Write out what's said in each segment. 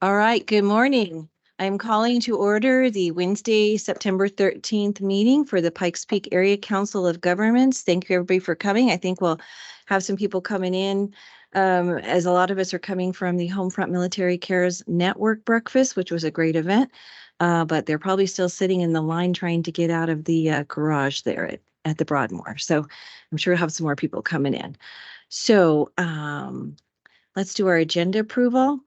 All right, good morning. I'm calling to order the Wednesday, September 13th meeting for the Pikes Peak Area Council of Governments. Thank you, everybody, for coming. I think we'll have some people coming in, as a lot of us are coming from the Homefront Military Cares Network breakfast, which was a great event. But they're probably still sitting in the line trying to get out of the garage there at the Broadmoor. So I'm sure we'll have some more people coming in. So let's do our agenda approval.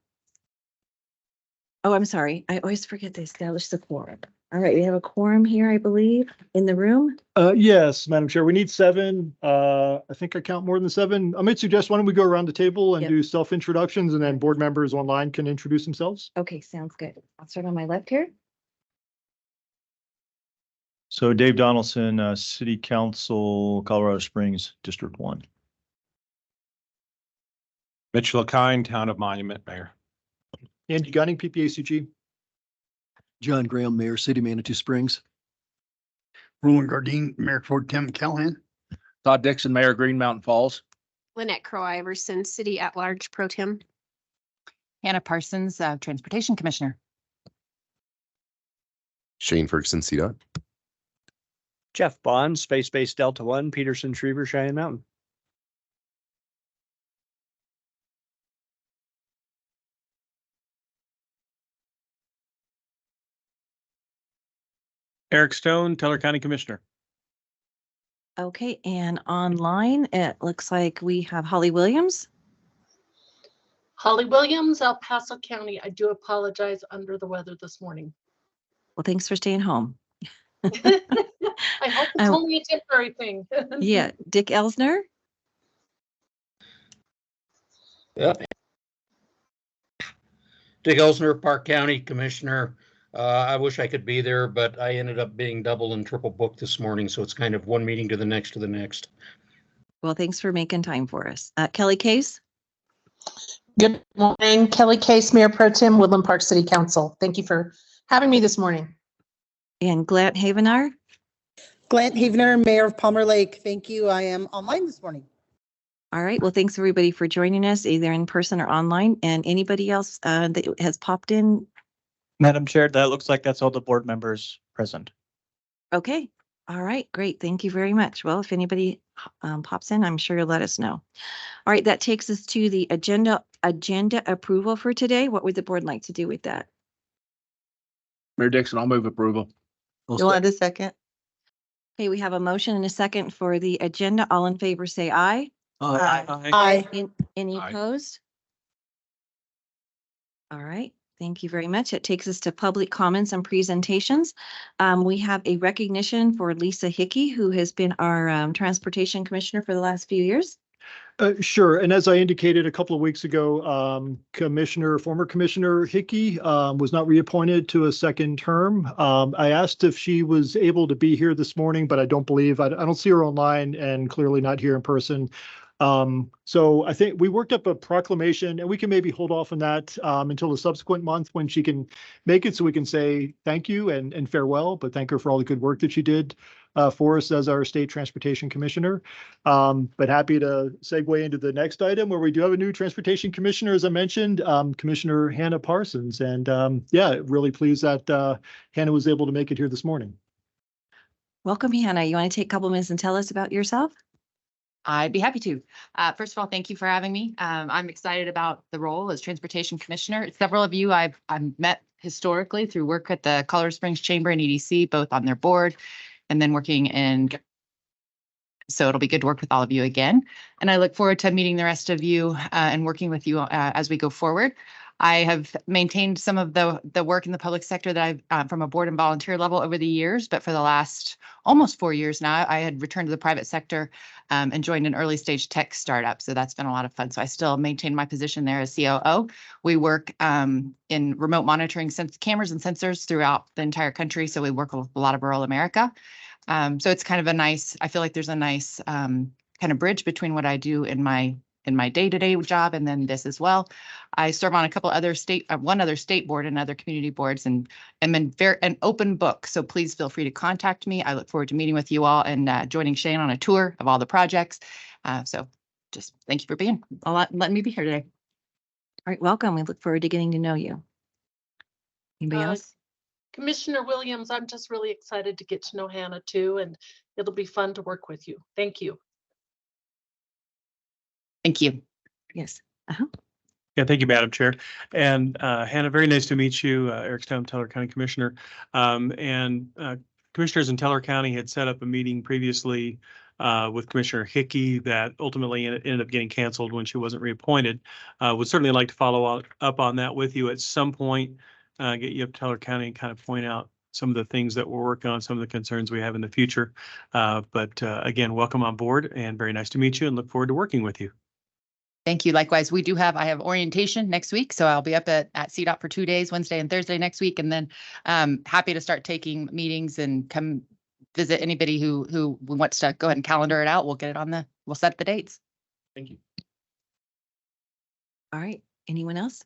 Oh, I'm sorry. I always forget to establish the quorum. All right, we have a quorum here, I believe, in the room. Yes, Madam Chair, we need 7. I think I count more than 7. I might suggest, why don't we go around the table and do self-introductions, and then board members online can introduce themselves. Okay, sounds good. I'll start on my left here. So Dave Donaldson, City Council, Colorado Springs, District 1. Mitch LaKine, Town of Monument Mayor. Andy Gunning, PPACG. John Graham, Mayor, City Manitou Springs. Roland Gardine, Mayor for Tim Callahan. Todd Dixon, Mayor, Green Mountain Falls. Lynette Crow Iverson, City at Large Pro Tem. Hannah Parsons, Transportation Commissioner. Shane Ferguson, CDOT. Jeff Bond, Space Base Delta 1, Peterson, Schriever, Cheyenne Mountain. Eric Stone, Teller County Commissioner. Okay, and online, it looks like we have Holly Williams. Holly Williams, El Paso County. I do apologize, under the weather this morning. Well, thanks for staying home. I hope it's only a temporary thing. Yeah, Dick Elsner. Yeah. Dick Elsner, Park County Commissioner. I wish I could be there, but I ended up being double and triple booked this morning. So it's kind of one meeting to the next to the next. Well, thanks for making time for us. Kelly Case. Good morning, Kelly Case, Mayor Pro Tem, Woodland Park City Council. Thank you for having me this morning. And Glant Havenar. Glant Havener, Mayor of Palmer Lake. Thank you. I am online this morning. All right. Well, thanks everybody for joining us, either in person or online. And anybody else that has popped in? Madam Chair, that looks like that's all the board members present. Okay. All right. Great. Thank you very much. Well, if anybody pops in, I'm sure you'll let us know. All right. That takes us to the agenda approval for today. What would the board like to do with that? Mayor Dixon, I'll move approval. You want a second? Okay, we have a motion and a second for the agenda. All in favor, say aye. Aye. Any Aye. opposed? All right. Thank you very much. It takes us to public comments and presentations. We have a recognition for Lisa Hickey, who has been our transportation commissioner for the last few years. Sure. And as I indicated a couple of weeks ago, former Commissioner Hickey was not reappointed to a second term. I asked if she was able to be here this morning, but I don't see her online and clearly not here in person. So I think we worked up a proclamation, and we can maybe hold off on that until the subsequent month when she can make it, so we can say thank you and farewell, but thank her for all the good work that she did for us as our state transportation commissioner. But happy to segue into the next item, where we do have a new transportation commissioner, as I mentioned, Commissioner Hannah Parsons. And yeah, really pleased that Hannah was able to make it here this morning. Welcome, Hannah. You want to take a couple minutes and tell us about yourself? I'd be happy to. First of all, thank you for having me. I'm excited about the role as Transportation Commissioner. Several of you I've met historically through work at the Colorado Springs Chamber and EDC, both on their board and then working in. So it'll be good to work with all of you again. And I look forward to meeting the rest of you and working with you as we go forward. I have maintained some of the work in the public sector that I've from a board and volunteer level over the years, but for the last almost 4 years now, I had returned to the private sector and joined an early stage tech startup. So that's been a lot of fun. So I still maintain my position there as COO. We work in remote monitoring cameras and sensors throughout the entire country. So we work with a lot of rural America. So it's kind of I feel like there's a nice kind of bridge between what I do in my day-to-day job and then this as well. I serve on a couple other one other state board and other community boards, and am an open book. So please feel free to contact me. I look forward to meeting with you all and joining Shane on a tour of all the projects. So just thank you for letting me be here today. All right, welcome. We look forward to getting to know you. Anybody else? Commissioner Williams, I'm just really excited to get to know Hannah too, and it'll be fun to work with you. Thank you. Thank you. Yes. Yeah, thank you, Madam Chair. And Hannah, very nice to meet you, Eric Stone, Teller County Commissioner. Commissioners in Teller County had set up a meeting previously with Commissioner Hickey that ultimately ended up getting canceled when she wasn't reappointed. Would certainly like to follow up on that with you at some point, get you up to Teller County and kind of point out some of the things that we're working on, some of the concerns we have in the future. But again, welcome on board and very nice to meet you and look forward to working with you. Thank you. Likewise, I have orientation next week, so I'll be up at CDOT for 2 days, Wednesday and Thursday next week, and then happy to start taking meetings and come visit anybody who wants to go ahead and calendar it out. We'll set the dates. Thank you. All right. Anyone else?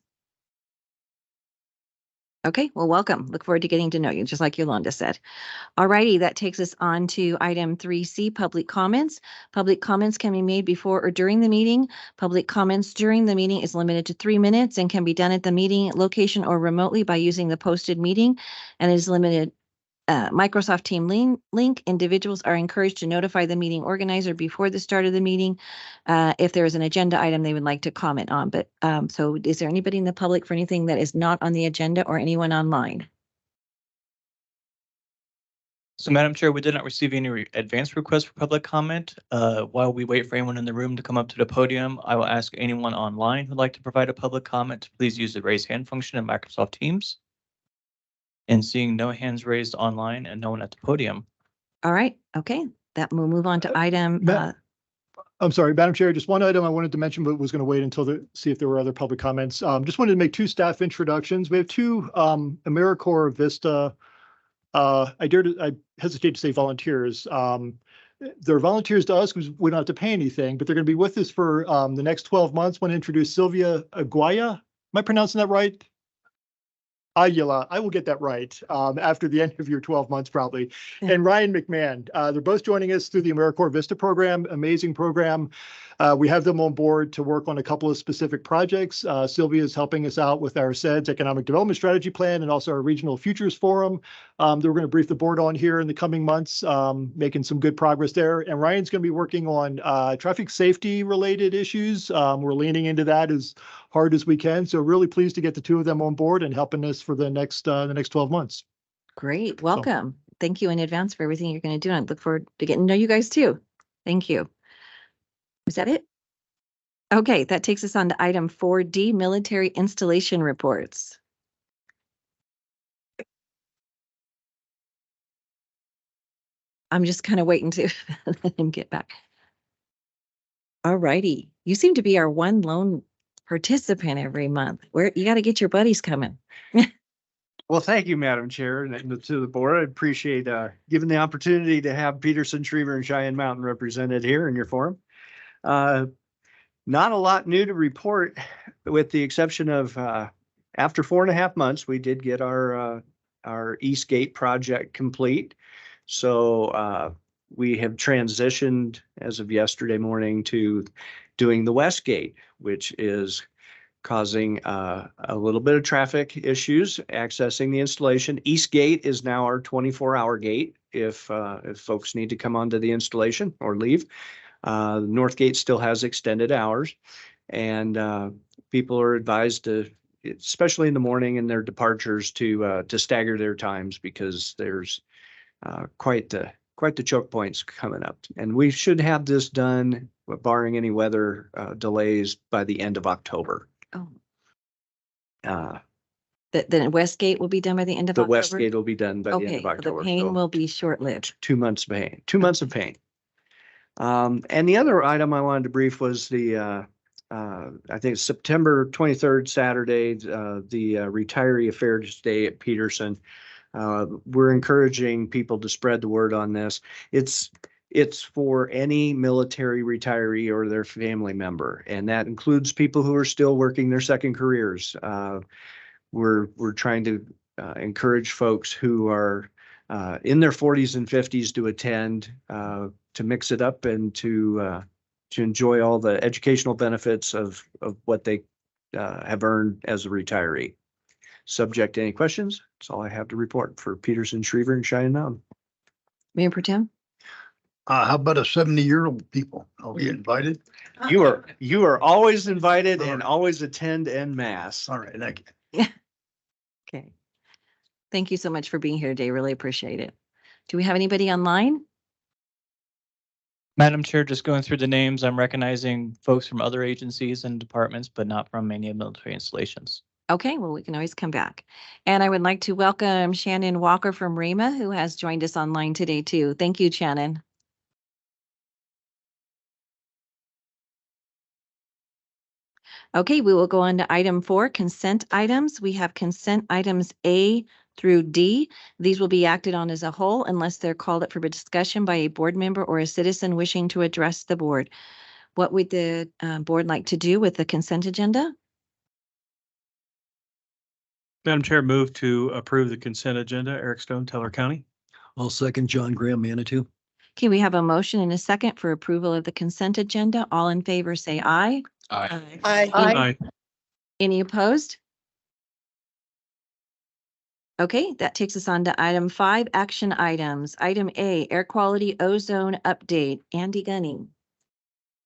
Okay, well, welcome. Look forward to getting to know you, just like Yolanda said. All righty, that takes us on to item 3C, public comments. Public comments can be made before or during the meeting. Public comments during the meeting is limited to 3 minutes and can be done at the meeting location or remotely by using the posted meeting, and is limited Microsoft Team link. Individuals are encouraged to notify the meeting organizer before the start of the meeting if there is an agenda item they would like to comment on. But so is there anybody in the public for anything that is not on the agenda or anyone online? So, Madam Chair, we did not receive any advance requests for public comment. While we wait for anyone in the room to come up to the podium, I will ask anyone online who'd like to provide a public comment to please use the raise hand function in Microsoft Teams. And seeing no hands raised online and no one at the podium. All right, okay, that will move on to item. I'm sorry, Madam Chair, just one item I wanted to mention, but was going to wait until see if there were other public comments. Just wanted to make 2 staff introductions. We have 2 AmeriCorps Vista. I hesitate to say volunteers. They're volunteers to us because we don't have to pay anything, but they're going to be with us for the next 12 months. Want to introduce Sylvia Aguaya. Am I pronouncing that right? Ayala, I will get that right after the end of your 12 months probably. And Ryan McMahon, they're both joining us through the AmeriCorps Vista program, amazing program. We have them on board to work on a couple of specific projects. Sylvia is helping us out with our SEDS Economic Development Strategy Plan and also our Regional Futures Forum that we're going to brief the board on here in the coming months, making some good progress there. And Ryan's going to be working on traffic safety related issues. We're leaning into that as hard as we can. So really pleased to get the 2 of them on board and helping us for the next 12 months. Great, welcome. Thank you in advance for everything you're going to do. I look forward to getting to know you guys too. Thank you. Is that it? Okay, that takes us on to item 4D, military installation reports. I'm just kind of waiting to let him get back. All righty, you seem to be our one lone participant every month. You got to get your buddies coming. Well, thank you, Madam Chair, and to the board. I appreciate giving the opportunity to have Peterson, Schriever, and Cheyenne Mountain represented here in your forum. Not a lot new to report, with the exception of after 4.5 months, we did get our East Gate project complete. So we have transitioned as of yesterday morning to doing the West Gate, which is causing a little bit of traffic issues accessing the installation. East Gate is now our 24-hour gate if folks need to come onto the installation or leave. North Gate still has extended hours, and people are advised to, especially in the morning and their departures, to stagger their times because there's quite the choke points coming up. And we should have this done, barring any weather delays, by the end of October. Oh. The West Gate will be done by the end of October? The West Gate will be done by the end of October. The pain will be short-lived. 2 months of pain. 2 months of pain. And the other item I wanted to brief was the I think it's September 23rd, Saturday, the Retiree Affairs Day at Peterson. We're encouraging people to spread the word on this. It's for any military retiree or their family member, and that includes people who are still working their second careers. We're trying to encourage folks who are in their 40s and 50s to attend, to mix it up and to enjoy all the educational benefits of what they have earned as a retiree. Subject to any questions? That's all I have to report for Peterson, Schriever, and Cheyenne Mountain. Mayor Pro Tem? How about a 70-year-old people? Are we invited? You are always invited and always attend en masse. All right, thank you. Okay. Thank you so much for being here today. Really appreciate it. Do we have anybody online? Madam Chair, just going through the names, I'm recognizing folks from other agencies and departments, but not from any military installations. Okay, well, we can always come back. And I would like to welcome Shannon Walker from REMA, who has joined us online today too. Thank you, Shannon. Okay, we will go on to item 4, consent items. We have consent items A through D. These will be acted on as a whole unless they're called up for discussion by a board member or a citizen wishing to address the board. What would the board like to do with the consent agenda? Madam Chair, move to approve the consent agenda. Eric Stone, Teller County. I'll second John Graham, Manitou. Okay, we have a motion and a second for approval of the consent agenda. All in favor, say aye. Aye. Aye. Aye. Any opposed? Okay, that takes us on to item 5, action items. Item A, air quality ozone update. Andy Gunning.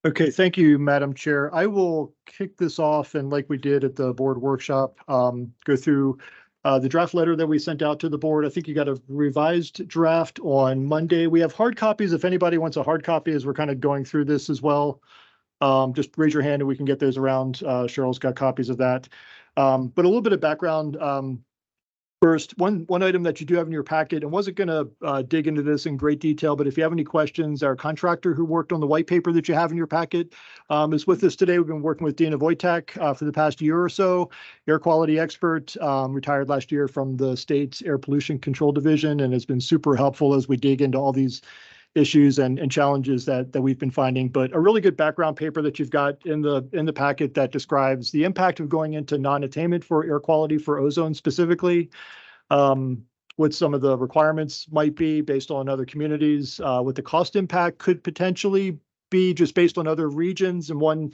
Okay, thank you, Madam Chair. I will kick this off and like we did at the board workshop, go through the draft letter that we sent out to the board. I think you got a revised draft on Monday. We have hard copies. If anybody wants a hard copy as we're kind of going through this as well, just raise your hand and we can get those around. Cheryl's got copies of that. But a little bit of background. First, one item that you do have in your packet, and wasn't going to dig into this in great detail, but if you have any questions, our contractor who worked on the white paper that you have in your packet is with us today. We've been working with Dana Wojtak for the past year or so, air quality expert, retired last year from the state's Air Pollution Control Division, and has been super helpful as we dig into all these issues and challenges that we've been finding. But a really good background paper that you've got in the packet that describes the impact of going into non-attainment for air quality for ozone specifically, what some of the requirements might be based on other communities, what the cost impact could potentially be just based on other regions. And one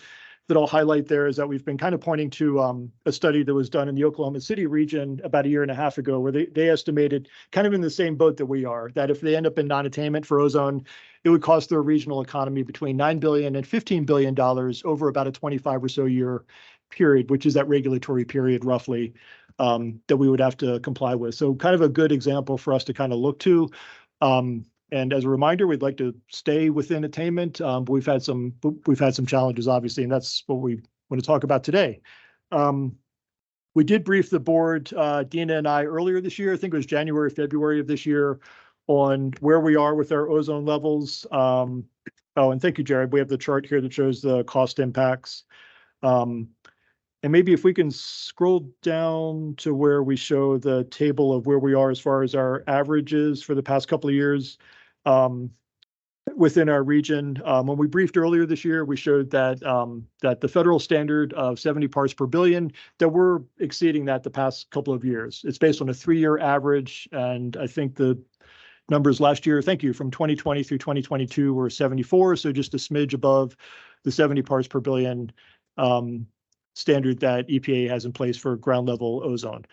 that I'll highlight there is that we've been kind of pointing to a study that was done in the Oklahoma City region about a year and a half ago, where they estimated, kind of in the same boat that we are, that if they end up in non-attainment for ozone, it would cost their regional economy between $9 billion and $15 billion over about a 25 or so year period, which is that regulatory period roughly that we would have to comply with. So kind of a good example for us to kind of look to. And as a reminder, we'd like to stay within attainment. But we've had some challenges, obviously, and that's what we want to talk about today. We did brief the board, Dina and I, earlier this year. I think it was January, February of this year, on where we are with our ozone levels. Oh, and thank you, Jared. We have the chart here that shows the cost impacts. And maybe if we can scroll down to where we show the table of where we are as far as our averages for the past couple of years within our region. When we briefed earlier this year, we showed that that the federal standard of 70 parts per billion, that we're exceeding that the past couple of years. It's based on a 3-year average, and I think the numbers last year, thank you, from 2020 through 2022 were 74, so just a smidge above the 70 parts per billion standard that EPA has in place for ground level ozone.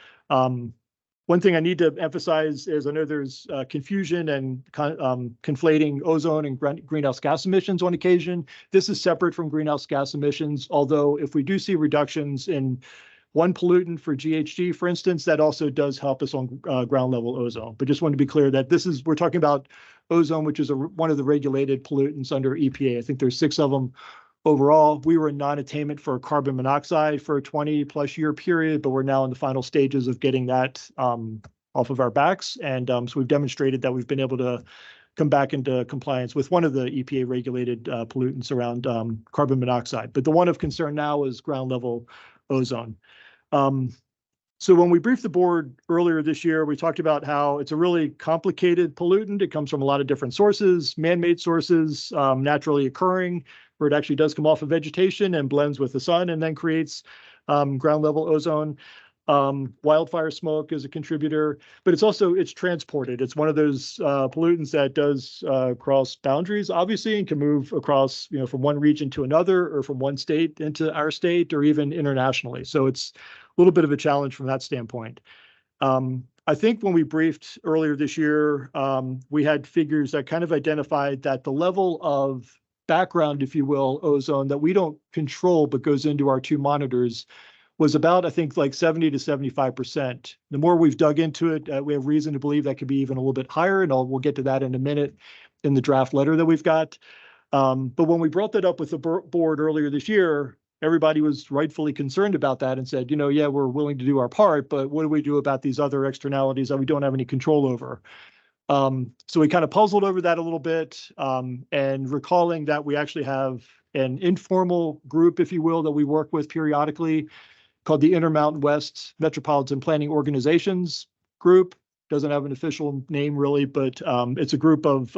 One thing I need to emphasize is I know there's confusion and conflating ozone and greenhouse gas emissions on occasion. This is separate from greenhouse gas emissions, although if we do see reductions in one pollutant for GHG, for instance, that also does help us on ground level ozone. But just want to be clear that we're talking about ozone, which is one of the regulated pollutants under EPA. I think there's 6 of them. Overall, we were in non-attainment for carbon monoxide for a 20+ year period, but we're now in the final stages of getting that off of our backs. And so we've demonstrated that we've been able to come back into compliance with one of the EPA regulated pollutants around carbon monoxide. But the one of concern now is ground level ozone. So when we briefed the board earlier this year, we talked about how it's a really complicated pollutant. It comes from a lot of different sources, man-made sources, naturally occurring, where it actually does come off of vegetation and blends with the sun and then creates ground level ozone. Wildfire smoke is a contributor, but it's transported. It's one of those pollutants that does cross boundaries, obviously, and can move across, from one region to another, or from one state into our state, or even internationally. So it's little bit of a challenge from that standpoint. I think when we briefed earlier this year, we had figures that kind of identified that the level of background, if you will, ozone that we don't control but goes into our two monitors was about, I think, like 70 to 75%. The more we've dug into it, we have reason to believe that could be even a little bit higher, and we'll get to that in a minute in the draft letter that we've got. But when we brought that up with the board earlier this year, everybody was rightfully concerned about that and said, yeah, we're willing to do our part, but what do we do about these other externalities that we don't have any control over? So we kind of puzzled over that a little bit, and recalling that we actually have an informal group, if you will, that we work with periodically called the Intermountain West Metropolitan Planning Organizations Group. Doesn't have an official name really, but it's a group of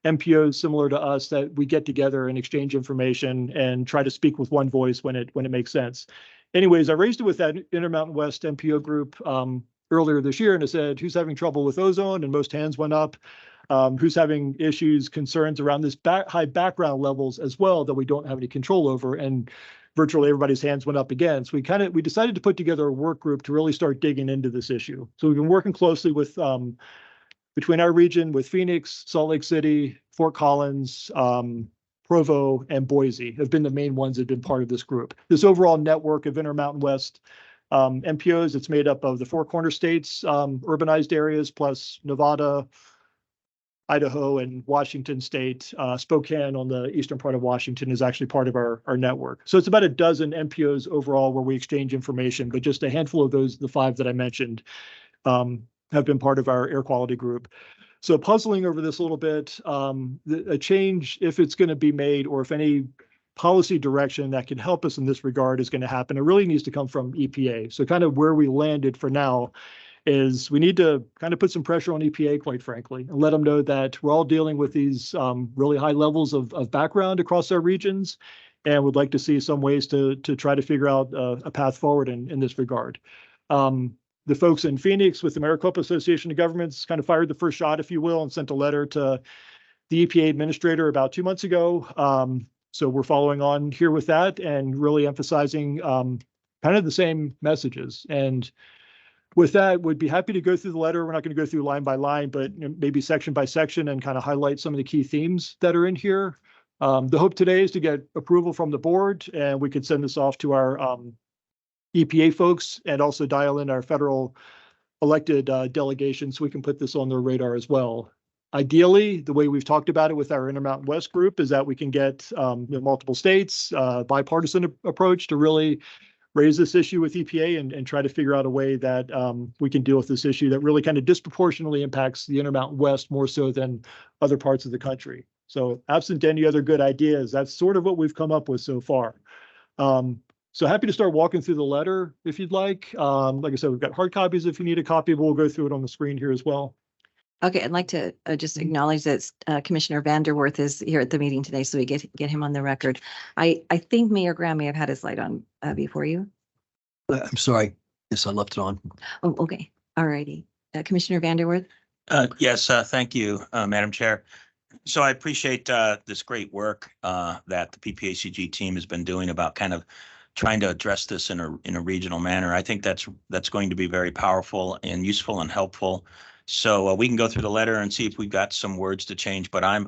MPOs similar to us that we get together and exchange information and try to speak with one voice when it makes sense. Anyways, I raised it with that Intermountain West MPO group earlier this year, and I said, who's having trouble with ozone? And most hands went up. Who's having issues, concerns around this high background levels as well that we don't have any control over? And virtually everybody's hands went up again. So we decided to put together a work group to really start digging into this issue. So we've been working closely with between our region with Phoenix, Salt Lake City, Fort Collins, Provo, and Boise have been the main ones that have been part of this group. This overall network of Intermountain West MPOs, it's made up of the Four Corner States, urbanized areas, plus Nevada, Idaho, and Washington State. Spokane on the eastern part of Washington is actually part of our network. So it's about a dozen MPOs overall where we exchange information, but just a handful of those, the 5 that I mentioned, have been part of our air quality group. So puzzling over this a little bit, a change, if it's going to be made, or if any policy direction that can help us in this regard is going to happen, it really needs to come from EPA. So kind of where we landed for now is we need to kind of put some pressure on EPA, quite frankly, and let them know that we're all dealing with these really high levels of background across our regions, and would like to see some ways to try to figure out a path forward in this regard. The folks in Phoenix with the Maricopa Association of Governments kind of fired the first shot, if you will, and sent a letter to the EPA administrator about 2 months ago. So we're following on here with that and really emphasizing kind of the same messages. And with that, we'd be happy to go through the letter. We're not going to go through line by line, but maybe section by section and kind of highlight some of the key themes that are in here. The hope today is to get approval from the board, and we could send this off to our EPA folks and also dial in our federal elected delegations so we can put this on their radar as well. Ideally, the way we've talked about it with our Intermountain West group is that we can get multiple states, bipartisan approach to really raise this issue with EPA and try to figure out a way that we can deal with this issue that really kind of disproportionately impacts the Intermountain West more so than other parts of the country. So absent any other good ideas, that's sort of what we've come up with so far. So happy to start walking through the letter if you'd like. Like I said, we've got hard copies if you need a copy, but we'll go through it on the screen here as well. Okay, I'd like to just acknowledge that Commissioner Vanderwerth is here at the meeting today, so we get him on the record. I think Mayor Graham may have had his light on before you. I'm sorry. Yes, I left it on. Oh, okay. All righty. Commissioner Vanderwerth? Yes, thank you, Madam Chair. So I appreciate this great work that the PPACG team has been doing about kind of trying to address this in a regional manner. I think that's going to be very powerful and useful and helpful. So we can go through the letter and see if we've got some words to change. But I'm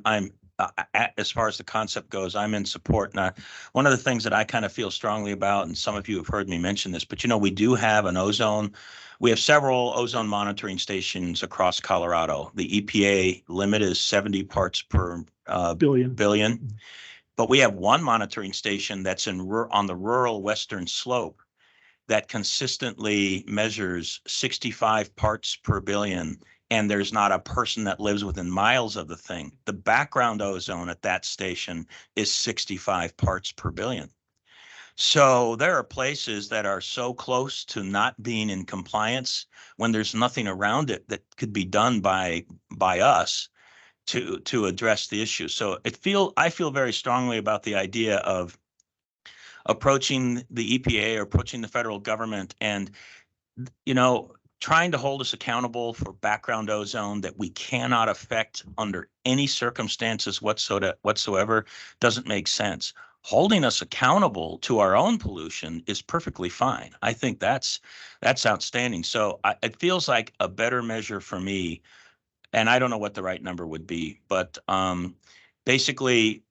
as far as the concept goes, I'm in support. Now, one of the things that I kind of feel strongly about, and some of you have heard me mention this, but we do have an ozone. We have several ozone monitoring stations across Colorado. The EPA limit is 70 parts per billion. But we have one monitoring station that's on the rural western slope that consistently measures 65 parts per billion, and there's not a person that lives within miles of the thing. The background ozone at that station is 65 parts per billion. So there are places that are so close to not being in compliance when there's nothing around it that could be done by us to address the issue. So I feel very strongly about the idea of approaching the EPA or approaching the federal government and, trying to hold us accountable for background ozone that we cannot affect under any circumstances whatsoever doesn't make sense. holding us accountable to our own pollution is perfectly fine. I think that's outstanding. So it feels like a better measure for me, and I don't know what the right number would be, but basically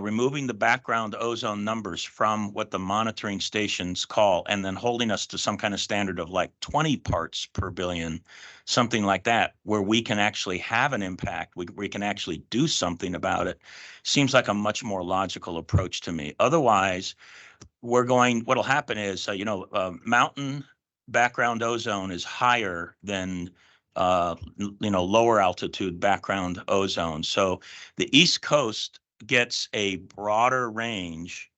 removing the background ozone numbers from what the monitoring stations call, and then holding us to some kind of standard of like 20 parts per billion, something like that, where we can actually have an impact, we can actually do something about it, seems like a much more logical approach to me. Otherwise, what'll happen is, mountain background ozone is higher than lower altitude background ozone. So the East Coast gets a broader range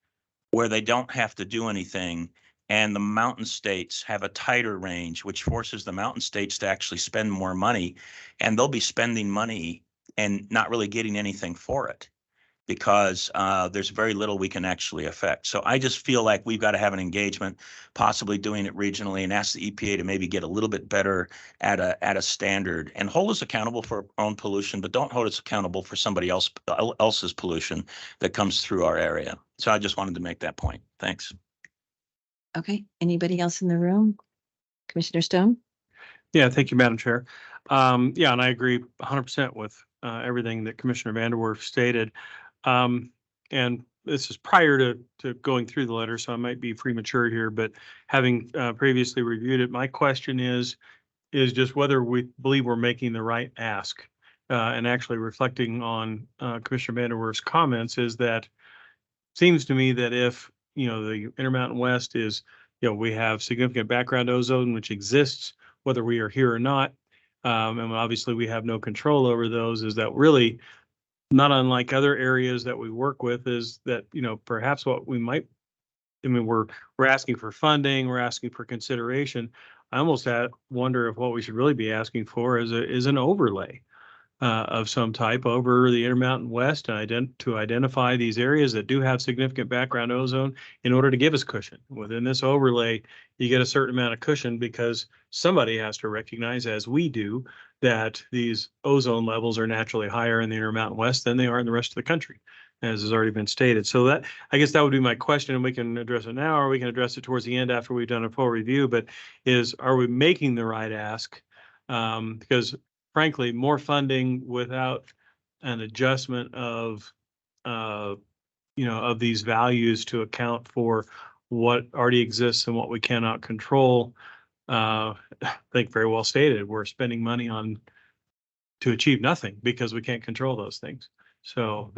where they don't have to do anything, and the mountain states have a tighter range, which forces the mountain states to actually spend more money, and they'll be spending money and not really getting anything for it, because there's very little we can actually affect. So I just feel like we've got to have an engagement, possibly doing it regionally, and ask the EPA to maybe get a little bit better at a standard and hold us accountable for our own pollution, but don't hold us accountable for somebody else's pollution that comes through our area. So I just wanted to make that point. Thanks. Okay, anybody else in the room? Commissioner Stone? Yeah, thank you, Madam Chair. Yeah, and I agree 100% with everything that Commissioner Vanderwerf stated. And this is prior to going through the letter, so I might be premature here, but having previously reviewed it, my question is just whether we believe we're making the right ask. And actually reflecting on Commissioner Vanderwerf's comments, is that seems to me that if, the Intermountain West is, we have significant background ozone, which exists whether we are here or not, and obviously we have no control over those, is that really not unlike other areas that we work with, is that, perhaps what we might, we're asking for funding, we're asking for consideration. I almost wonder if what we should really be asking for is an overlay of some type over the Intermountain West, to identify these areas that do have significant background ozone in order to give us cushion. Within this overlay, you get a certain amount of cushion because somebody has to recognize, as we do, that these ozone levels are naturally higher in the Intermountain West than they are in the rest of the country, as has already been stated. So that, I guess that would be my question, and we can address it now, or we can address it towards the end after we've done a full review, but are we making the right ask? Because frankly, more funding without an adjustment of these values to account for what already exists and what we cannot control, I think very well stated, we're spending money to achieve nothing because we can't control those things. So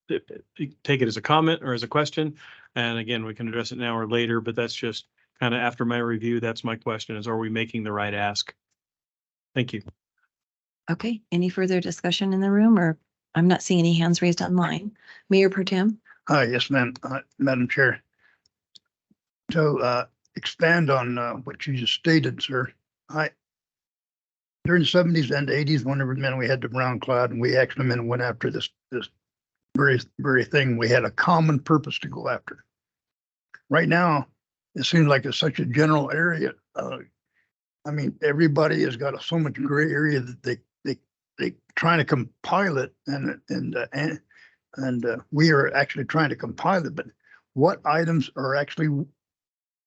take it as a comment or as a question. And again, we can address it now or later, but that's just kind of after my review. That's my question, is, are we making the right ask? Thank you. Okay, any further discussion in the room, or I'm not seeing any hands raised online? Mayor Pro Tem? Yes, ma'am, Madam Chair. To expand on what you just stated, sir, during the 70s and 80s, whenever we had the brown cloud, and we actually went after this very thing we had a common purpose to go after. Right now, it seems like it's such a general area. Everybody has got so much gray area that they trying to compile it, and we are actually trying to compile it. But what items are actually,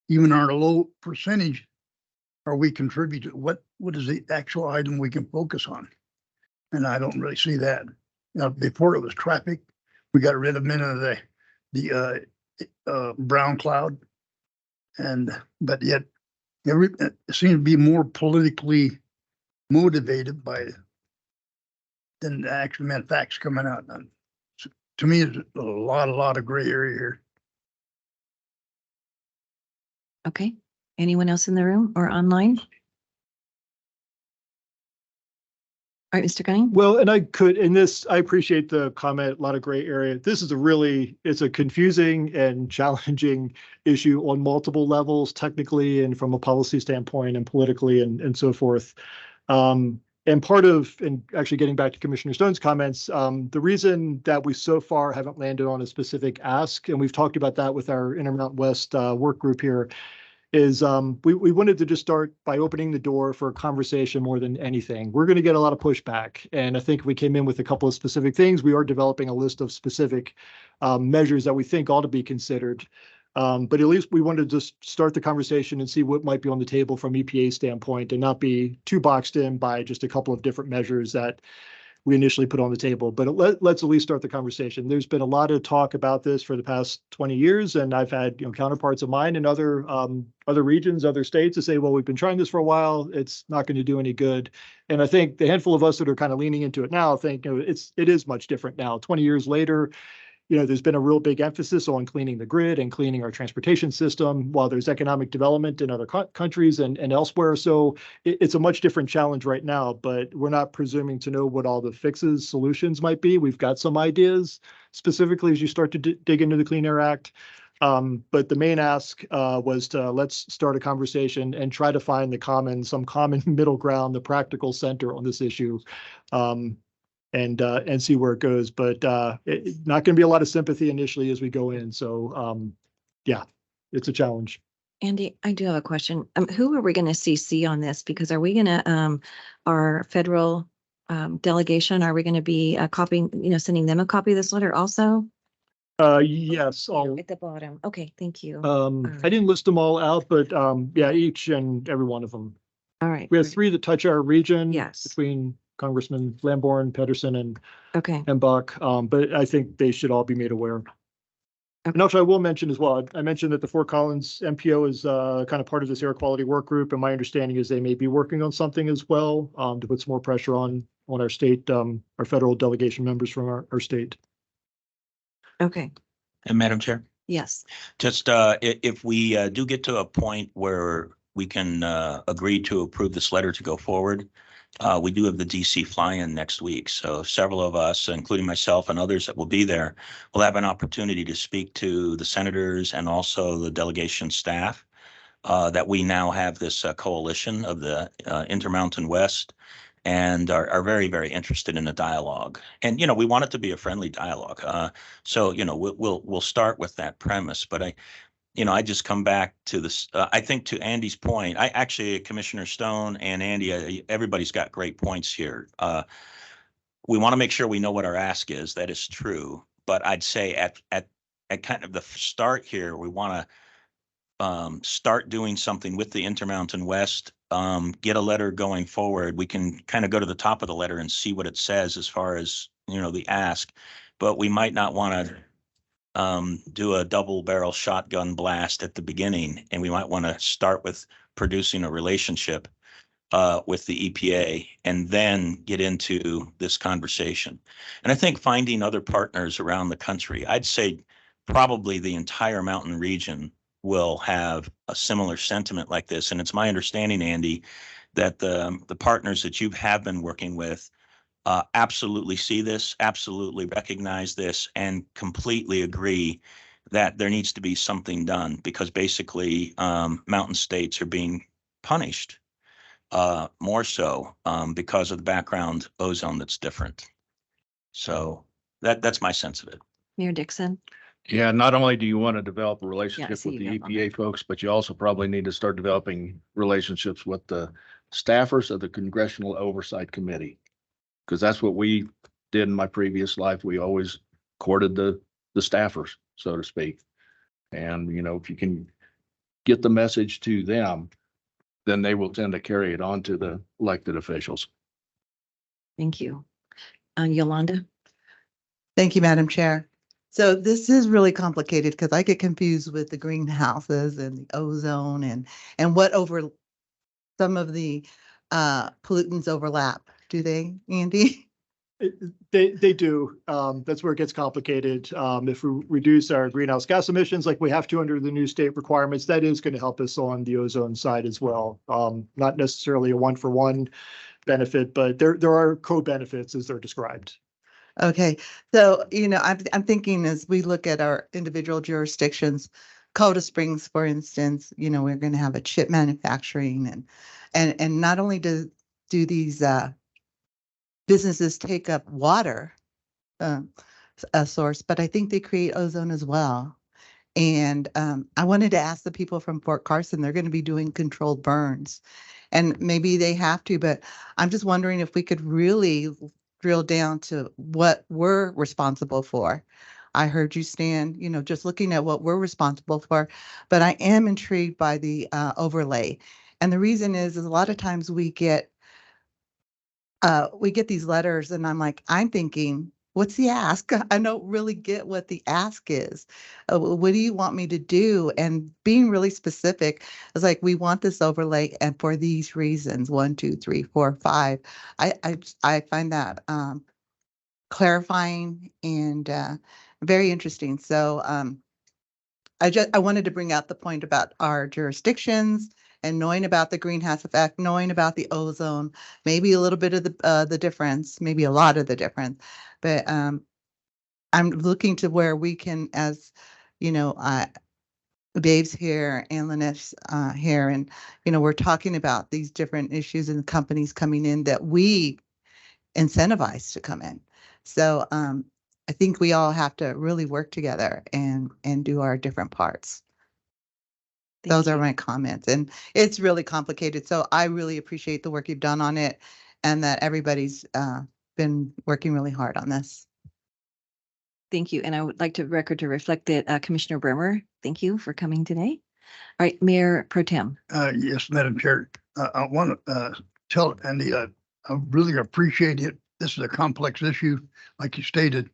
even our low percentage, are we contributing? What is the actual item we can focus on? And I don't really see that. Now, before it was traffic, we got rid of the brown cloud, but yet it seems to be more politically motivated than the actual facts coming out. And to me, there's a lot of gray area here. Okay, anyone else in the room or online? All right, Mr. Gunning? Well, and I appreciate the comment, a lot of gray area. This is it's a confusing and challenging issue on multiple levels, technically and from a policy standpoint and politically and so forth. And actually getting back to Commissioner Stone's comments, the reason that we so far haven't landed on a specific ask, and we've talked about that with our Intermountain West work group here, is we wanted to just start by opening the door for a conversation more than anything. We're going to get a lot of pushback. And I think if we came in with a couple of specific things, we are developing a list of specific measures that we think ought to be considered. But at least we wanted to just start the conversation and see what might be on the table from EPA standpoint and not be too boxed in by just a couple of different measures that we initially put on the table. But let's at least start the conversation. There's been a lot of talk about this for the past 20 years, and I've had counterparts of mine in other regions, other states to say, well, we've been trying this for a while. It's not going to do any good. And I think the handful of us that are kind of leaning into it now think it is much different now. 20 years later, there's been a real big emphasis on cleaning the grid and cleaning our transportation system while there's economic development in other countries and elsewhere. So it's a much different challenge right now, but we're not presuming to know what all the fixes, solutions might be. We've got some ideas specifically as you start to dig into the Clean Air Act. But the main ask was to let's start a conversation and try to find some common middle ground, the practical center on this issue. And see where it goes. But it's not going to be a lot of sympathy initially as we go in. So yeah, it's a challenge. Andy, I do have a question. Who are we going to CC on this? Because are we going to, our federal delegation, are we going to be copying, sending them a copy of this letter also? Yes. At the bottom. Okay, thank you. I didn't list them all out, but yeah, each and every one of them. All right. We have 3 that touch our region. Yes. Between Congressman Lamborn, Pedersen, and Buck. But I think they should all be made aware. Okay. And also I will mention as well, I mentioned that the Fort Collins MPO is kind of part of this air quality work group. And my understanding is they may be working on something as well to put some more pressure on our state, our federal delegation members from our state. Okay. And Madam Chair, Yes. just if we do get to a point where we can agree to approve this letter to go forward, we do have the DC fly-in next week. So several of us, including myself and others that will be there, will have an opportunity to speak to the senators and also the delegation staff that we now have this coalition of the Intermountain West and are very, very interested in a dialogue. And, we want it to be a friendly dialogue. So, we'll start with that premise. But I just come back to this. I think to Andy's point, Commissioner Stone and Andy, everybody's got great points here. We want to make sure we know what our ask is. That is true. But I'd say at kind of the start here, we want to start doing something with the Intermountain West, get a letter going forward. We can kind of go to the top of the letter and see what it says as far as, the ask. But we might not want to do a double barrel shotgun blast at the beginning. And we might want to start with producing a relationship with the EPA and then get into this conversation. And I think finding other partners around the country, I'd say probably the entire mountain region will have a similar sentiment like this. And it's my understanding, Andy, that the partners that you have been working with absolutely see this, absolutely recognize this, and completely agree that there needs to be something done because basically mountain states are being punished more so because of the background ozone that's different. So that's my sense of it. Mayor Dixon. Yeah, not only do you want to develop a relationship see with you the got EPA folks, but you also probably need to start developing relationships with the staffers of the Congressional Oversight Committee. Because that's what we did in my previous life. We always courted the staffers, so to speak. And, if you can get the message to them, then they will tend to carry it on to the elected officials. Thank you. Yolanda. Thank you, Madam Chair. So this is really complicated because I get confused with the greenhouses and the ozone and what over some of the pollutants overlap. Do they, Andy? They do. That's where it gets complicated. If we reduce our greenhouse gas emissions like we have to under the new state requirements, that is going to help us on the ozone side as well. Not necessarily a 1-for-1 benefit, but there are co-benefits as they're described. Okay, so I'm thinking as we look at our individual jurisdictions, Colorado Springs, for instance, we're going to have a chip manufacturing and not only do these businesses take up water a source, but I think they create ozone as well. And I wanted to ask the people from Fort Carson, they're going to be doing controlled burns. And maybe they have to, but I'm just wondering if we could really drill down to what we're responsible for. I heard you, Stan, just looking at what we're responsible for, but I am intrigued by the overlay. And the reason is a lot of times we get these letters and I'm thinking, what's the ask? I don't really get what the ask is. What do you want me to do? And being really specific is like, we want this overlay and for these reasons, 1, 2, 3, 4, 5. I find that clarifying and very interesting. So I wanted to bring out the point about our jurisdictions and knowing about the greenhouse effect, knowing about the ozone, maybe a little bit of the difference, maybe a lot of the difference. But I'm looking to where we can, as Dave's here and Lynette's here, and we're talking about these different issues and companies coming in that we incentivize to come in. So I think we all have to really work together and do our different parts. Those are my comments, and it's really complicated. So I really appreciate the work you've done on it and that everybody's been working really hard on this. Thank you. And I would like to record to reflect that Commissioner Bremer, thank you for coming today. All right, Mayor Pro Tem. Yes, Madam Chair. I want to tell Andy, I really appreciate it. This is a complex issue, like you stated,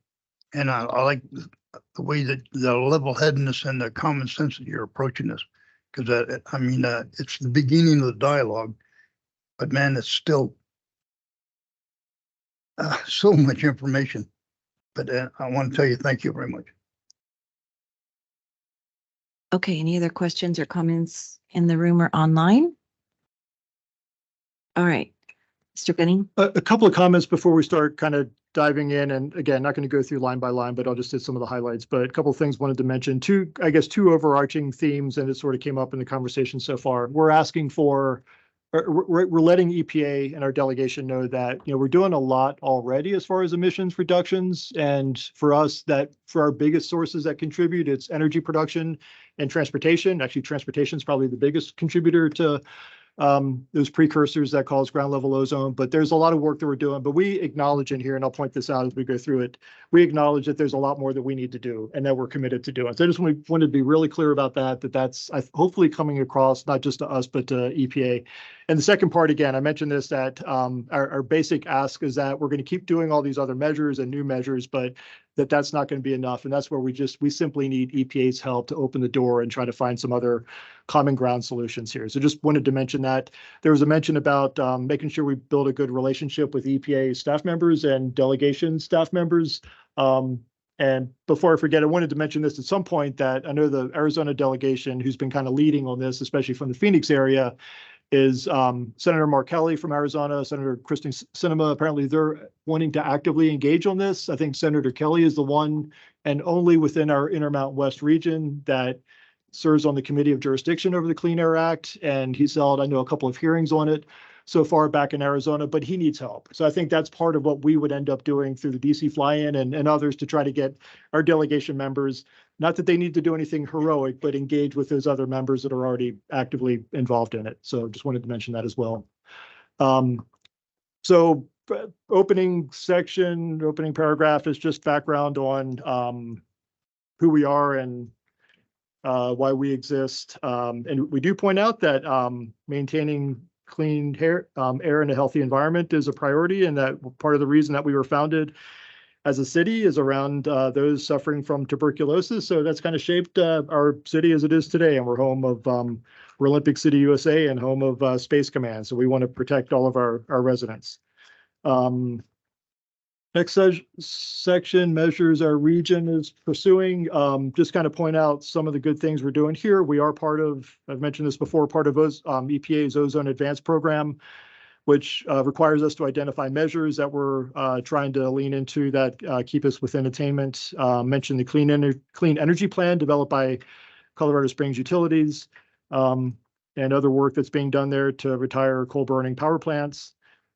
and I like the way that the level-headedness and the common sense that you're approaching this. Because it's the beginning of the dialogue, but man, it's still so much information. But I want to tell you, thank you very much. Okay, any other questions or comments in the room or online? All right, Mr. Gunning. A couple of comments before we start kind of diving in, and again, not going to go through line by line, but I'll just hit some of the highlights. But a couple of things wanted to mention, two overarching themes, and it sort of came up in the conversation so far. We're asking for, we're letting EPA and our delegation know that, we're doing a lot already as far as emissions reductions. And for us, that for our biggest sources that contribute, it's energy production and transportation. Actually, transportation is probably the biggest contributor to those precursors that cause ground level ozone, but there's a lot of work that we're doing. But we acknowledge in here, and I'll point this out as we go through it, we acknowledge that there's a lot more that we need to do and that we're committed to doing. So I just wanted to be really clear about that's hopefully coming across not just to us, but to EPA. And the second part, again, I mentioned this, that our basic ask is that we're going to keep doing all these other measures and new measures, but that's not going to be enough. And that's where we simply need EPA's help to open the door and try to find some other common ground solutions here. So just wanted to mention that. There was a mention about making sure we build a good relationship with EPA staff members and delegation staff members. And before I forget, I wanted to mention this at some point, that I know the Arizona delegation, who's been kind of leading on this, especially from the Phoenix area, is Senator Mark Kelly from Arizona, Senator Kristen Sinema. Apparently they're wanting to actively engage on this. I think Senator Kelly is the one and only within our Intermountain West region that serves on the Committee of Jurisdiction over the Clean Air Act. And he's held, I know, a couple of hearings on it so far back in Arizona, but he needs help. So I think that's part of what we would end up doing through the DC fly-in and others to try to get our delegation members, not that they need to do anything heroic, but engage with those other members that are already actively involved in it. So just wanted to mention that as well. So opening paragraph is just background on who we are and why we exist. And we do point out that maintaining clean air and a healthy environment is a priority, and that part of the reason that we were founded as a city is around those suffering from tuberculosis. So that's kind of shaped our city as it is today. And we're home of, we're Olympic City, USA, and home of Space Command. So we want to protect all of our residents. Next section, measures our region is pursuing. Just kind of point out some of the good things we're doing here. We are part of, I've mentioned this before, part of EPA's Ozone Advanced Program, which requires us to identify measures that we're trying to lean into that keep us within attainment. Mentioned the clean energy plan developed by Colorado Springs Utilities and other work that's being done there to retire coal burning power plants.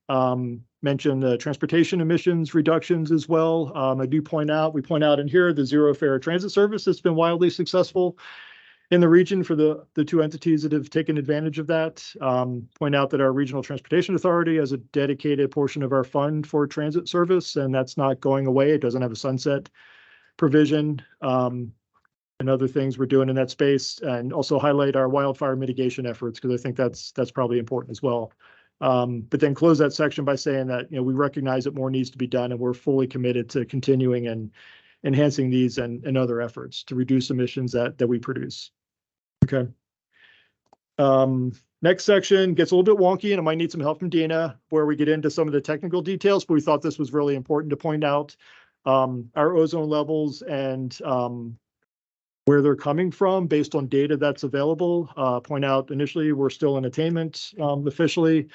Mentioned the transportation emissions reductions as well. We point out in here the zero fare transit service that's been wildly successful in the region for the two entities that have taken advantage of that. Point out that our Regional Transportation Authority has a dedicated portion of our fund for transit service, and that's not going away. It doesn't have a sunset provision. And other things we're doing in that space, and also highlight our wildfire mitigation efforts, because I think that's probably important as well. But then close that section by saying that, we recognize that more needs to be done, and we're fully committed to continuing and enhancing these and other efforts to reduce emissions that we produce. Okay. Next section gets a little bit wonky, and I might need some help from Dina, where we get into some of the technical details, but we thought this was really important to point out our ozone levels and where they're coming from based on data that's available. Point out initially, we're still in attainment officially.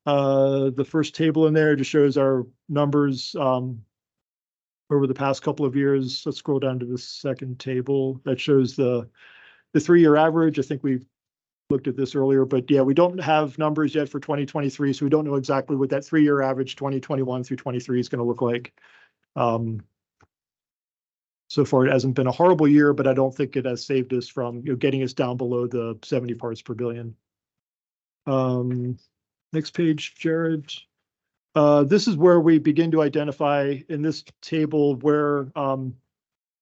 The first table in there just shows our numbers over the past couple of years. Let's scroll down to the second table. That shows the 3-year average. I think we've looked at this earlier, but yeah, we don't have numbers yet for 2023, so we don't know exactly what that 3-year average 2021 through 23 is going to look like. So far, it hasn't been a horrible year, but I don't think it has saved us from getting us down below the 70 parts per billion. Next page, Jared. This is where we begin to identify in this table where,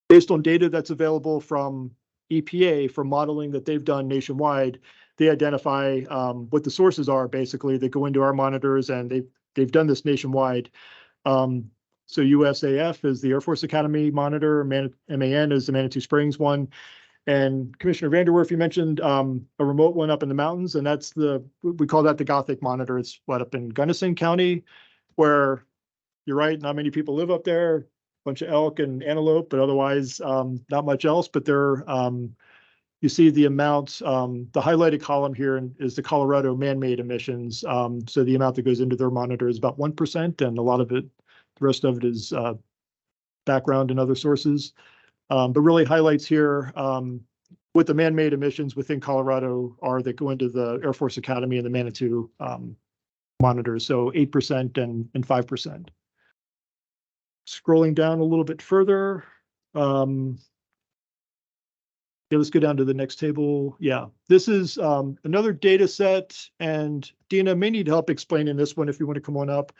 based on data that's available from EPA, from modeling that they've done nationwide, they identify what the sources are basically that go into our monitors, and they've done this nationwide. So USAF is the Air Force Academy monitor, MAN is the Manitou Springs one. And Commissioner Vanderwerf, you mentioned a remote one up in the mountains, and that's we call that the Gothic monitor. It's up in Gunnison County, where you're right, not many people live up there, a bunch of elk and antelope, but otherwise not much else. But you see the amount, the highlighted column here is the Colorado man-made emissions. So the amount that goes into their monitor is about 1%, and a lot of it, the rest of it is background and other sources. But really highlights here what the man-made emissions within Colorado are that go into the Air Force Academy and the Manitou monitors. So 8% and 5%. Scrolling down a little bit further. Yeah, let's go down to the next table. Yeah, this is another data set, and Dina may need help explaining this one if you want to come on up.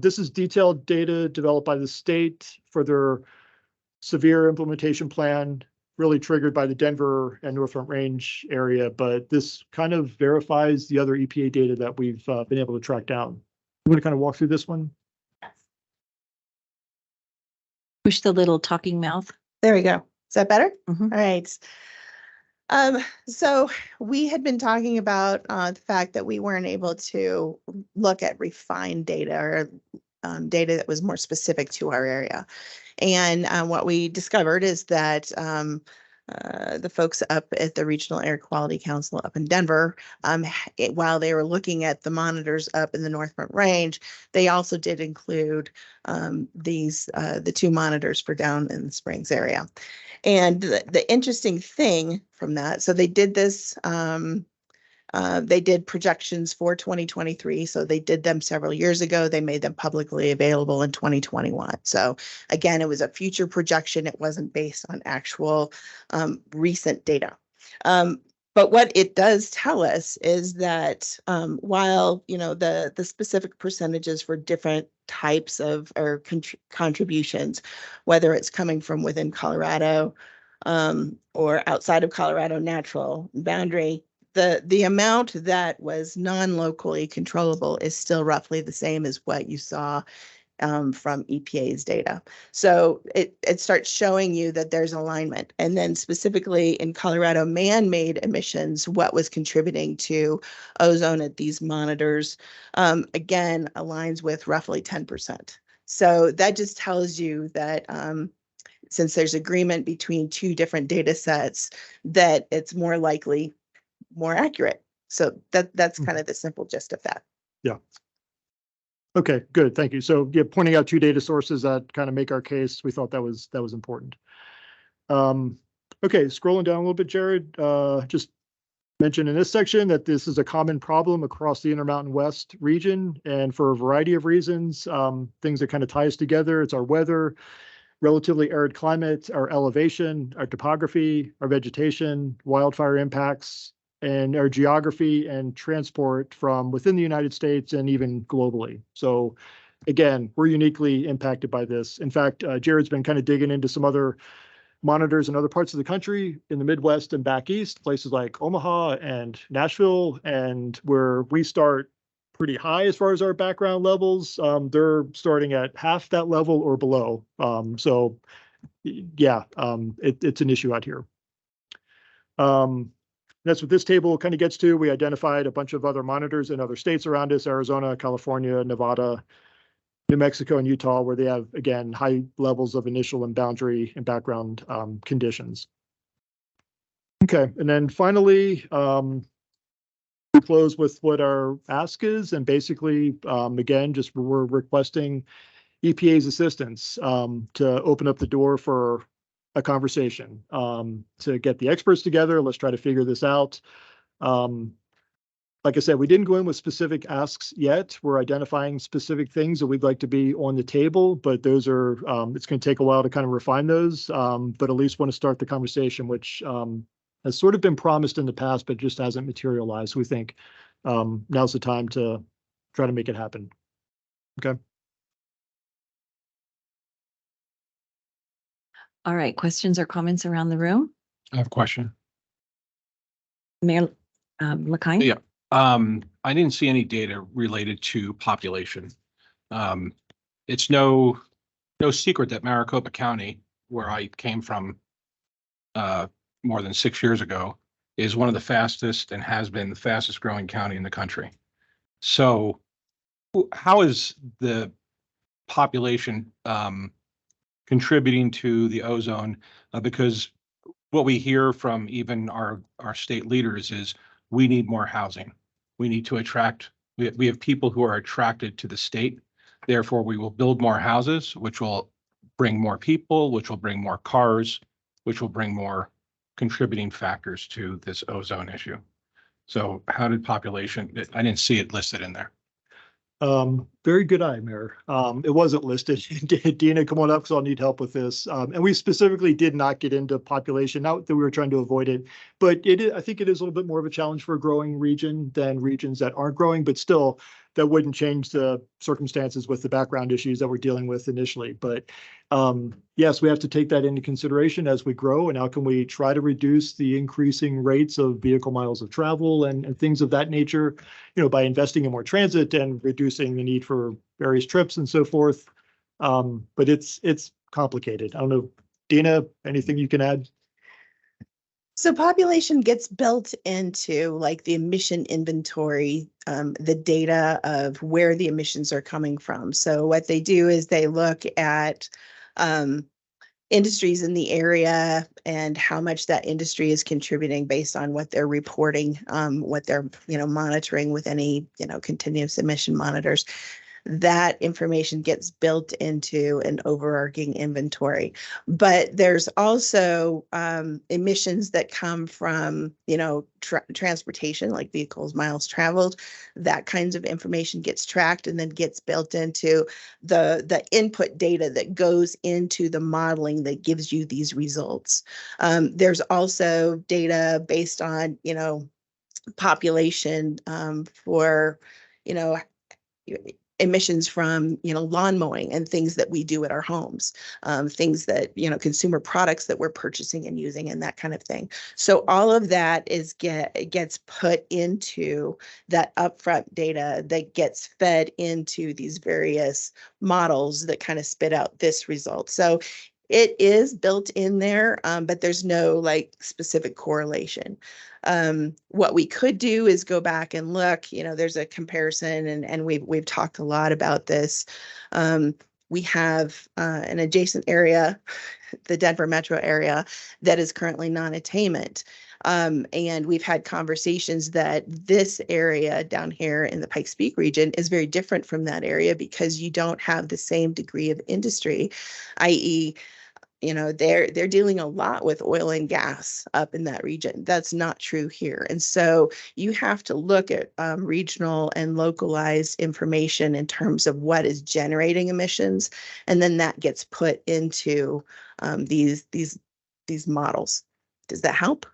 This is detailed data developed by the state for their severe implementation plan, really triggered by the Denver and North Front Range area, but this kind of verifies the other EPA data that we've been able to track down. You want to kind of walk through this one? Push the little talking mouth. There we go. Is that better? Mhm. All right. So we had been talking about the fact that we weren't able to look at refined data or data that was more specific to our area. And what we discovered is that the folks up at the Regional Air Quality Council up in Denver, while they were looking at the monitors up in the North Front Range, they also did include the 2 monitors for down in the Springs area. And the interesting thing from that, so they did this, they did projections for 2023. So they did them several years ago. They made them publicly available in 2021. So again, it was a future projection. It wasn't based on actual recent data. But what it does tell us is that while the specific percentages for different types of contributions, whether it's coming from within Colorado or outside of Colorado natural boundary, the amount that was non-locally controllable is still roughly the same as what you saw from EPA's data. So it starts showing you that there's alignment. And then specifically in Colorado man-made emissions, what was contributing to ozone at these monitors, again, aligns with roughly 10%. So that just tells you that since there's agreement between 2 different data sets, that it's more likely more accurate. So that's kind of the simple gist of that. Yeah. Okay, good. Thank you. So yeah, pointing out 2 data sources that kind of make our case, we thought that was important. Okay, scrolling down a little bit, Jared, just mention in this section that this is a common problem across the Intermountain West region, and for a variety of reasons, things that kind of tie us together. It's our weather, relatively arid climate, our elevation, our topography, our vegetation, wildfire impacts, and our geography and transport from within the United States and even globally. So again, we're uniquely impacted by this. In fact, Jared's been kind of digging into some other monitors in other parts of the country, in the Midwest and back east, places like Omaha and Nashville, and where we start pretty high as far as our background levels. They're starting at half that level or below. So yeah, it's an issue out here. That's what this table kind of gets to. We identified a bunch of other monitors in other states around us: Arizona, California, Nevada, New Mexico, and Utah, where they have, again, high levels of initial and boundary and background conditions. Okay, and then finally, we close with what our ask is, and basically, again, just we're requesting EPA's assistance to open up the door for a conversation, to get the experts together. Let's try to figure this out. Like I said, we didn't go in with specific asks yet. We're identifying specific things that we'd like to be on the table, but those are, it's going to take a while to kind of refine those, but at least want to start the conversation, which has sort of been promised in the past, but just hasn't materialized. We think now's the time to try to make it happen. Okay. All right, questions or comments around the room? I have a question. Mayor LaKine? Yeah. I didn't see any data related to population. It's no secret that Maricopa County, where I came from more than 6 years ago, is one of the fastest and has been the fastest growing county in the country. So how is the population contributing to the ozone? Because what we hear from even our state leaders is we need more housing. We need to attract, we have people who are attracted to the state. Therefore, we will build more houses, which will bring more people, which will bring more cars, which will bring more contributing factors to this ozone issue. So how did population, I didn't see it listed in there. Very good eye, Mayor. It wasn't listed. Dina, come on up, because I'll need help with this. And we specifically did not get into population, not that we were trying to avoid it, but I think it is a little bit more of a challenge for a growing region than regions that aren't growing, but still, that wouldn't change the circumstances with the background issues that we're dealing with initially. But yes, we have to take that into consideration as we grow, and how can we try to reduce the increasing rates of vehicle miles of travel and things of that nature, by investing in more transit and reducing the need for various trips and so forth. But it's complicated. I don't know, Dina, anything you can add? So population gets built into like the emission inventory, the data of where the emissions are coming from. So what they do is they look at industries in the area and how much that industry is contributing based on what they're reporting, what they're monitoring with any continuous emission monitors. That information gets built into an overarching inventory. But there's also emissions that come from, transportation, like vehicles, miles traveled. That kinds of information gets tracked and then gets built into the input data that goes into the modeling that gives you these results. There's also data based on, population for, emissions from, lawn mowing and things that we do at our homes, things that, consumer products that we're purchasing and using and that kind of thing. So all of that gets put into that upfront data that gets fed into these various models that kind of spit out this result. So it is built in there, but there's no specific correlation. What we could do is go back and look, there's a comparison and we've talked a lot about this. We have an adjacent area, the Denver metro area, that is currently non-attainment. And we've had conversations that this area down here in the Pikes Peak region is very different from that area because you don't have the same degree of industry, i.e., you know, they're dealing a lot with oil and gas up in that region. That's not true here. And so you have to look at regional and localized information in terms of what is generating emissions, and then that gets put into these models. Does that help?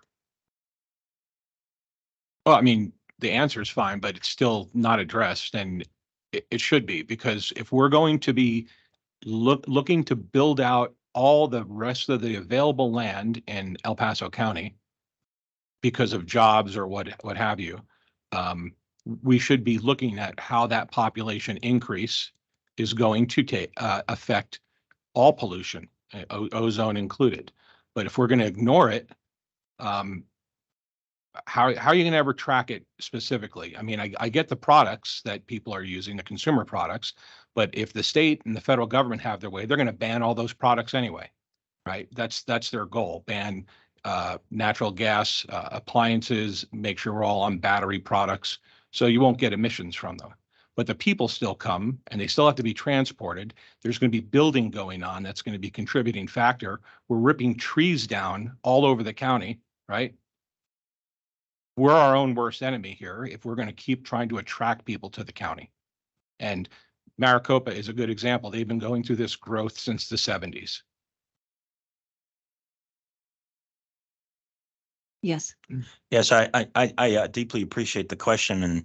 Well, I mean, the answer is fine, but it's still not addressed, and it should be, because if we're going to be looking to build out all the rest of the available land in El Paso County because of jobs or what have you, we should be looking at how that population increase is going to affect all pollution, ozone included. But if we're going to ignore it, how are you going to ever track it specifically? I mean, I get the products that people are using, the consumer products, but if the state and the federal government have their way, they're going to ban all those products anyway, right? That's their goal. Ban natural gas appliances, make sure we're all on battery products, so you won't get emissions from them. But the people still come and they still have to be transported. There's going to be building going on that's going to be a contributing factor. We're ripping trees down all over the county, right? We're our own worst enemy here if we're going to keep trying to attract people to the county. And Maricopa is a good example. They've been going through this growth since the 70s. Yes. Yes, I deeply appreciate the question, and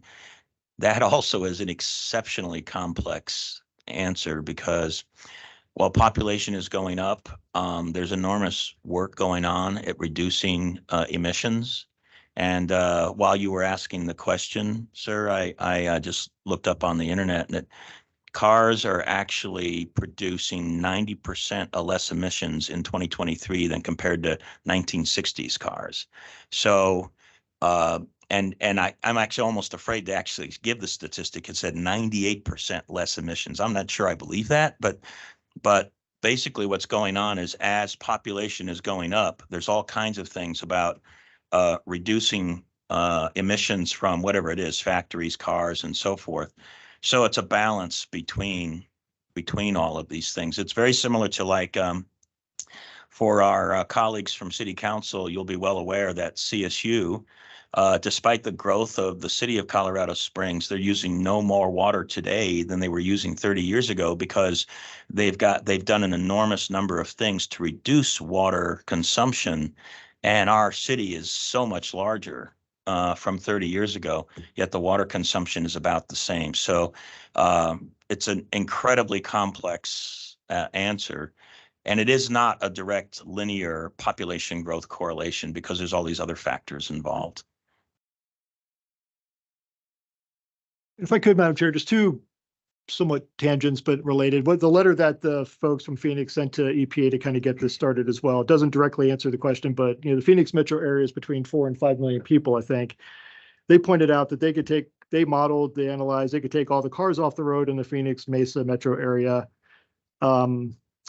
that also is an exceptionally complex answer because while population is going up, there's enormous work going on at reducing emissions. And while you were asking the question, sir, I just looked up on the internet that cars are actually producing 90% less emissions in 2023 than compared to 1960s cars. So, I'm actually almost afraid to actually give the statistic. It said 98% less emissions. I'm not sure I believe that, but basically what's going on is as population is going up, there's all kinds of things about reducing emissions from whatever it is, factories, cars, and so forth. So it's a balance between all of these things. It's very similar to like for our colleagues from City Council, you'll be well aware that CSU, despite the growth of the city of Colorado Springs, they're using no more water today than they were using 30 years ago because they've done an enormous number of things to reduce water consumption. And our city is so much larger from 30 years ago, yet the water consumption is about the same. So it's an incredibly complex answer. And it is not a direct linear population growth correlation because there's all these other factors involved. If I could, Madam Chair, just two somewhat tangents, but related. What the letter that the folks from Phoenix sent to EPA to kind of get this started as well. It doesn't directly answer the question, but the Phoenix metro area is between 4 and 5 million people, I think. They pointed out that they modeled, they analyzed, they could take all the cars off the road in the Phoenix Mesa metro area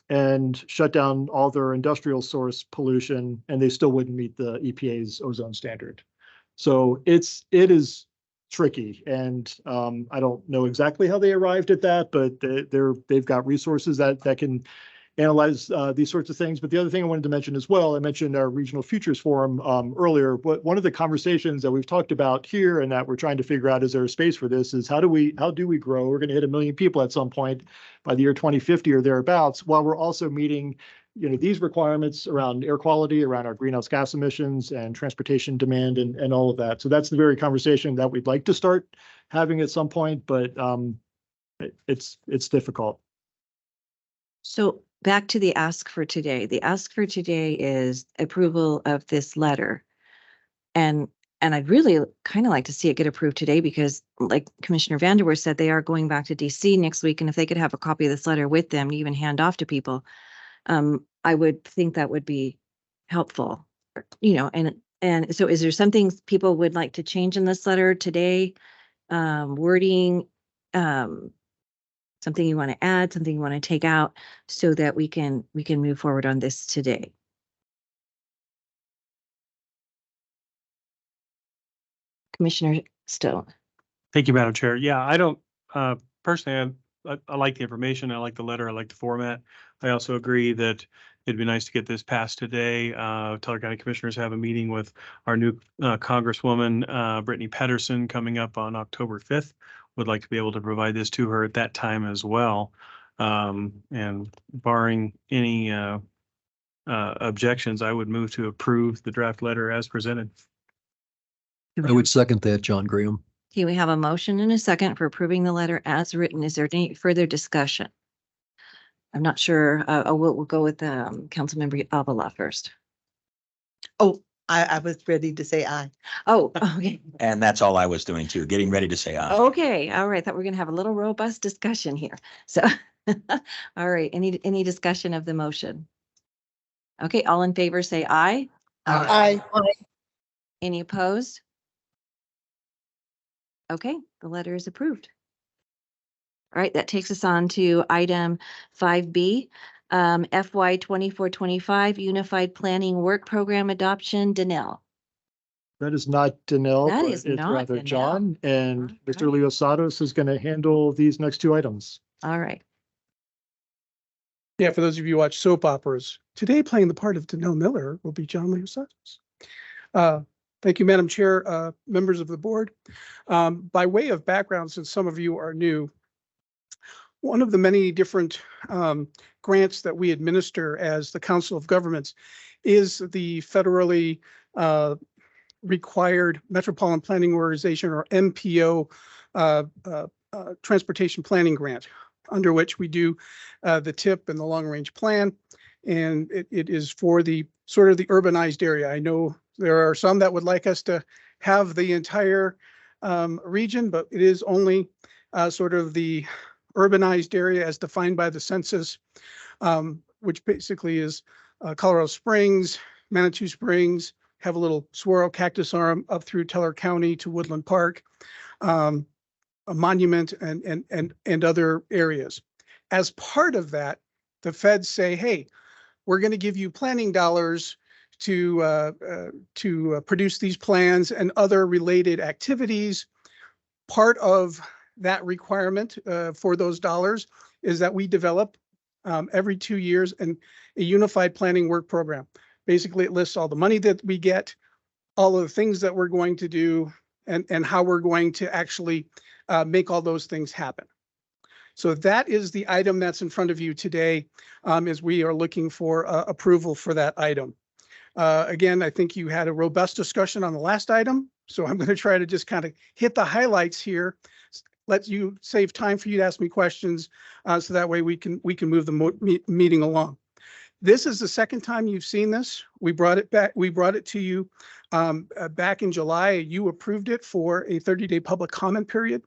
and shut down all their industrial source pollution, and they still wouldn't meet the EPA's ozone standard. So it is tricky, and I don't know exactly how they arrived at that, but they've got resources that can analyze these sorts of things. But the other thing I wanted to mention as well, I mentioned our Regional Futures Forum earlier, but one of the conversations that we've talked about here and that we're trying to figure out, is there a space for this, is how do we grow? We're going to hit 1 million people at some point by the year 2050 or thereabouts, while we're also meeting these requirements around air quality, around our greenhouse gas emissions and transportation demand and all of that. So that's the very conversation that we'd like to start having at some point, but it's difficult. So back to the ask for today. The ask for today is approval of this letter. And I'd really kind of like to see it get approved today because, like Commissioner Vanderwerf said, they are going back to DC next week. And if they could have a copy of this letter with them to even hand off to people, I would think that would be helpful, and so is there something people would like to change in this letter today? Wording, something you want to add, something you want to take out so that we can move forward on this today? Commissioner Stone. Thank you, Madam Chair. Yeah, I don't, personally, I like the information. I like the letter. I like the format. I also agree that It'd be nice to get this passed today. Teller County Commissioners have a meeting with our new Congresswoman, Brittany Pedersen, coming up on October 5th. Would like to be able to provide this to her at that time as well. And barring any objections, I would move to approve the draft letter as presented. I would second that, John Graham. Okay, we have a motion and a second for approving the letter as written. Is there any further discussion? I'm not sure. We'll go with Councilmember Avila first. Oh, I was ready to say aye. Oh, okay. And that's all I was doing too, getting ready to say aye. Okay, all right. Thought we are gonna have a little robust discussion here. So, all right, any discussion of the motion? Okay, all in favor, say aye. Aye. Any opposed? Okay, the letter is approved. All right, that takes us on to item 5B, FY 24-25 Unified Planning Work Program Adoption, Danelle. That is not Danelle, That but is it's not rather Danelle. John, and All Mr. right. Leosados is going to handle these next two items. All right. Yeah, for those of you who watch soap operas, today playing the part of Danelle Miller will be John Leosados. Thank you, Madam Chair, members of the board. By way of background, since some of you are new, one of the many different grants that we administer as the Council of Governments is the federally required Metropolitan Planning Organization, or MPO, Transportation Planning Grant, under which we do the TIP and the long range plan. And it is for the sort of the urbanized area. I know there are some that would like us to have the entire region, but it is only sort of the urbanized area as defined by the census, which basically is Colorado Springs, Manitou Springs, have a little swirl cactus arm up through Teller County to Woodland Park, a Monument, and other areas. As part of that, the feds say, hey, we're going to give you planning dollars to produce these plans and other related activities. Part of that requirement for those dollars is that we develop every 2 years a unified planning work program. Basically, it lists all the money that we get, all of the things that we're going to do, and how we're going to actually make all those things happen. So that is the item that's in front of you today, as we are looking for approval for that item. Again, I think you had a robust discussion on the last item, so I'm going to try to just kind of hit the highlights here, let you save time for you to ask me questions, so that way we can move the meeting along. This is the second time you've seen this. We brought it back. We brought it to you back in July. You approved it for a 30-day public comment period.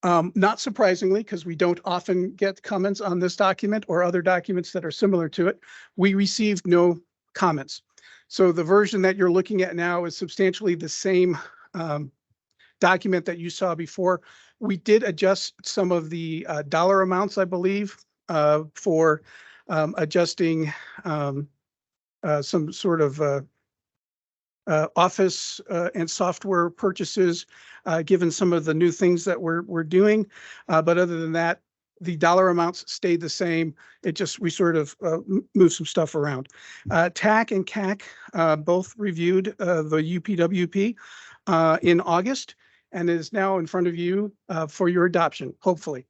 Not surprisingly, because we don't often get comments on this document or other documents that are similar to it, we received no comments. So the version that you're looking at now is substantially the same document that you saw before. We did adjust some of the dollar amounts, I believe, for adjusting some sort of office and software purchases, given some of the new things that we're doing. But other than that, the dollar amounts stayed the same. It just, we sort of moved some stuff around. TAC and CAC both reviewed the UPWP in August, and is now in front of you for your adoption, hopefully.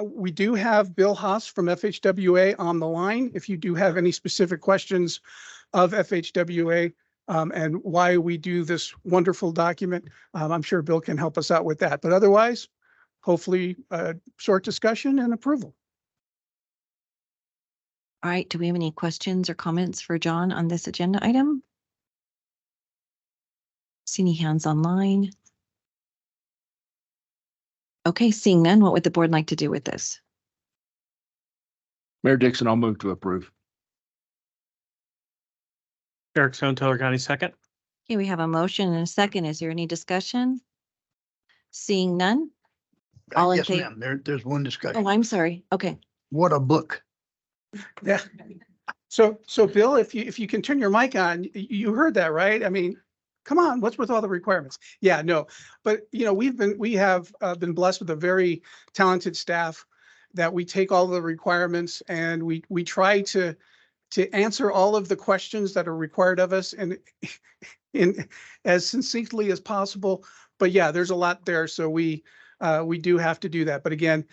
We do have Bill Haas from FHWA on the line. If you do have any specific questions of FHWA and why we do this wonderful document, I'm sure Bill can help us out with that. But otherwise, hopefully a short discussion and approval. All right, do we have any questions or comments for John on this agenda item? See any hands online? Okay, seeing none, what would the board like to do with this? Mayor Dixon, I'll move to approve. Eric Stone, Teller County, second. Okay, we have a motion and a second. Is there any discussion? Seeing none? All in Yes, favor? ma'am. There's one discussion. Oh, I'm sorry. Okay. What a book. Yeah. So Bill, if you can turn your mic on, you heard that, right? I mean, come on, what's with all the requirements? Yeah, no, but you know, we have been blessed with a very talented staff that we take all the requirements and we try to to answer all of the questions that are required of us and in as succinctly as possible. But yeah, there's a lot there. So we do have to do that. But again,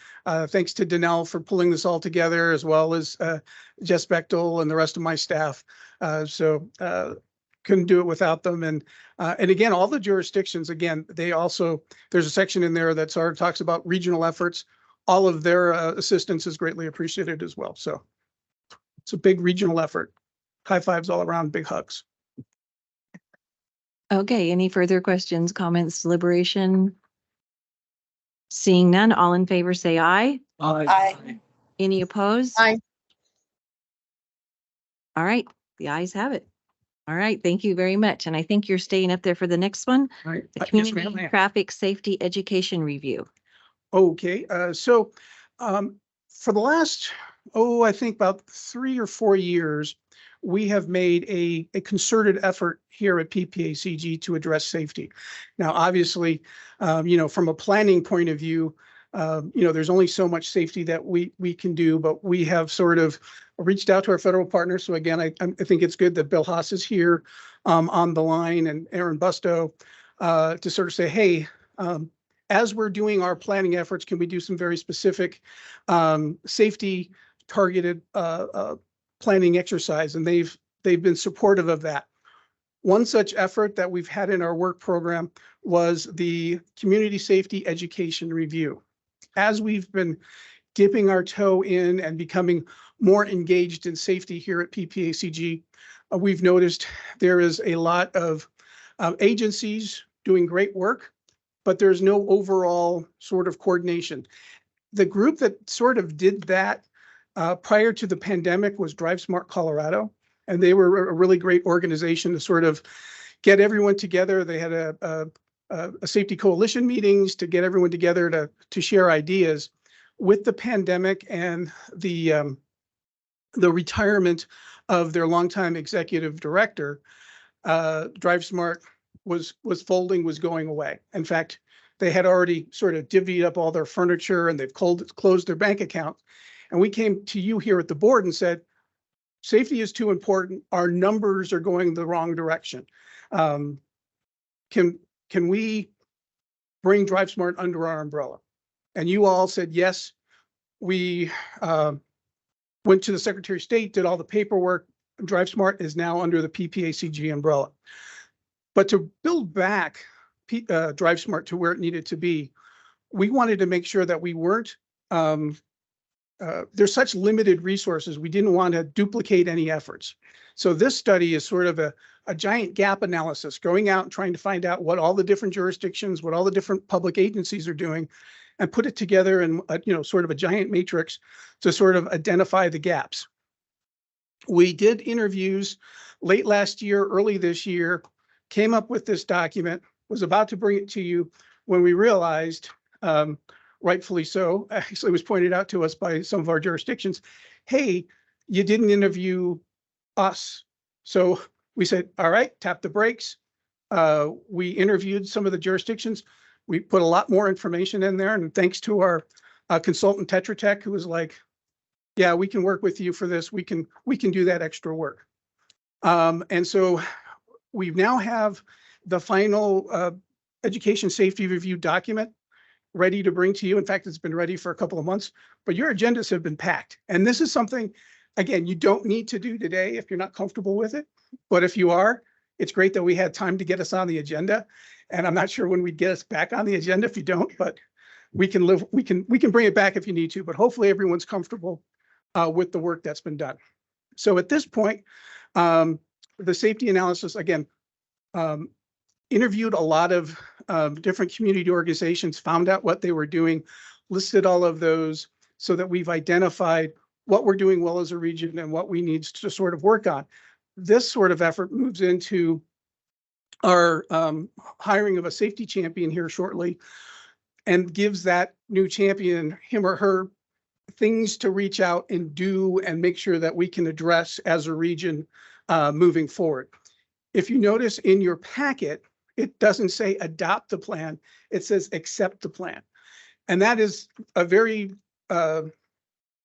thanks to Danelle for pulling this all together, as well as Jess Bechtel and the rest of my staff. Couldn't do it without them. And again, all the jurisdictions, again, they also, there's a section in there that sort of talks about regional efforts. All of their assistance is greatly appreciated as well. So it's a big regional effort. High fives all around, big hugs. Okay, any further questions, comments, deliberation? Seeing none, all in favor say aye. Aye. Any opposed? Aye. All right, the ayes have it. All right, thank you very much. And I think you're staying up there for the next one, All right. the Yes, ma'am, Community I am. Traffic Safety Education Review. Okay, for the last, I think about 3 or 4 years, we have made a concerted effort here at PPACG to address safety. Now, obviously, from a planning point of view, there's only so much safety that we can do, but we have sort of reached out to our federal partners. So again, I think it's good that Bill Haas is here on the line, and Aaron Busto, to sort of say, hey, as we're doing our planning efforts, can we do some very specific safety targeted planning exercise? And they've been supportive of that. One such effort that we've had in our work program was the Community Safety Education Review. As we've been dipping our toe in and becoming more engaged in safety here at PPACG, we've noticed there is a lot of agencies doing great work, but there's no overall sort of coordination. The group that sort of did that prior to the pandemic was Drive Smart Colorado, and they were a really great organization to sort of get everyone together. They had a safety coalition meetings to get everyone together to share ideas. With the pandemic and the retirement of their longtime executive director, Drive Smart was folding, was going away. In fact, they had already sort of divvied up all their furniture and they've closed their bank account. And we came to you here at the board and said, safety is too important. Our numbers are going the wrong direction. Can we bring Drive Smart under our umbrella? And you all said yes. We went to the Secretary of State, did all the paperwork. Drive Smart is now under the PPACG umbrella. But to build back Drive Smart to where it needed to be, we wanted to make sure that we weren't, there's such limited resources, we didn't want to duplicate any efforts. So this study is sort of a giant gap analysis, going out and trying to find out what all the different jurisdictions, what all the different public agencies are doing, and put it together in sort of a giant matrix to sort of identify the gaps. We did interviews late last year, early this year, came up with this document, was about to bring it to you when we realized, rightfully so, actually it was pointed out to us by some of our jurisdictions, hey, you didn't interview us. So we said, all right, tap the brakes. We interviewed some of the jurisdictions. We put a lot more information in there, and thanks to our consultant Tetra Tech, who was like, yeah, we can work with you for this. We can do that extra work. And so we now have the final education safety review document ready to bring to you. In fact, it's been ready for a couple of months, but your agendas have been packed. And this is something, again, you don't need to do today if you're not comfortable with it. But if you are, it's great that we had time to get us on the agenda. And I'm not sure when we'd get us back on the agenda if you don't, but we can bring it back if you need to, but hopefully everyone's comfortable with the work that's been done. So at this point, the safety analysis, again, interviewed a lot of different community organizations, found out what they were doing, listed all of those so that we've identified what we're doing well as a region and what we need to sort of work on. This sort of effort moves into our hiring of a safety champion here shortly, and gives that new champion, him or her, things to reach out and do and make sure that we can address as a region moving forward. If you notice in your packet, it doesn't say adopt the plan, it says accept the plan. And that is a very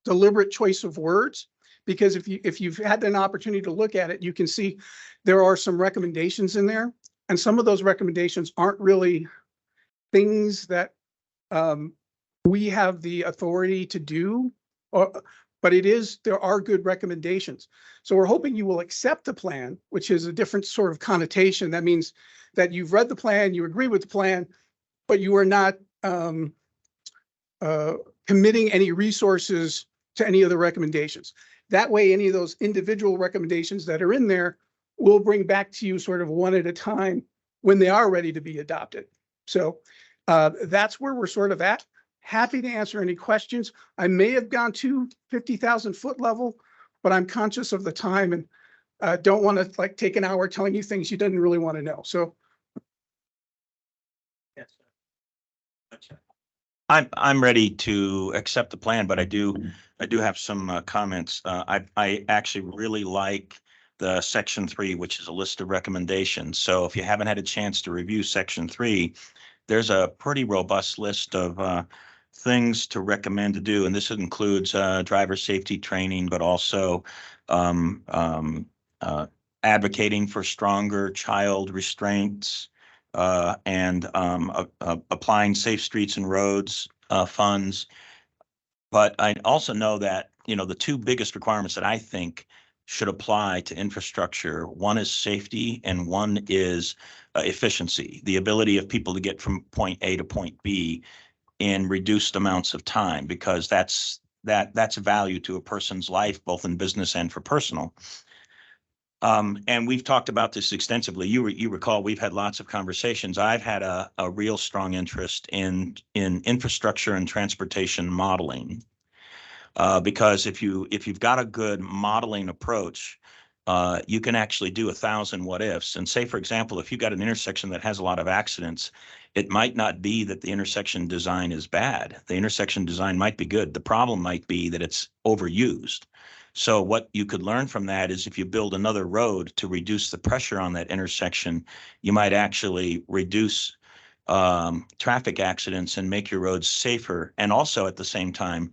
deliberate choice of words, because if you've had an opportunity to look at it, you can see there are some recommendations in there. And some of those recommendations aren't really things that we have the authority to do, but there are good recommendations. So we're hoping you will accept the plan, which is a different sort of connotation. That means that you've read the plan, you agree with the plan, but you are not committing any resources to any of the recommendations. That way, any of those individual recommendations that are in there will bring back to you sort of one at a time when they are ready to be adopted. So that's where we're sort of at. Happy to answer any questions. I may have gone to 50,000 foot level, but I'm conscious of the time and don't want to like take an hour telling you things you didn't really want to know. So I'm ready to accept the plan, but I do have some comments. I actually really like the section 3, which is a list of recommendations. So if you haven't had a chance to review section 3, there's a pretty robust list of things to recommend to do, and this includes driver safety training, but also advocating for stronger child restraints, and applying safe streets and roads funds. But I also know that, the two biggest requirements that I think should apply to infrastructure, one is safety and one is efficiency, the ability of people to get from point A to point B in reduced amounts of time, because that's value to a person's life, both in business and for personal. And we've talked about this extensively. You recall we've had lots of conversations. I've had a real strong interest in infrastructure and transportation modeling, because if you've got a good modeling approach, you can actually do 1,000 what ifs. And say, for example, if you've got an intersection that has a lot of accidents, it might not be that the intersection design is bad. The intersection design might be good. The problem might be that it's overused. So what you could learn from that is if you build another road to reduce the pressure on that intersection, you might actually reduce traffic accidents and make your roads safer, and also at the same time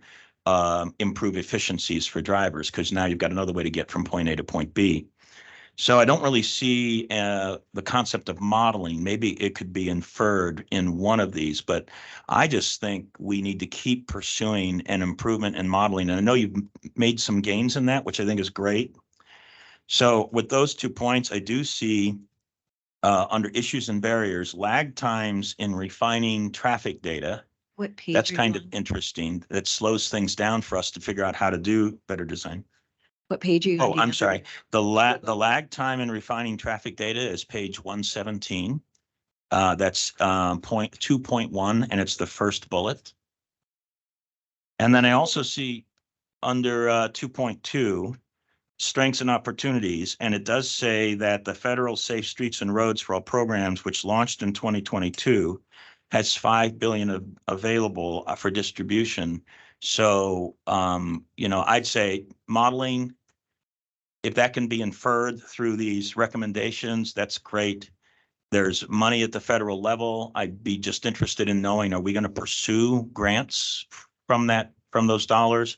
improve efficiencies for drivers, because now you've got another way to get from point A to point B. So I don't really see the concept of modeling. Maybe it could be inferred in one of these, but I just think we need to keep pursuing an improvement in modeling. And I know you've made some gains in that, which I think is great. So with those 2 points, I do see under issues and barriers, lag times in refining traffic data. What page? That's are you kind of on? interesting. That slows things down for us to figure out how to do better design. What page are you on? Oh, Do you I'm know? sorry. The lag time in refining traffic data is page 117. That's point 2.1, and it's the first bullet. And then I also see under 2.2, strengths and opportunities, and it does say that the federal Safe Streets and Roads for All programs, which launched in 2022, has $5 billion available for distribution. So, I'd say modeling, if that can be inferred through these recommendations, that's great. There's money at the federal level. I'd be just interested in knowing, are we going to pursue grants from those dollars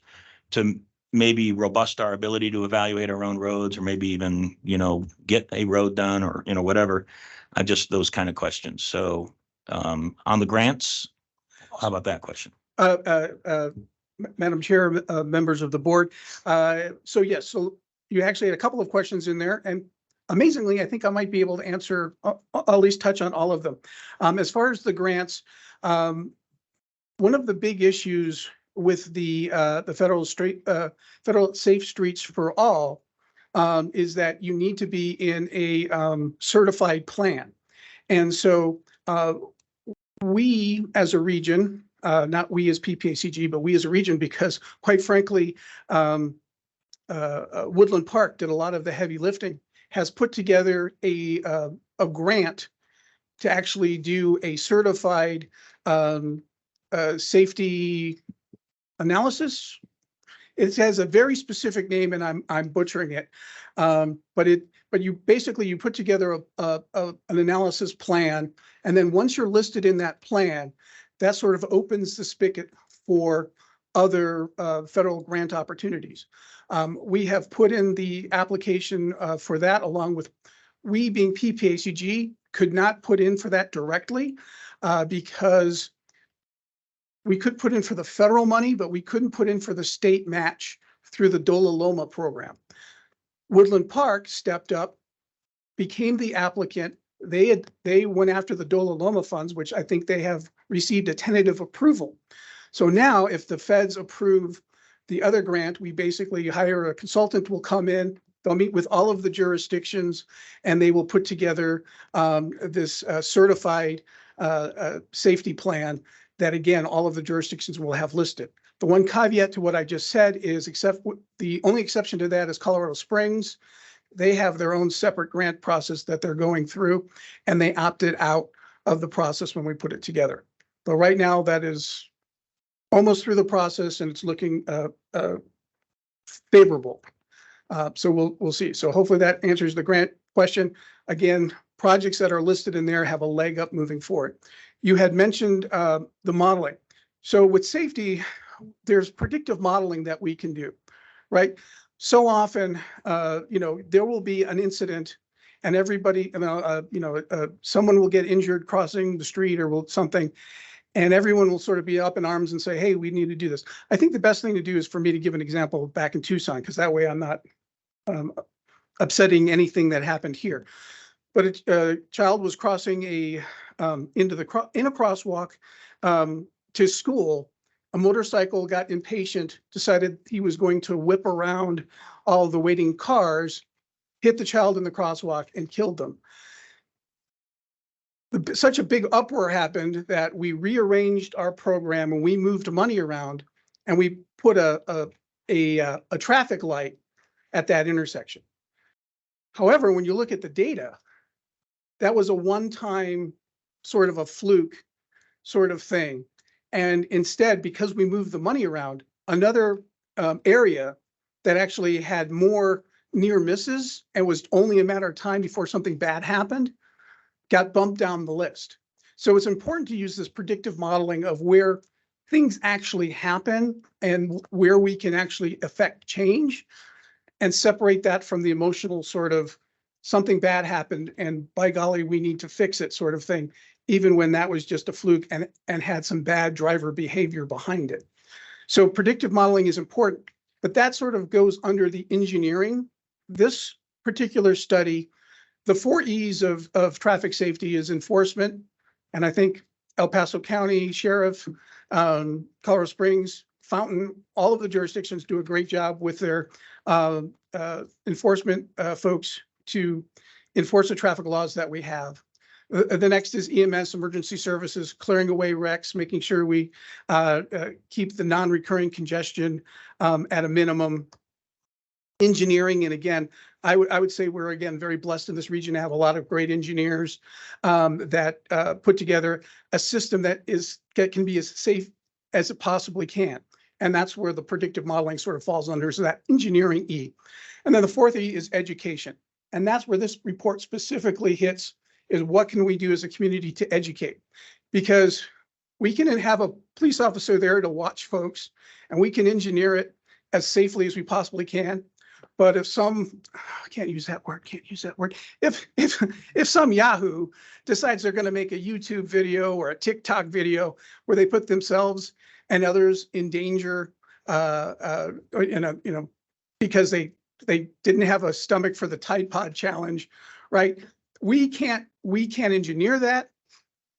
to maybe robust our ability to evaluate our own roads, or maybe even, get a road done, or, whatever. Just those kind of questions. So on the grants, how about that question? Madam Chair, members of the board. So yes, so you actually had a couple of questions in there, and amazingly, I think I might be able to answer, at least touch on all of them. As far as the grants, one of the big issues with the federal Safe Streets for All is that you need to be in a certified plan. And so we as a region, not we as PPACG, but we as a region, because quite frankly, Woodland Park did a lot of the heavy lifting, has put together a grant to actually do a certified safety analysis. It has a very specific name, and I'm butchering it. But you basically put together an analysis plan, and then once you're listed in that plan, that sort of opens the spigot for other federal grant opportunities. We have put in the application for that, along with, we being PPACG could not put in for that directly because we could put in for the federal money, but we couldn't put in for the state match through the Dola Loma program. Woodland Park stepped up, became the applicant. They went after the Dola Loma funds, which I think they have received a tentative approval. So now if the feds approve the other grant, we basically hire a consultant, will come in, they'll meet with all of the jurisdictions, and they will put together this certified safety plan that, again, all of the jurisdictions will have listed. The one caveat to what I just said is, the only exception to that is Colorado Springs. They have their own separate grant process that they're going through, and they opted out of the process when we put it together. But right now, that is almost through the process, and it's looking favorable. So we'll see. So hopefully that answers the grant question. Again, projects that are listed in there have a leg up moving forward. You had mentioned the modeling. So with safety, there's predictive modeling that we can do, right? So often, there will be an incident, and everybody, someone will get injured crossing the street or something, and everyone will sort of be up in arms and say, hey, we need to do this. I think the best thing to do is for me to give an example back in Tucson, because that way I'm not upsetting anything that happened here. But a child was crossing in a crosswalk to school. A motorcycle got impatient, decided he was going to whip around all the waiting cars, hit the child in the crosswalk, and killed them. Such a big uproar happened that we rearranged our program and we moved money around, and we put a traffic light at that intersection. However, when you look at the data, that was a one-time sort of a fluke sort of thing. And instead, because we moved the money around, another area that actually had more near misses and was only a matter of time before something bad happened, got bumped down the list. So it's important to use this predictive modeling of where things actually happen and where we can actually affect change, and separate that from the emotional sort of something bad happened and by golly, we need to fix it sort of thing, even when that was just a fluke and had some bad driver behavior behind it. So predictive modeling is important, but that sort of goes under the engineering. This particular study, the 4 E's of traffic safety is enforcement. And I think El Paso County Sheriff, Colorado Springs, Fountain, all of the jurisdictions do a great job with their enforcement folks to enforce the traffic laws that we have. The next is EMS, emergency services, clearing away wrecks, making sure we keep the non-recurring congestion at a minimum. Engineering, and again, I would say we're again very blessed in this region to have a lot of great engineers that put together a system that can be as safe as it possibly can. And that's where the predictive modeling sort of falls under, so that engineering E. And then the 4th E is education. And that's where this report specifically hits, is what can we do as a community to educate? Because we can have a police officer there to watch folks, and we can engineer it as safely as we possibly can. But if if some Yahoo decides they're going to make a YouTube video or a TikTok video where they put themselves and others in danger, because they didn't have a stomach for the Tide Pod challenge, right? We can't engineer that.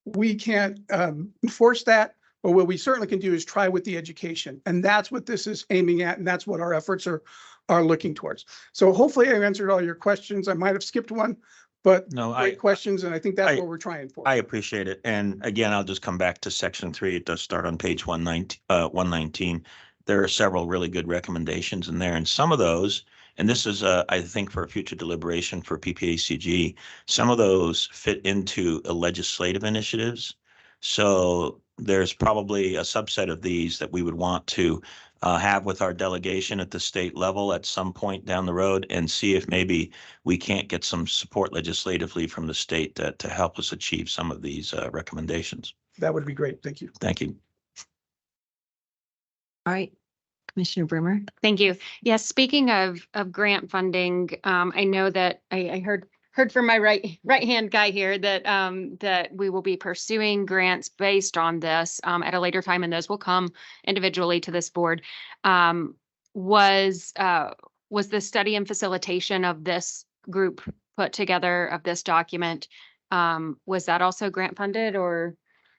We can't enforce that. But what we certainly can do is try with the education, and that's what this is aiming at, and that's what our efforts are looking towards. So hopefully I answered all your questions. I might have skipped one, but No, great questions, and I think that's what we're trying for. I appreciate it. And again, I'll just come back to section 3. It does start on page 119. There are several really good recommendations in there, and some of those, and this is, I think, for a future deliberation for PPACG, some of those fit into legislative initiatives. So there's probably a subset of these that we would want to have with our delegation at the state level at some point down the road, and see if maybe we can't get some support legislatively from the state to help us achieve some of these recommendations. That would be great. Thank you. Thank you. All right, Commissioner Brimmer. Thank you. Yes, speaking of grant funding, I know that I heard from my right hand guy here that that we will be pursuing grants based on this at a later time, and those will come individually to this board. Was the study and facilitation of this group put together of this document, was that also grant funded or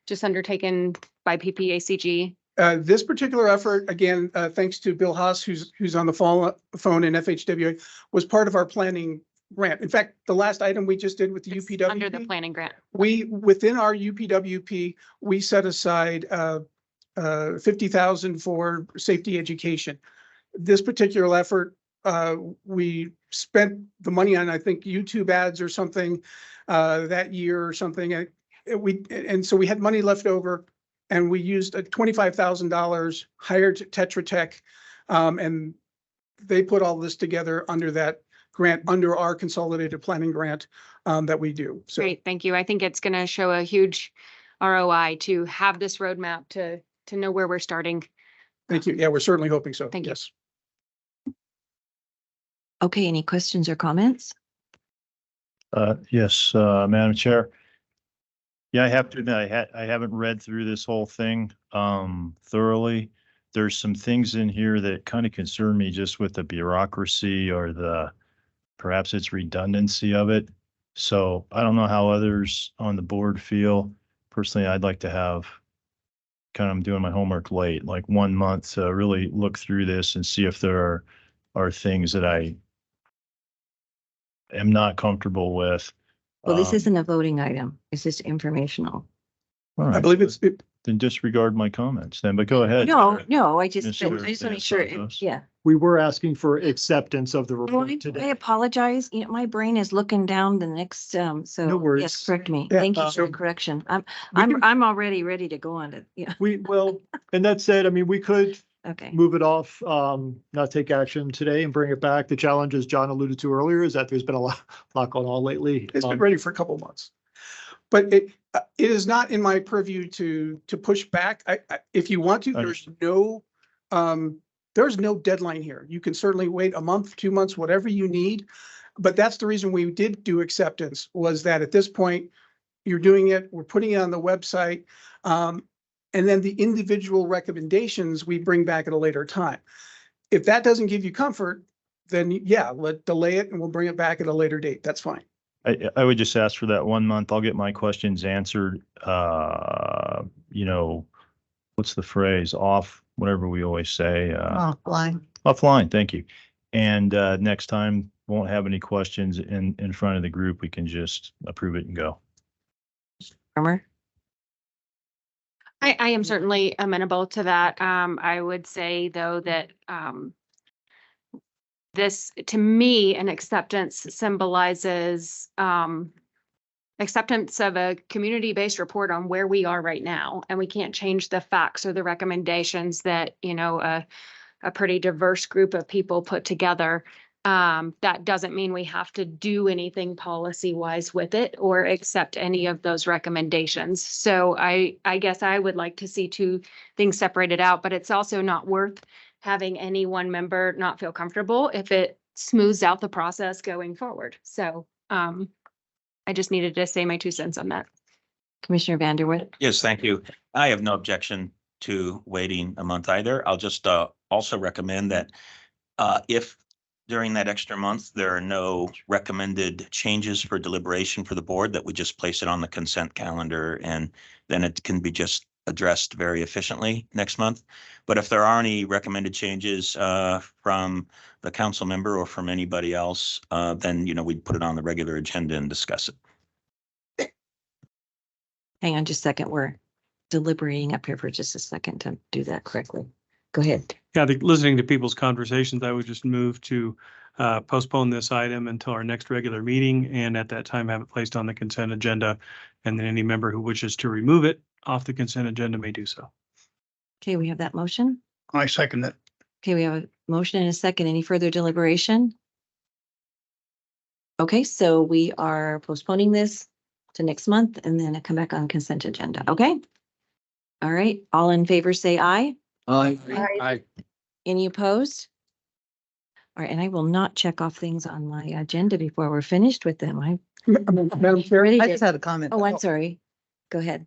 just undertaken by PPACG? This particular effort, again, thanks to Bill Haas, who's on the phone in FHWA, was part of our planning grant. In fact, the last item we just did with the It's UPWP. under the planning grant. Within our UPWP, we set aside 50,000 for safety education. This particular effort, we spent the money on, I think, YouTube ads or something that year or something. And so we had money left over. And we used $25,000, hired Tetra Tech, and they put all this together under that grant, under our consolidated planning grant that we do. So Great, thank you. I think it's going to show a huge ROI to have this roadmap to know where we're starting. thank you. Yeah, we're certainly hoping so. Thank you. Yes. Okay, any questions or comments? Yes, Madam Chair. Yeah, I have to admit, I haven't read through this whole thing thoroughly. There's some things in here that kind of concern me just with the bureaucracy or perhaps it's redundancy of it. So I don't know how others on the board feel. Personally, I'd like to have I'm doing my homework late, like 1 month to really look through this and see if there are things that I am not comfortable with. Well, this isn't a voting item. It's just informational. All I right, believe it's, then disregard my comments then, but go ahead. No, I just Mr. want to make sure, Santos. yeah. We were asking for acceptance of the Well, report I today. apologize. You know, my brain is looking down the next, so No worries. yes, correct me. Yeah, Thank you for so the correction. we can- I'm already ready to go on to, yeah, And that said, I mean, we could okay. move it off, not take action today and bring it back. The challenge, as John alluded to earlier, is that there's been a lot going on lately. it's been ready for a couple of months. But it is not in my purview to push back. If you want to, there's no deadline here. You can certainly wait a month, 2 months, whatever you need. But that's the reason we did do acceptance, was that at this point, you're doing it, we're putting it on the website. And then the individual recommendations we bring back at a later time. If that doesn't give you comfort, then yeah, delay it and we'll bring it back at a later date. That's fine. I would just ask for that 1 month. I'll get my questions answered. What's the phrase? Whatever we always say. Offline. Offline, thank you. And next time, won't have any questions in front of the group. We can just approve it and go. Farmer? I am certainly amenable to that. I would say, though, that this, to me, an acceptance symbolizes acceptance of a community-based report on where we are right now. And we can't change the facts or the recommendations that, a pretty diverse group of people put together. That doesn't mean we have to do anything policy-wise with it or accept any of those recommendations. So I guess I would like to see two things separated out, but it's also not worth having any one member not feel comfortable if it smooths out the process going forward. So I just needed to say my 2 cents on that. Commissioner Vanderwood? Yes, thank you. I have no objection to waiting a month either. I'll just also recommend that if during that extra month, there are no recommended changes for deliberation for the board, that we just place it on the consent calendar and then it can be just addressed very efficiently next month. But if there are any recommended changes from the council member or from anybody else, then, we'd put it on the regular agenda and discuss it. Hang on just a second. We're deliberating up here for just a second to do that correctly. Go ahead. Yeah, listening to people's conversations, I would just move to postpone this item until our next regular meeting, and at that time have it placed on the consent agenda. And then any member who wishes to remove it off the consent agenda may do so. Okay, we have that motion. I second it. Okay, we have a motion and a second. Any further deliberation? Okay, so we are postponing this to next month and then come back on consent agenda. Okay? All right, all in favor say aye. Aye. Aye. Any opposed? All right, and I will not check off things on my agenda before we're finished with them. Madam Chair, Ready I to- just had a comment. Oh, I'm sorry. Go ahead.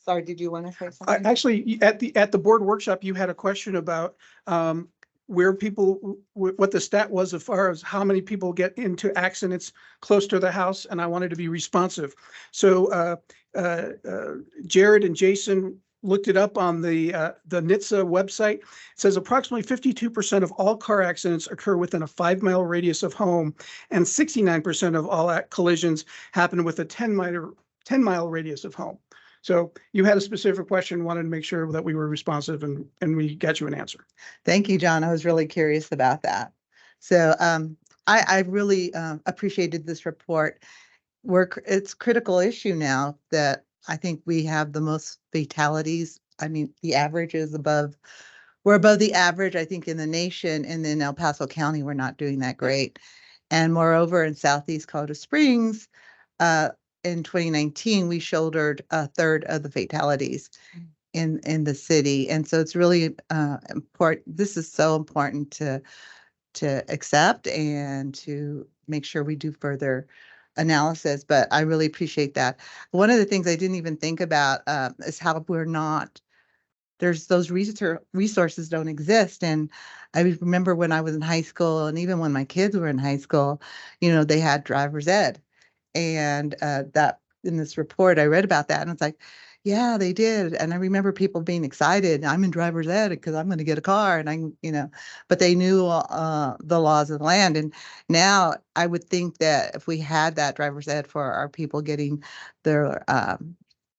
Sorry, did you want to say I something? actually, at the board workshop, you had a question about where people, what the stat was as far as how many people get into accidents close to the house, and I wanted to be responsive. So Jared and Jason looked it up on the NHTSA website. It says approximately 52% of all car accidents occur within a 5-mile radius of home, and 69% of all collisions happen with a 10-mile radius of home. So you had a specific question, wanted to make sure that we were responsive, and we got you an answer. Thank you, John. I was really curious about that. So I really appreciated this report. It's a critical issue now that I think we have the most fatalities. I mean, the average is we're above the average, I think, in the nation. And in El Paso County, we're not doing that great. And moreover, in Southeast Colorado Springs, in 2019, we shouldered a third of the fatalities in the city. And so it's really important. This is so important to accept and to make sure we do further analysis. But I really appreciate that. One of the things I didn't even think about is how there's those resources don't exist. And I remember when I was in high school, and even when my kids were in high school, they had driver's ed. And that in this report, I read about that, and it's like, yeah, they did. And I remember people being excited. I'm in driver's ed because I'm going to get a car, and but they knew the laws of the land. And now I would think that if we had that driver's ed for our people getting their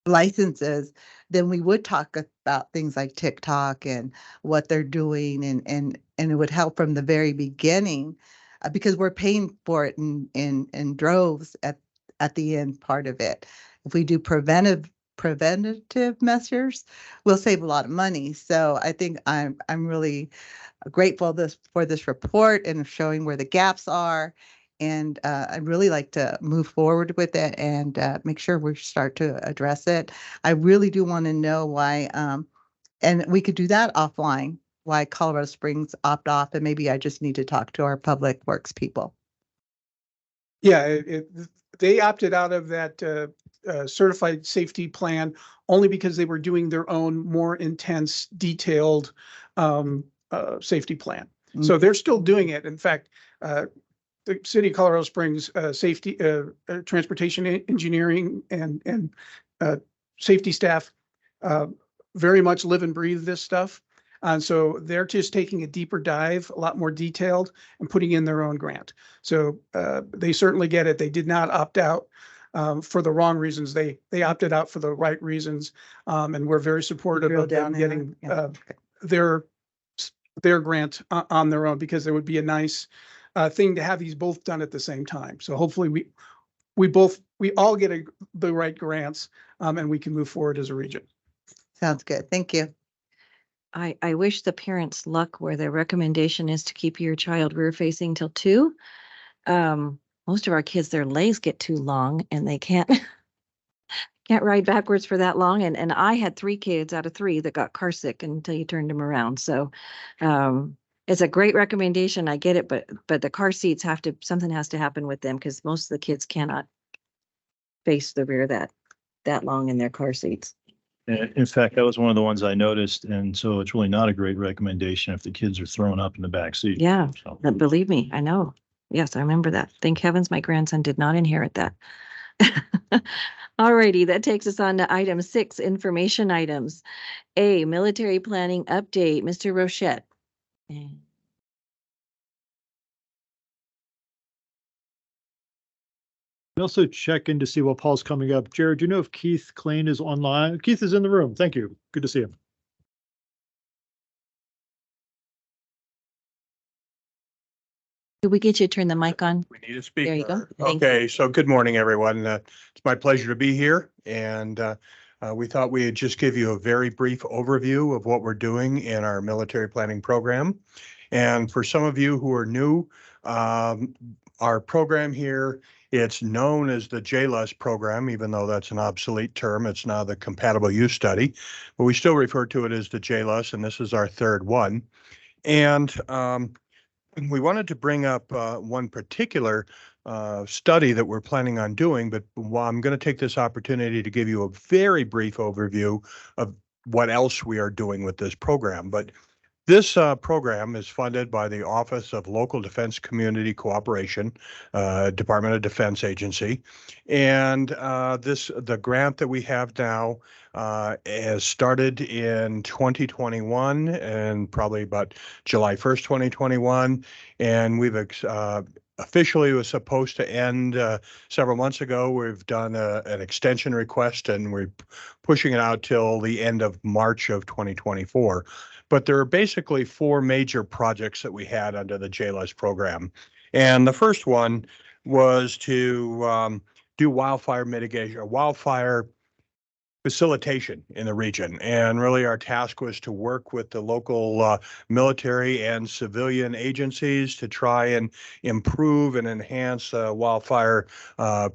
licenses, then we would talk about things like TikTok and what they're doing, and it would help from the very beginning. Because we're paying for it in droves at the end part of it. If we do preventative measures, we'll save a lot of money. So I think I'm really grateful for this report and showing where the gaps are. And I'd really like to move forward with it and make sure we start to address it. I really do want to know why, and we could do that offline, why Colorado Springs opt off, and maybe I just need to talk to our public works people. Yeah, they opted out of that certified safety plan only because they were doing their own more intense, detailed safety plan. So they're still doing it. In fact, the city of Colorado Springs safety, transportation engineering and safety staff very much live and breathe this stuff. And so they're just taking a deeper dive, a lot more detailed, and putting in their own grant. So they certainly get it. They did not opt out for the wrong reasons. They opted out for the right reasons. And we're very supportive of them getting their grant on their own, because there would be a nice thing to have these both done at the same time. So hopefully we all get the right grants and we can move forward as a region. Sounds good. Thank you. I wish the parents luck where their recommendation is to keep your child rear facing till 2. Most of our kids, their legs get too long and they can't ride backwards for that long. And I had 3 kids out of 3 that got car sick until you turned them around. So it's a great recommendation. I get it, but the car seats something has to happen with them, because most of the kids cannot face the rear that long in their car seats. In fact, that was one of the ones I noticed. And so it's really not a great recommendation if the kids are thrown up in the back seat. Yeah, So. believe me, I know. Yes, I remember that. Thank heavens my grandson did not inherit that. All righty, that takes us on to item 6, information items. A, military planning update, Mr. Rochette. We also check in to see what Paul's coming up. Jared, do you know if Keith Klein is online? Keith is in the room. Thank you. Good to see him. Did we get you to turn the mic on? We need a speaker. There you go. Thank you. Okay, so good morning, everyone. It's my pleasure to be here, and we thought we'd just give you a very brief overview of what we're doing in our military planning program. And for some of you who are new, our program here, it's known as the JLUS program, even though that's an obsolete term. It's now the Compatible Use Study, but we still refer to it as the JLUS, and this is our third one. And we wanted to bring up one particular study that we're planning on doing, but I'm going to take this opportunity to give you a very brief overview of what else we are doing with this program. But this program is funded by the Office of Local Defense Community Cooperation, Department of Defense Agency. And the grant that we have now has started in 2021 and probably about July 1st, 2021. And we've officially was supposed to end several months ago. We've done an extension request and we're pushing it out till the end of March of 2024. But there are basically four major projects that we had under the JLUS program. And the first one was to do wildfire mitigation, wildfire facilitation in the region. And really our task was to work with the local military and civilian agencies to try and improve and enhance wildfire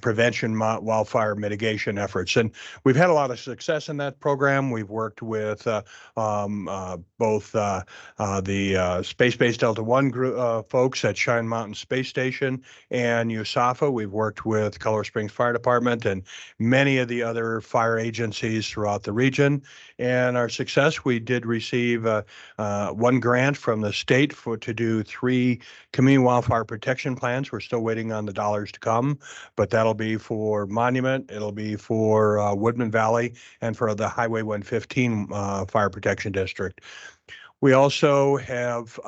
prevention, wildfire mitigation efforts. And we've had a lot of success in that program. We've worked with both the Space-Based Delta One group, folks at Cheyenne Mountain Space Station and USAFA. We've worked with Colorado Springs Fire Department and many of the other fire agencies throughout the region. And our success, we did receive one grant from the state to do 3 community wildfire protection plans. We're still waiting on the dollars to come, but that'll be for Monument, it'll be for Woodman Valley, and for the Highway 115 Fire Protection District. We also have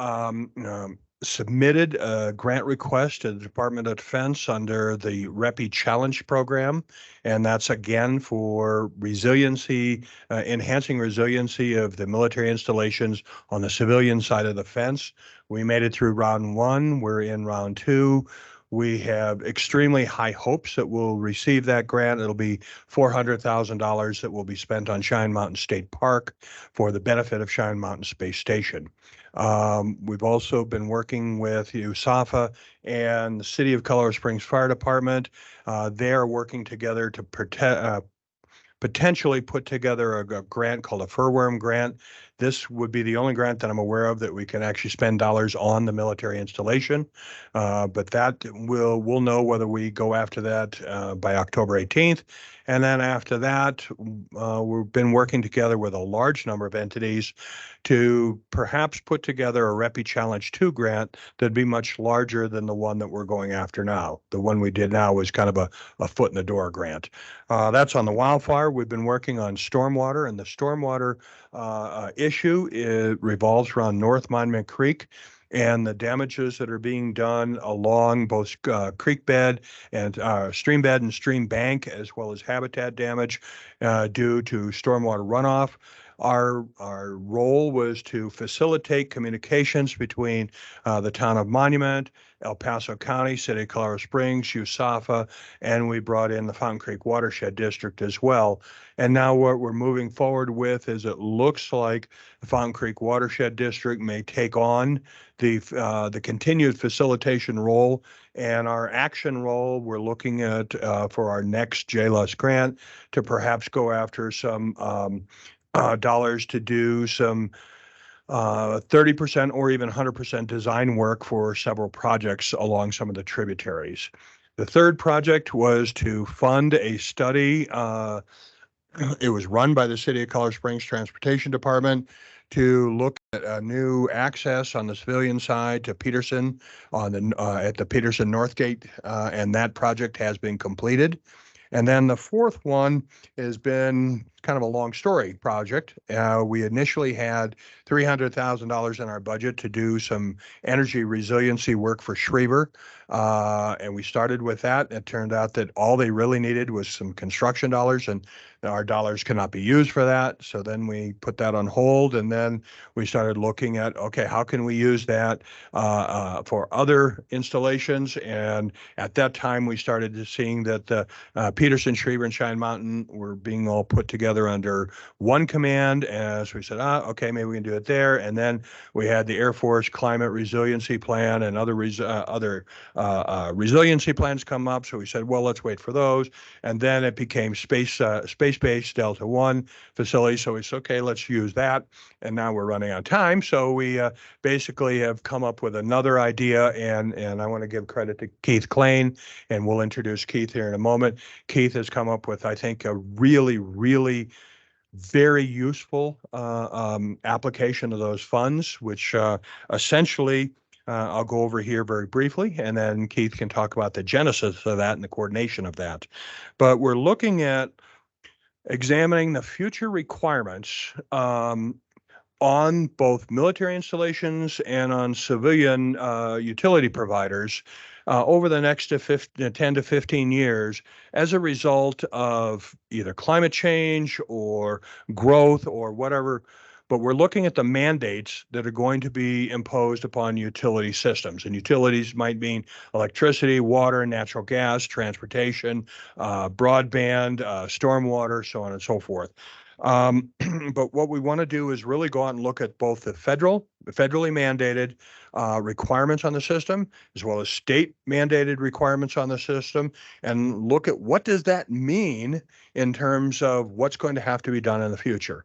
submitted a grant request to the Department of Defense under the REPI Challenge program, and that's again for resiliency, enhancing resiliency of the military installations on the civilian side of the fence. We made it through round 1. We're in round 2. We have extremely high hopes that we'll receive that grant. It'll be $400,000 that will be spent on Cheyenne Mountain State Park for the benefit of Cheyenne Mountain Space Station. We've also been working with USAFA and the City of Colorado Springs Fire Department. They are working together to potentially put together a grant called a furworm grant. This would be the only grant that I'm aware of that we can actually spend dollars on the military installation. But that we'll know whether we go after that by October 18th. And then after that, we've been working together with a large number of entities to perhaps put together a REPI Challenge 2 grant that'd be much larger than the one that we're going after now. The one we did now was kind of a foot in the door grant. That's on the wildfire. We've been working on stormwater, and the stormwater issue, it revolves around North Monument Creek and the damages that are being done along both creek bed and stream bed and stream bank, as well as habitat damage due to stormwater runoff. Our role was to facilitate communications between the town of Monument, El Paso County, City of Colorado Springs, USAFA, and we brought in the Fountain Creek Watershed District as well. And now what we're moving forward with is it looks like the Fountain Creek Watershed District may take on the continued facilitation role, and our action role we're looking at for our next JLUS grant to perhaps go after some dollars to do some 30% or even 100% design work for several projects along some of the tributaries. The third project was to fund a study. It was run by the City of Colorado Springs Transportation Department to look at a new access on the civilian side to Peterson on the at the Peterson Northgate, and that project has been completed. And then the fourth one has been kind of a long story project. We initially had $300,000 in our budget to do some energy resiliency work for Schriever. And we started with that. It turned out that all they really needed was some construction dollars, and our dollars cannot be used for that. So then we put that on hold, and then we started looking at, okay, how can we use that for other installations? And at that time, we started seeing that the Peterson, Schriever, and Cheyenne Mountain were being all put together together under one command. As we said, okay, maybe we can do it there. And then we had the Air Force Climate Resiliency Plan and other resiliency plans come up. So we said, well, let's wait for those. And then it became space-based Delta One facility. So we said, okay, let's use that. And now we're running out of time. So we basically have come up with another idea, and I want to give credit to Keith Klain, and we'll introduce Keith here in a moment. Keith has come up with, I think, a really, really very useful application of those funds, which essentially I'll go over here very briefly, and then Keith can talk about the genesis of that and the coordination of that. But we're looking at examining the future requirements on both military installations and on civilian utility providers over the next 10 to 15 years as a result of either climate change or growth or whatever. But we're looking at the mandates that are going to be imposed upon utility systems. And utilities might mean electricity, water, natural gas, transportation, broadband, stormwater, so on and so forth. But what we want to do is really go out and look at both the federally mandated requirements on the system, as well as state mandated requirements on the system, and look at what does that mean in terms of what's going to have to be done in the future.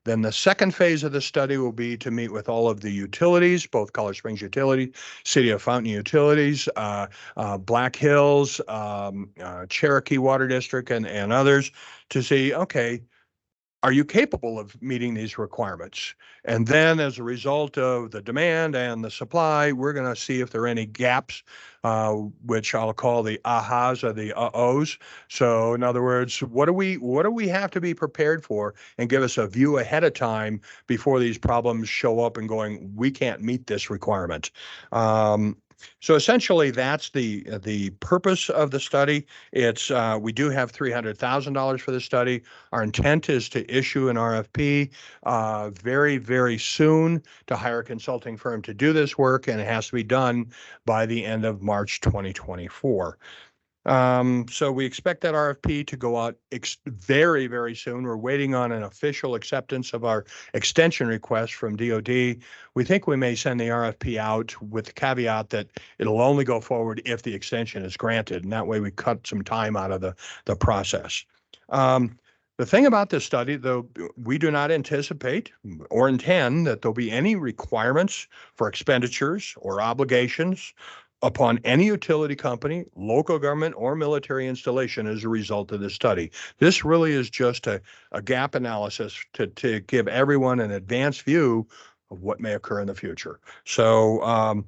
Then the second phase of the study will be to meet with all of the utilities, both Colorado Springs Utilities, City of Fountain Utilities, Black Hills, Cherokee Water District, and others to see, okay, are you capable of meeting these requirements? And then as a result of the demand and the supply, we're going to see if there are any gaps, which I'll call the ahas or the uh-ohs. So in other words, what do we have to be prepared for, and give us a view ahead of time before these problems show up and going, we can't meet this requirement. So essentially, that's the purpose of the study. It's we do have $300,000 for the study. Our intent is to issue an RFP very, very soon to hire a consulting firm to do this work, and it has to be done by the end of March 2024. So we expect that RFP to go out very, very soon. We're waiting on an official acceptance of our extension request from DOD. We think we may send the RFP out with the caveat that it'll only go forward if the extension is granted, and that way we cut some time out of the process. The thing about this study, though, we do not anticipate or intend that there'll be any requirements for expenditures or obligations upon any utility company, local government, or military installation as a result of this study. This really is just a gap analysis to give everyone an advanced view of what may occur in the future. So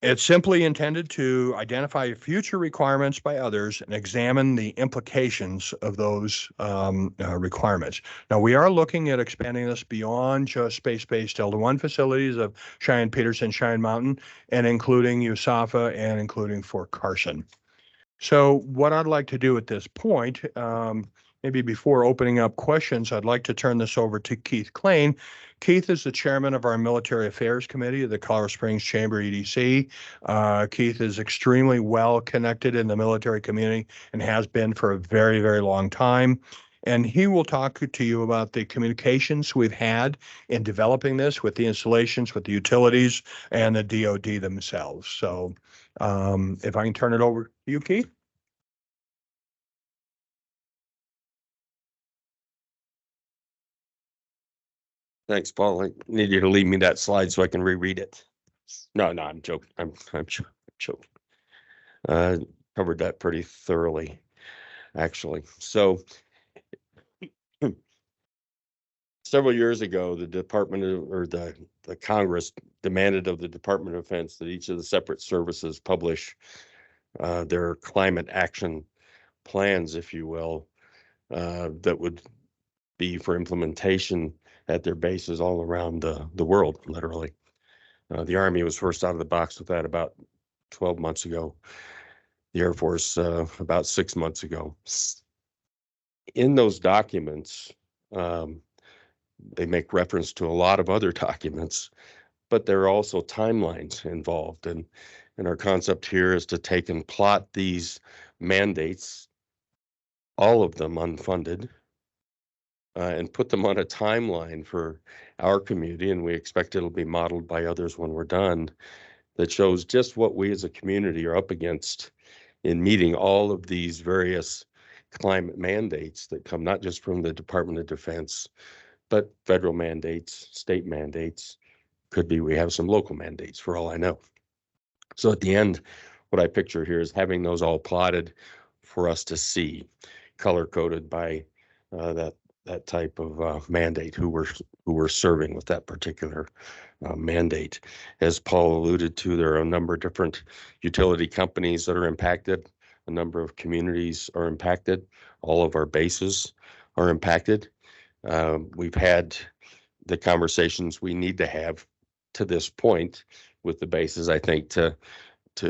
it's simply intended to identify future requirements by others and examine the implications of those requirements. Now, we are looking at expanding this beyond just space-based Delta One facilities of Cheyenne, Peterson, Cheyenne Mountain, and including USAFA and including Fort Carson. So what I'd like to do at this point, maybe before opening up questions, I'd like to turn this over to Keith Klain. Keith is the chairman of our Military Affairs Committee of the Colorado Springs Chamber EDC. Keith is extremely well connected in the military community and has been for a very, very long time. And he will talk to you about the communications we've had in developing this with the installations, with the utilities, and the DOD themselves. So if I can turn it over to you, Keith. Thanks, Paul. I need you to leave me that slide so I can reread it. No, I'm joking. I'm joking. Covered that pretty thoroughly, actually. So several years ago, the Department of, or the Congress demanded of the Department of Defense that each of the separate services publish their climate action plans, if you will, that would be for implementation at their bases all around the world, literally. The Army was first out of the box with that about 12 months ago. The Air Force about 6 months ago. In those documents, they make reference to a lot of other documents, but there are also timelines involved. And our concept here is to take and plot these mandates, all of them unfunded, and put them on a timeline for our community, and we expect it'll be modeled by others when we're done, that shows just what we as a community are up against in meeting all of these various climate mandates that come not just from the Department of Defense, but federal mandates, state mandates. Could be we have some local mandates for all I know. So at the end, what I picture here is having those all plotted for us to see, color coded by that type of mandate, who we're serving with that particular mandate. As Paul alluded to, there are a number of different utility companies that are impacted. A number of communities are impacted. All of our bases are impacted. We've had the conversations we need to have to this point with the bases, I think, to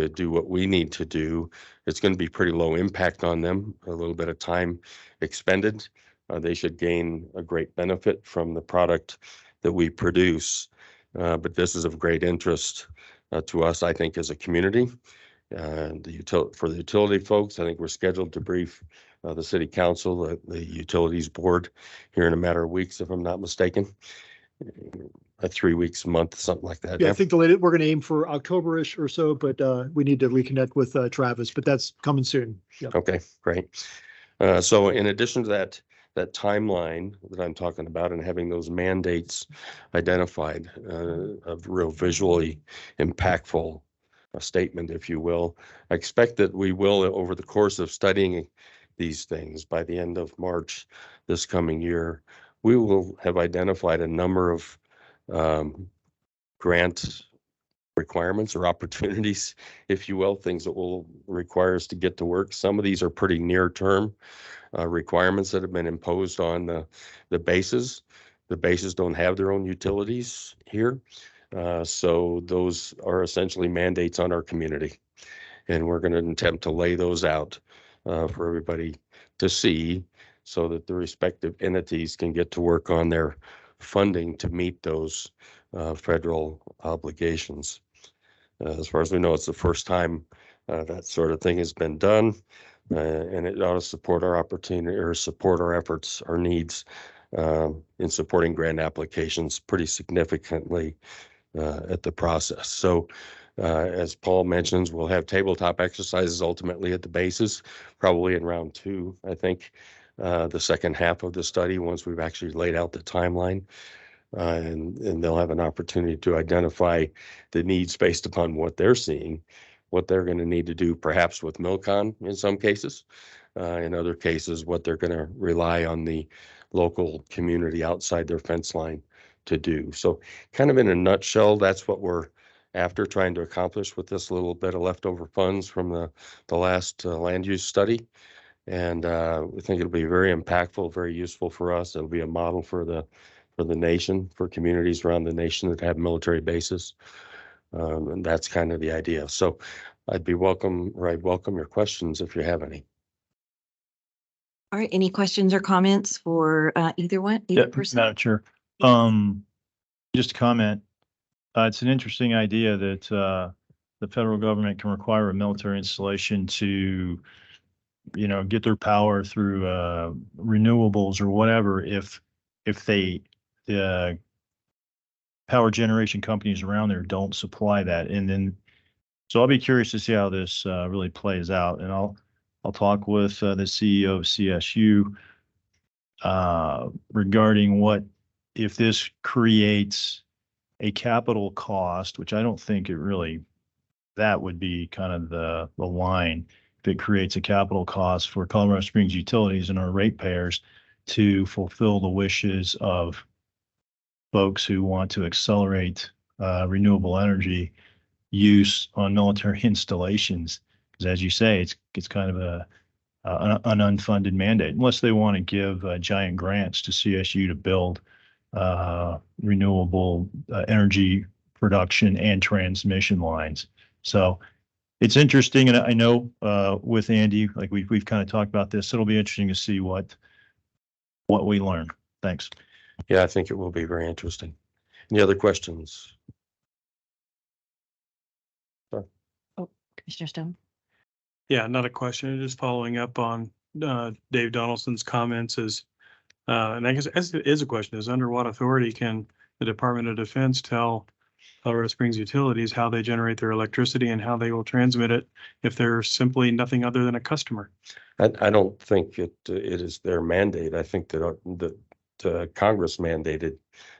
do what we need to do. It's going to be pretty low impact on them, a little bit of time expended. They should gain a great benefit from the product that we produce. But this is of great interest to us, I think, as a community. For the utility folks, I think we're scheduled to brief the city council, the utilities board here in a matter of weeks, if I'm not mistaken. 3 weeks, a month, something like that. Yeah, I think we're going to aim for October-ish or so, but we need to reconnect with Travis, but that's coming soon. Yep. Okay, great. So in addition to that timeline that I'm talking about and having those mandates identified, of real visually impactful statement, if you will, I expect that we will, over the course of studying these things, by the end of March this coming year, we will have identified a number of grant requirements or opportunities, if you will, things that will require us to get to work. Some of these are pretty near-term requirements that have been imposed on the bases. The bases don't have their own utilities here. So those are essentially mandates on our community. And we're going to attempt to lay those out for everybody to see, so that the respective entities can get to work on their funding to meet those federal obligations. As far as we know, it's the first time that sort of thing has been done, and it ought to support our opportunity or support our efforts, our needs in supporting grant applications pretty significantly at the process. So as Paul mentions, we'll have tabletop exercises ultimately at the bases, probably in round 2, I think, the second half of the study, once we've actually laid out the timeline. And they'll have an opportunity to identify the needs based upon what they're seeing, what they're going to need to do, perhaps with Milcon in some cases. In other cases, what they're going to rely on the local community outside their fence line to do. So kind of in a nutshell, that's what we're after trying to accomplish with this little bit of leftover funds from the last land use study. And we think it'll be very impactful, very useful for us. It'll be a model for the nation, for communities around the nation that have military bases. And that's kind of the idea. So I'd welcome your questions if you have any. All right, any questions or comments for either person? Madam Chair. Just a comment. It's an interesting idea that the federal government can require a military installation to, get their power through renewables or whatever if the power generation companies around there don't supply that. And then, so I'll be curious to see how this really plays out. And I'll talk with the CEO of CSU regarding what if this creates a capital cost, which I don't think it really, that would be kind of the line. If it creates a capital cost for Colorado Springs utilities and our ratepayers to fulfill the wishes of folks who want to accelerate renewable energy use on military installations. Because as you say, it's kind of an unfunded mandate, unless they want to give giant grants to CSU to build renewable energy production and transmission lines. So it's interesting, and I know with Andy, like we've kind of talked about this. It'll be interesting to see what we learn. Thanks. Yeah, I think it will be very interesting. Any other questions? Oh, Commissioner Stone. Yeah, not a question. Just following up on Dave Donaldson's comments is And I guess as it is a question, is under what authority can the Department of Defense tell Colorado Springs Utilities how they generate their electricity and how they will transmit it if they're simply nothing other than a customer? I don't think it is their mandate. I think that Congress mandated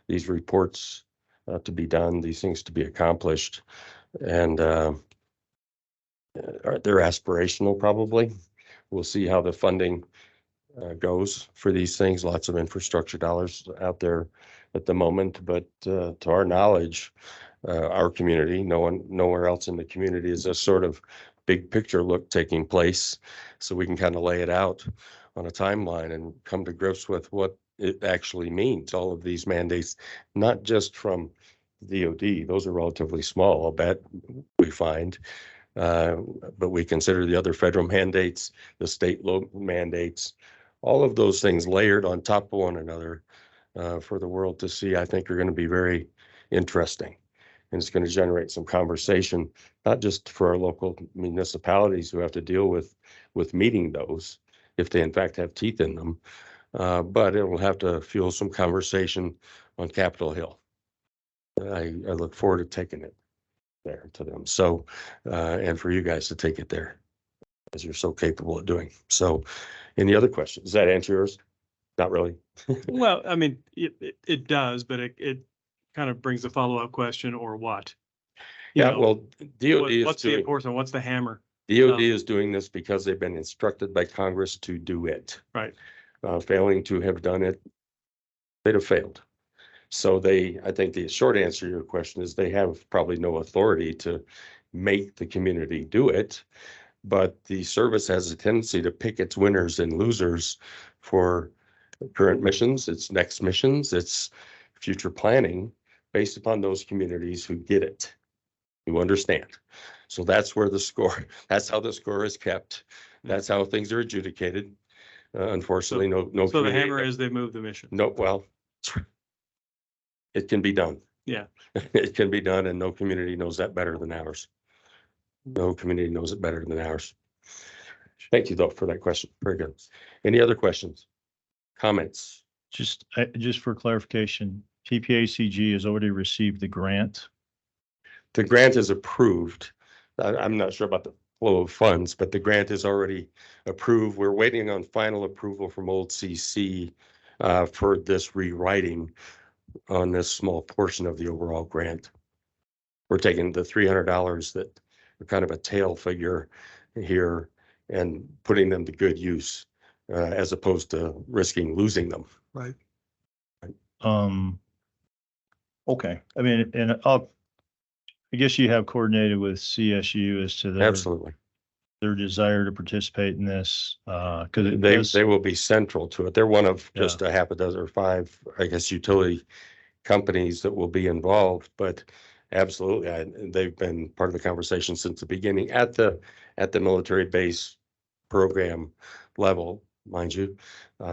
these reports to be done, these things to be accomplished, and they're aspirational probably. We'll see how the funding goes for these things. Lots of infrastructure dollars out there at the moment, but to our knowledge, our community, nowhere else in the community is a sort of big picture look taking place. So we can kind of lay it out on a timeline and come to grips with what it actually means. All of these mandates, not just from DOD, those are relatively small, I'll bet we find. But we consider the other federal mandates, the state mandates, all of those things layered on top of one another for the world to see, I think are going to be very interesting. And it's going to generate some conversation, not just for our local municipalities who have to deal with meeting those, if they in fact have teeth in them, but it will have to fuel some conversation on Capitol Hill. I look forward to taking it there to them. So, and for you guys to take it there, as you're so capable of doing. So, any other questions? Does that answer yours? Not really. Well, I mean, it does, but it kind of brings a follow-up question, or what? You Yeah, know, well, DOD is what's the doing, enforcement? What's the hammer? DOD is doing this because they've been instructed by Congress to do it. Right. Failing to have done it, they'd have failed. So I think the short answer to your question is they have probably no authority to make the community do it, but the service has a tendency to pick its winners and losers for current missions, its next missions, its future planning based upon those communities who get it, who understand. So that's where that's how the score is kept. That's how things are adjudicated. Unfortunately, no. So the hammer is they move the mission. No, well, it can be done. Yeah. It can be done, and no community knows that better than ours. No community knows it better than ours. Thank you, though, for that question. Very good. Any other questions? Comments? Just for clarification, PPACG has already received the grant. The grant is approved. I'm not sure about the flow of funds, but the grant is already approved. We're waiting on final approval from Old CC for this rewriting on this small portion of the overall grant. We're taking the $300 that are kind of a tail figure here and putting them to good use as opposed to risking losing them. Right. Okay. I mean, and I guess you have coordinated with CSU as to Absolutely. Their desire to participate in this, because they will be central to it. They're one of just a half a dozen or five, I guess, utility companies that will be involved, but absolutely, they've been part of the conversation since the beginning at the military base program level, mind you.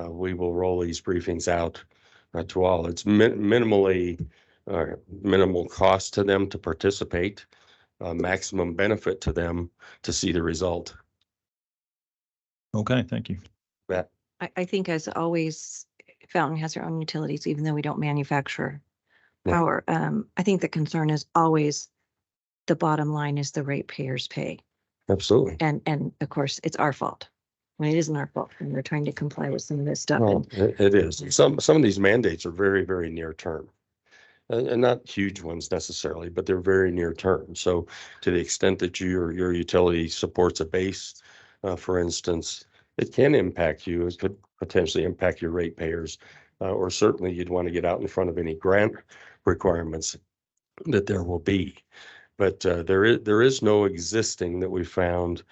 We will roll these briefings out to all. It's minimally minimal cost to them to participate, maximum benefit to them to see the result. Okay, thank you. That I think as always, Fountain has their own utilities, even though we don't manufacture power. I think the concern is always the bottom line is the ratepayers pay. Absolutely. And of course, it's our fault. When it isn't our fault, and we're trying to comply with some of this stuff. Well, it is. Some of these mandates are very, very near term. And not huge ones necessarily, but they're very near term. So to the extent that your utility supports a base, for instance, it can impact you. It could potentially impact your ratepayers, or certainly you'd want to get out in front of any grant requirements that there will be. But there is no existing that we found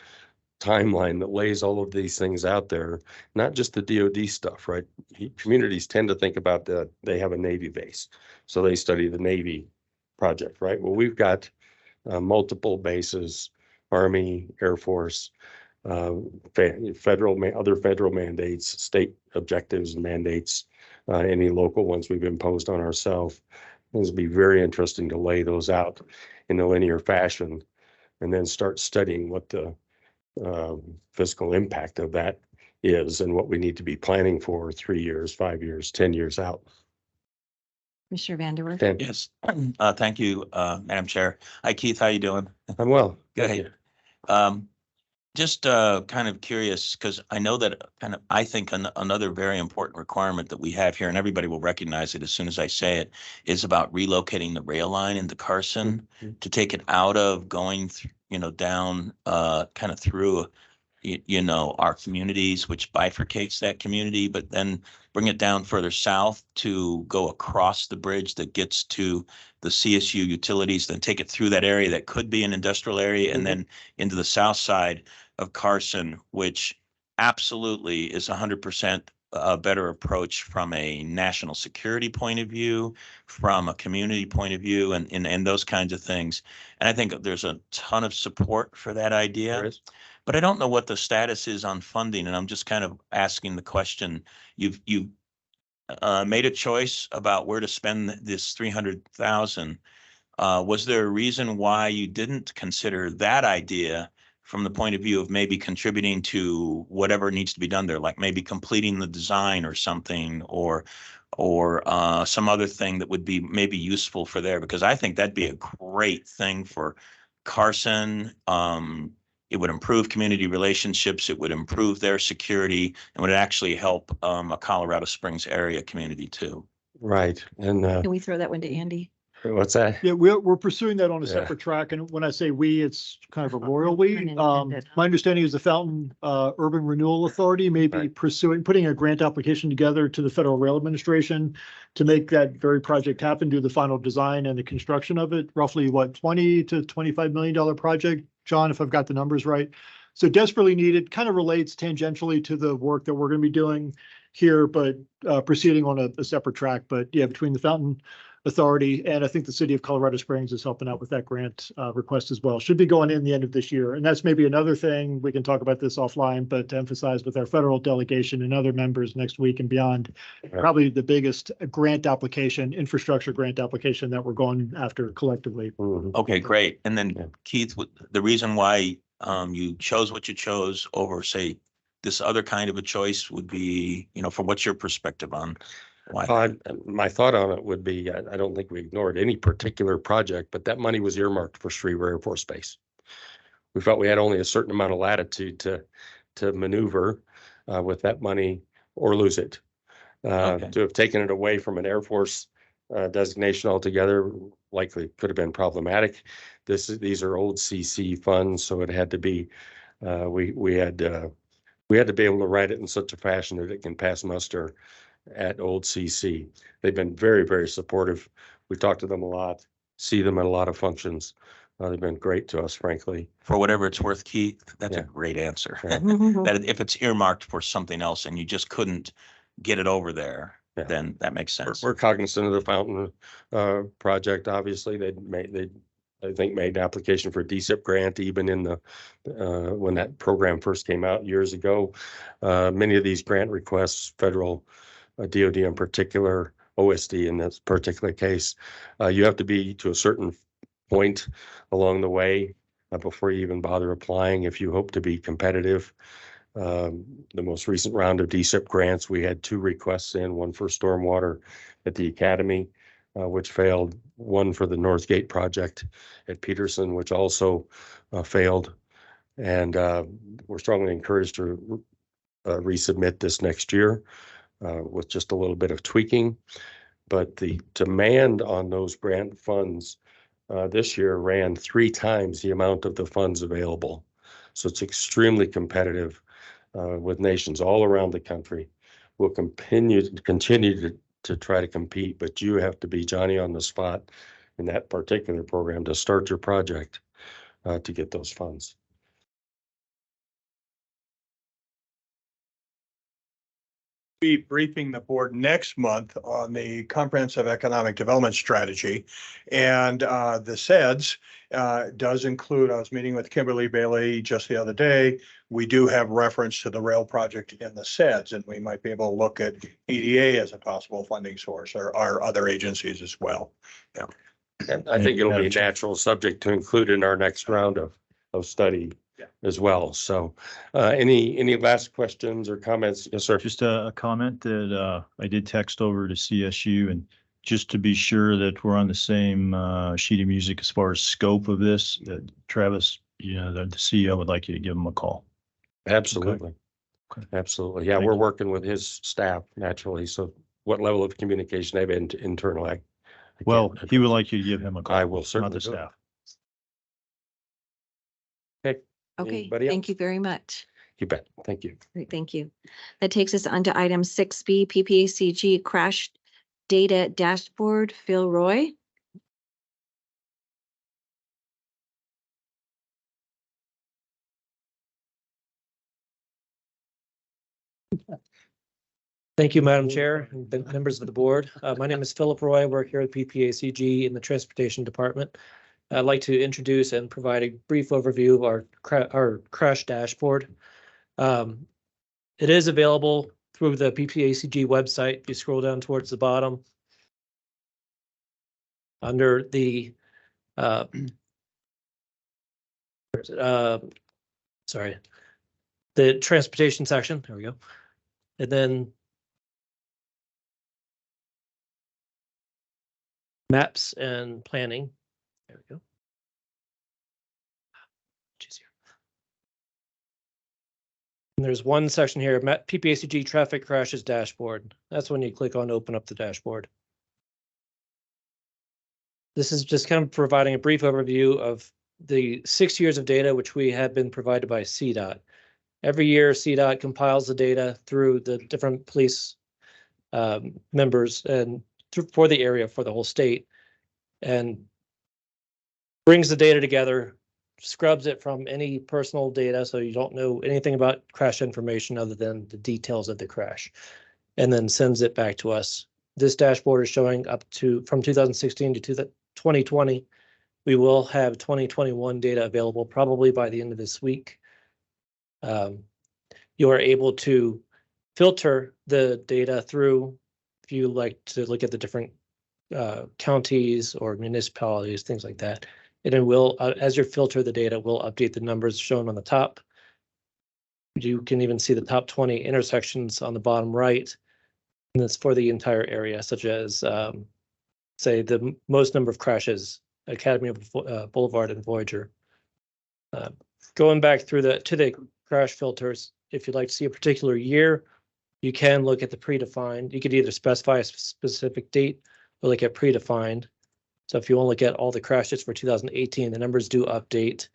timeline that lays all of these things out there, not just the DOD stuff, right? Communities tend to think about that they have a Navy base, so they study the Navy project, right? Well, we've got multiple bases, Army, Air Force, other federal mandates, state objectives and mandates, any local ones we've imposed on ourselves. It would be very interesting to lay those out in a linear fashion and then start studying what the fiscal impact of that is and what we need to be planning for 3 years, 5 years, 10 years out. Commissioner Vanderwerf. Dan? Yes, thank you, Madam Chair. Hi, Keith, how you doing? I'm well. Thank Good. Just kind of curious, because I know that I think another very important requirement that we have here, and everybody will recognize it as soon as I say it, is about relocating the rail line into Carson to take it out of going, down kind of through our communities, which bifurcates that community, but then bring it down further south to go across the bridge that gets to the CSU utilities, then take it through that area that could be an industrial area, and then into the south side of Carson, which absolutely is 100% a better approach from a national security point of view, from a community point of view, and those kinds of things. And I think there's a ton of support for that idea. But I don't know what the status is on funding, and I'm just kind of asking the question. You've made a choice about where to spend this 300,000. Was there a reason why you didn't consider that idea from the point of view of maybe contributing to whatever needs to be done there, like maybe completing the design or something, or some other thing that would be maybe useful for there? Because I think that'd be a great thing for Carson. It would improve community relationships. It would improve their security, and would actually help a Colorado Springs area community too. Right. And Can we throw that one to Andy? what's that? Yeah, we're pursuing that on a Yeah. separate track. And when I say we, it's kind of a royal we. My understanding is the Fountain Urban Renewal Authority may be putting a grant application together to the Federal Rail Administration to make that very project happen, do the final design and the construction of it. Roughly what, $20 to $25 million project, John, if I've got the numbers right. So desperately needed, kind of relates tangentially to the work that we're going to be doing here, but proceeding on a separate track. But yeah, between the Fountain Authority and I think the city of Colorado Springs is helping out with that grant request as well. Should be going in the end of this year. And that's maybe another thing, we can talk about this offline, but to emphasize with our federal delegation and other members next week and beyond, probably the biggest grant application, infrastructure grant application that we're going after collectively. Okay, great. And then Keith, the reason why you chose what you chose over, say, this other kind of a choice would be, from what's your perspective on why? My thought on it would be, I don't think we ignored any particular project, but that money was earmarked for Schriever Air Force Base. We felt we had only a certain amount of latitude to maneuver with that money or lose it. To have taken it away from an Air Force designation altogether likely could have been problematic. These are old CC funds, so it had to be, we had to be able to write it in such a fashion that it can pass muster at old CC. They've been very, very supportive. We talk to them a lot, see them at a lot of functions. They've been great to us, frankly. For whatever it's worth, Keith, that's a great answer. That if it's earmarked for something else and you just couldn't get it over there, then that makes sense. We're cognizant of the Fountain project. Obviously, they made an application for a DSIP grant even in the when that program first came out years ago. Many of these grant requests, federal DOD in particular, OSD in this particular case, you have to be to a certain point along the way before you even bother applying if you hope to be competitive. The most recent round of DSIP grants, we had 2 requests in, one for stormwater at the Academy, which failed, one for the Northgate project at Peterson, which also failed. And we're strongly encouraged to resubmit this next year with just a little bit of tweaking. But the demand on those grant funds this year ran 3 times the amount of the funds available. So it's extremely competitive with nations all around the country. We'll continue to try to compete, but you have to be Johnny on the spot in that particular program to start your project to get those funds. Be briefing the board next month on the Comprehensive Economic Development Strategy. And the SEDS does include, I was meeting with Kimberly Bailey just the other day. We do have reference to the rail project in the SEDS, and we might be able to look at EDA as a possible funding source or other agencies as well. And I think it'll be a natural subject to include in our next round of study as well. So any last questions or comments? Yes, sir. Just a comment that I did text over to CSU, and just to be sure that we're on the same sheet of music as far as scope of this, that Travis, the CEO would like you to give him a call. Absolutely. Okay. Absolutely. Yeah, Thank we're you. working with his staff naturally. So what level of communication they've been internal? I Well, can't- he would like you to give him a call. I will Not certainly the do it. staff. Okay. Okay, Anybody thank else? you very much. You bet. Thank you. Great, thank you. That takes us on to item 6B, PPACG Crash Data Dashboard. Phil Roy. Thank you, Madam Chair and members of the board. My name is Philip Roy. I work here at PPACG in the Transportation Department. I'd like to introduce and provide a brief overview of our crash dashboard. It is available through the PPACG website. If you scroll down towards the bottom, under the the transportation section. There we go. And then maps and planning. There we go. And there's one section here, PPACG Traffic Crashes Dashboard. That's when you click on Open Up the Dashboard. This is just kind of providing a brief overview of the 6 years of data which we have been provided by CDOT. Every year, CDOT compiles the data through the different police members and for the area, for the whole state, and brings the data together, scrubs it from any personal data, so you don't know anything about crash information other than the details of the crash, and then sends it back to us. This dashboard is showing up to from 2016 to 2020. We will have 2021 data available probably by the end of this week. You are able to filter the data through, if you like to look at the different counties or municipalities, things like that. And it will, as you filter the data, will update the numbers shown on the top. You can even see the top 20 intersections on the bottom right. And that's for the entire area, such as, say, the most number of crashes, Academy Boulevard and Voyager. Going back through to the crash filters, if you'd like to see a particular year, you can look at the predefined. You could either specify a specific date or look at predefined. So if you want to look at all the crashes for 2018, the numbers do update.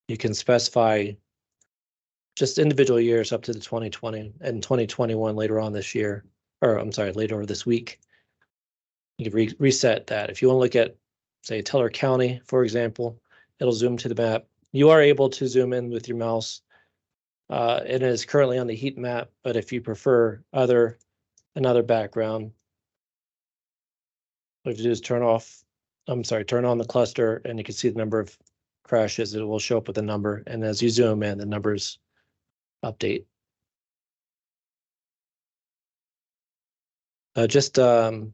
You can specify just individual years up to the 2020 and 2021 later on this year, or I'm sorry, later this week. You can reset that. If you want to look at, say, Teller County, for example, it'll zoom to the map. You are able to zoom in with your mouse. It is currently on the heat map, but if you prefer another background, what you do is turn on the cluster, and you can see the number of crashes. It will show up with a number, and as you zoom in, the numbers update. Just going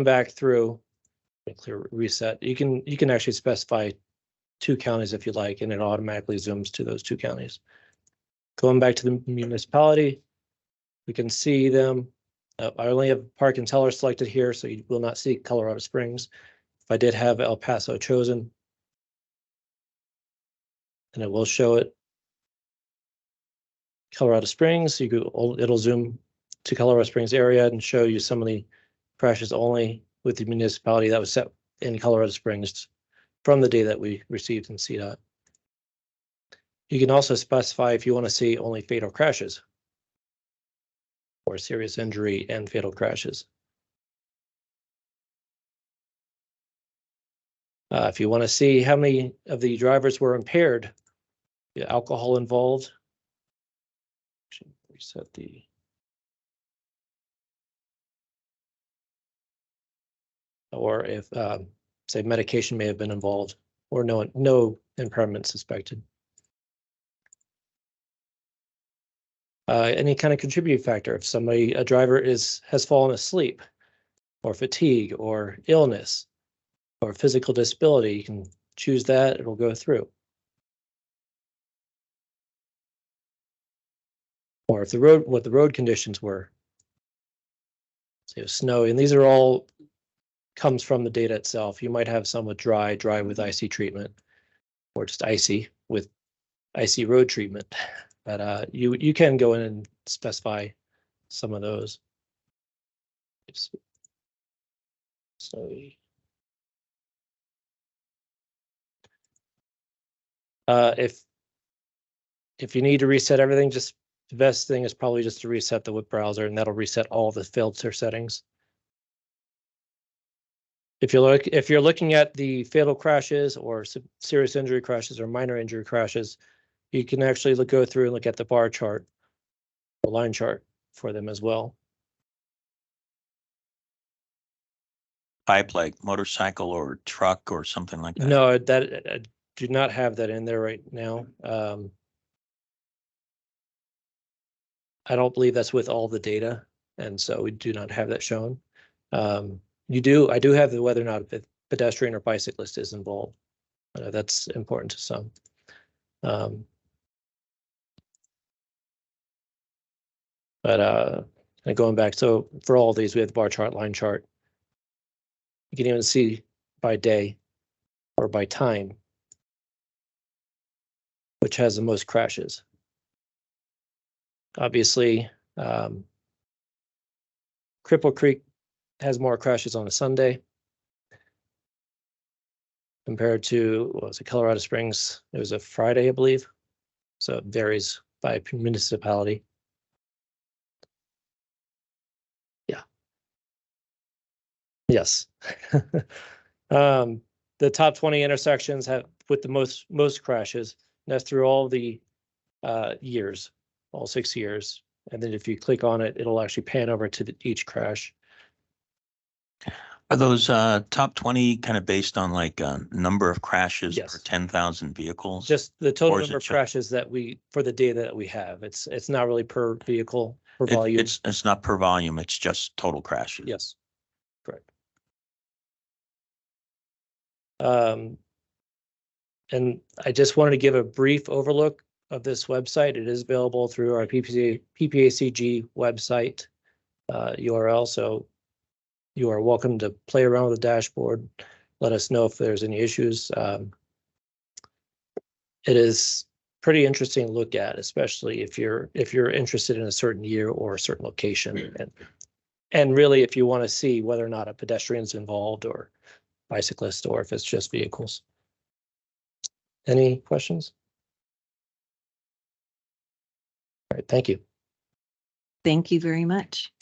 back through, clear reset. You can actually specify 2 counties if you like, and it automatically zooms to those 2 counties. Going back to the municipality, we can see them. I only have Park and Teller selected here, so you will not see Colorado Springs. If I did have El Paso chosen, and it will show it. Colorado Springs, it'll zoom to Colorado Springs area and show you some of the crashes only with the municipality that was set in Colorado Springs from the data that we received in CDOT. You can also specify if you want to see only fatal crashes or serious injury and fatal crashes. If you want to see how many of the drivers were impaired, alcohol involved, reset the or if say medication may have been involved or no impairment suspected. Any kind of contributing factor, if a driver has fallen asleep, or fatigue, or illness, or physical disability, you can choose that, it'll go through. or if what the road conditions were. So it was snowy, and these are all comes from the data itself. You might have some with dry with icy treatment, or just icy with icy road treatment. But you can go in and specify some of those. So if you need to reset everything, just the best thing is probably just to reset the web browser, and that'll reset all the filter settings. If you're looking at the fatal crashes or serious injury crashes or minor injury crashes, you can actually go through and look at the bar chart, the line chart for them as well. Type like motorcycle or truck or something like that? No, that I do not have that in there right now. I don't believe that's with all the data, and so we do not have that shown. I do have the whether or not a pedestrian or bicyclist is involved. That's important to some. And going back, so for all of these, we have the bar chart, line chart. You can even see by day or by time which has the most crashes. Obviously, Cripple Creek has more crashes on a Sunday compared to, what was it, Colorado Springs? It was a Friday, I believe. So it varies by municipality. Yeah. Yes. The top 20 intersections have with the most crashes. And that's through all the years, all 6 years. And then if you click on it, it'll actually pan over to each crash. Are those top 20 kind of based on like number of crashes Yes. per 10,000 vehicles? Just the total Or is number it of crashes that for the data that we have. It's not really per vehicle, per volume. It's not per volume, it's just total crashes. Yes, correct. And I just wanted to give a brief overlook of this website. It is available through our PPACG website URL. So you are welcome to play around with the dashboard. Let us know if there's any issues. It is pretty interesting to look at, especially if you're interested in a certain year or a certain location, and really if you want to see whether or not a pedestrian's involved or bicyclist, or if it's just vehicles. Any questions? All right, thank you. Thank you very much.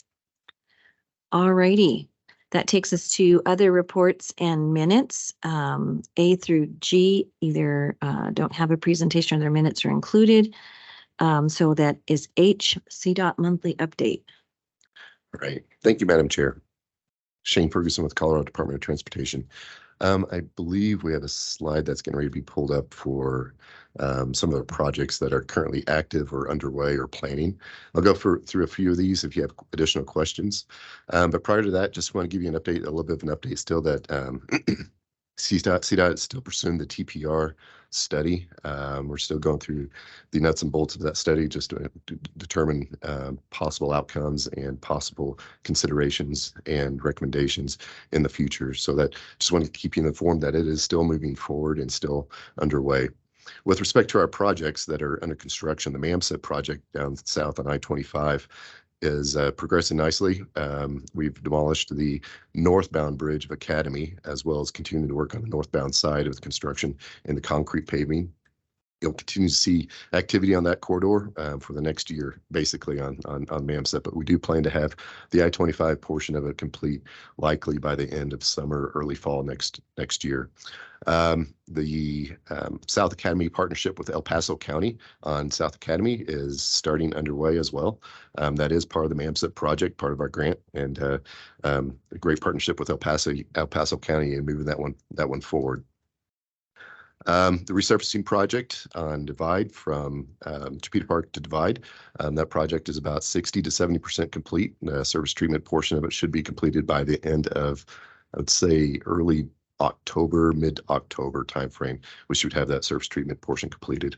All righty. That takes us to other reports and minutes. A through G either don't have a presentation or their minutes are included. So that is H, CDOT monthly update. Right. Thank you, Madam Chair. Shane Ferguson with Colorado Department of Transportation. I believe we have a slide that's getting ready to be pulled up for some of the projects that are currently active or underway or planning. I'll go through a few of these if you have additional questions. But prior to that, just want to give you an update, a little bit of an update still that CDOT is still pursuing the TPR study. We're still going through the nuts and bolts of that study just to determine possible outcomes and possible considerations and recommendations in the future. So that just want to keep you informed that it is still moving forward and still underway. With respect to our projects that are under construction, the Sept project down south on I-25 is progressing nicely. We've demolished the northbound bridge of Academy, as well as continuing to work on the northbound side of the construction and the concrete paving. You'll continue to see activity on that corridor for the next year, basically on Sept, but we do plan to have the I-25 portion of it complete likely by the end of summer, early fall next year. The South Academy partnership with El Paso County on South Academy is starting underway as well. That is part of the Sept project, part of our grant, and a great partnership with El Paso County and moving that one forward. The resurfacing project on Divide from Chipeta Park to Divide, that project is about 60 to 70% complete. The surface treatment portion of it should be completed by the end of, I would say, early October, mid-October timeframe. We should have that surface treatment portion completed.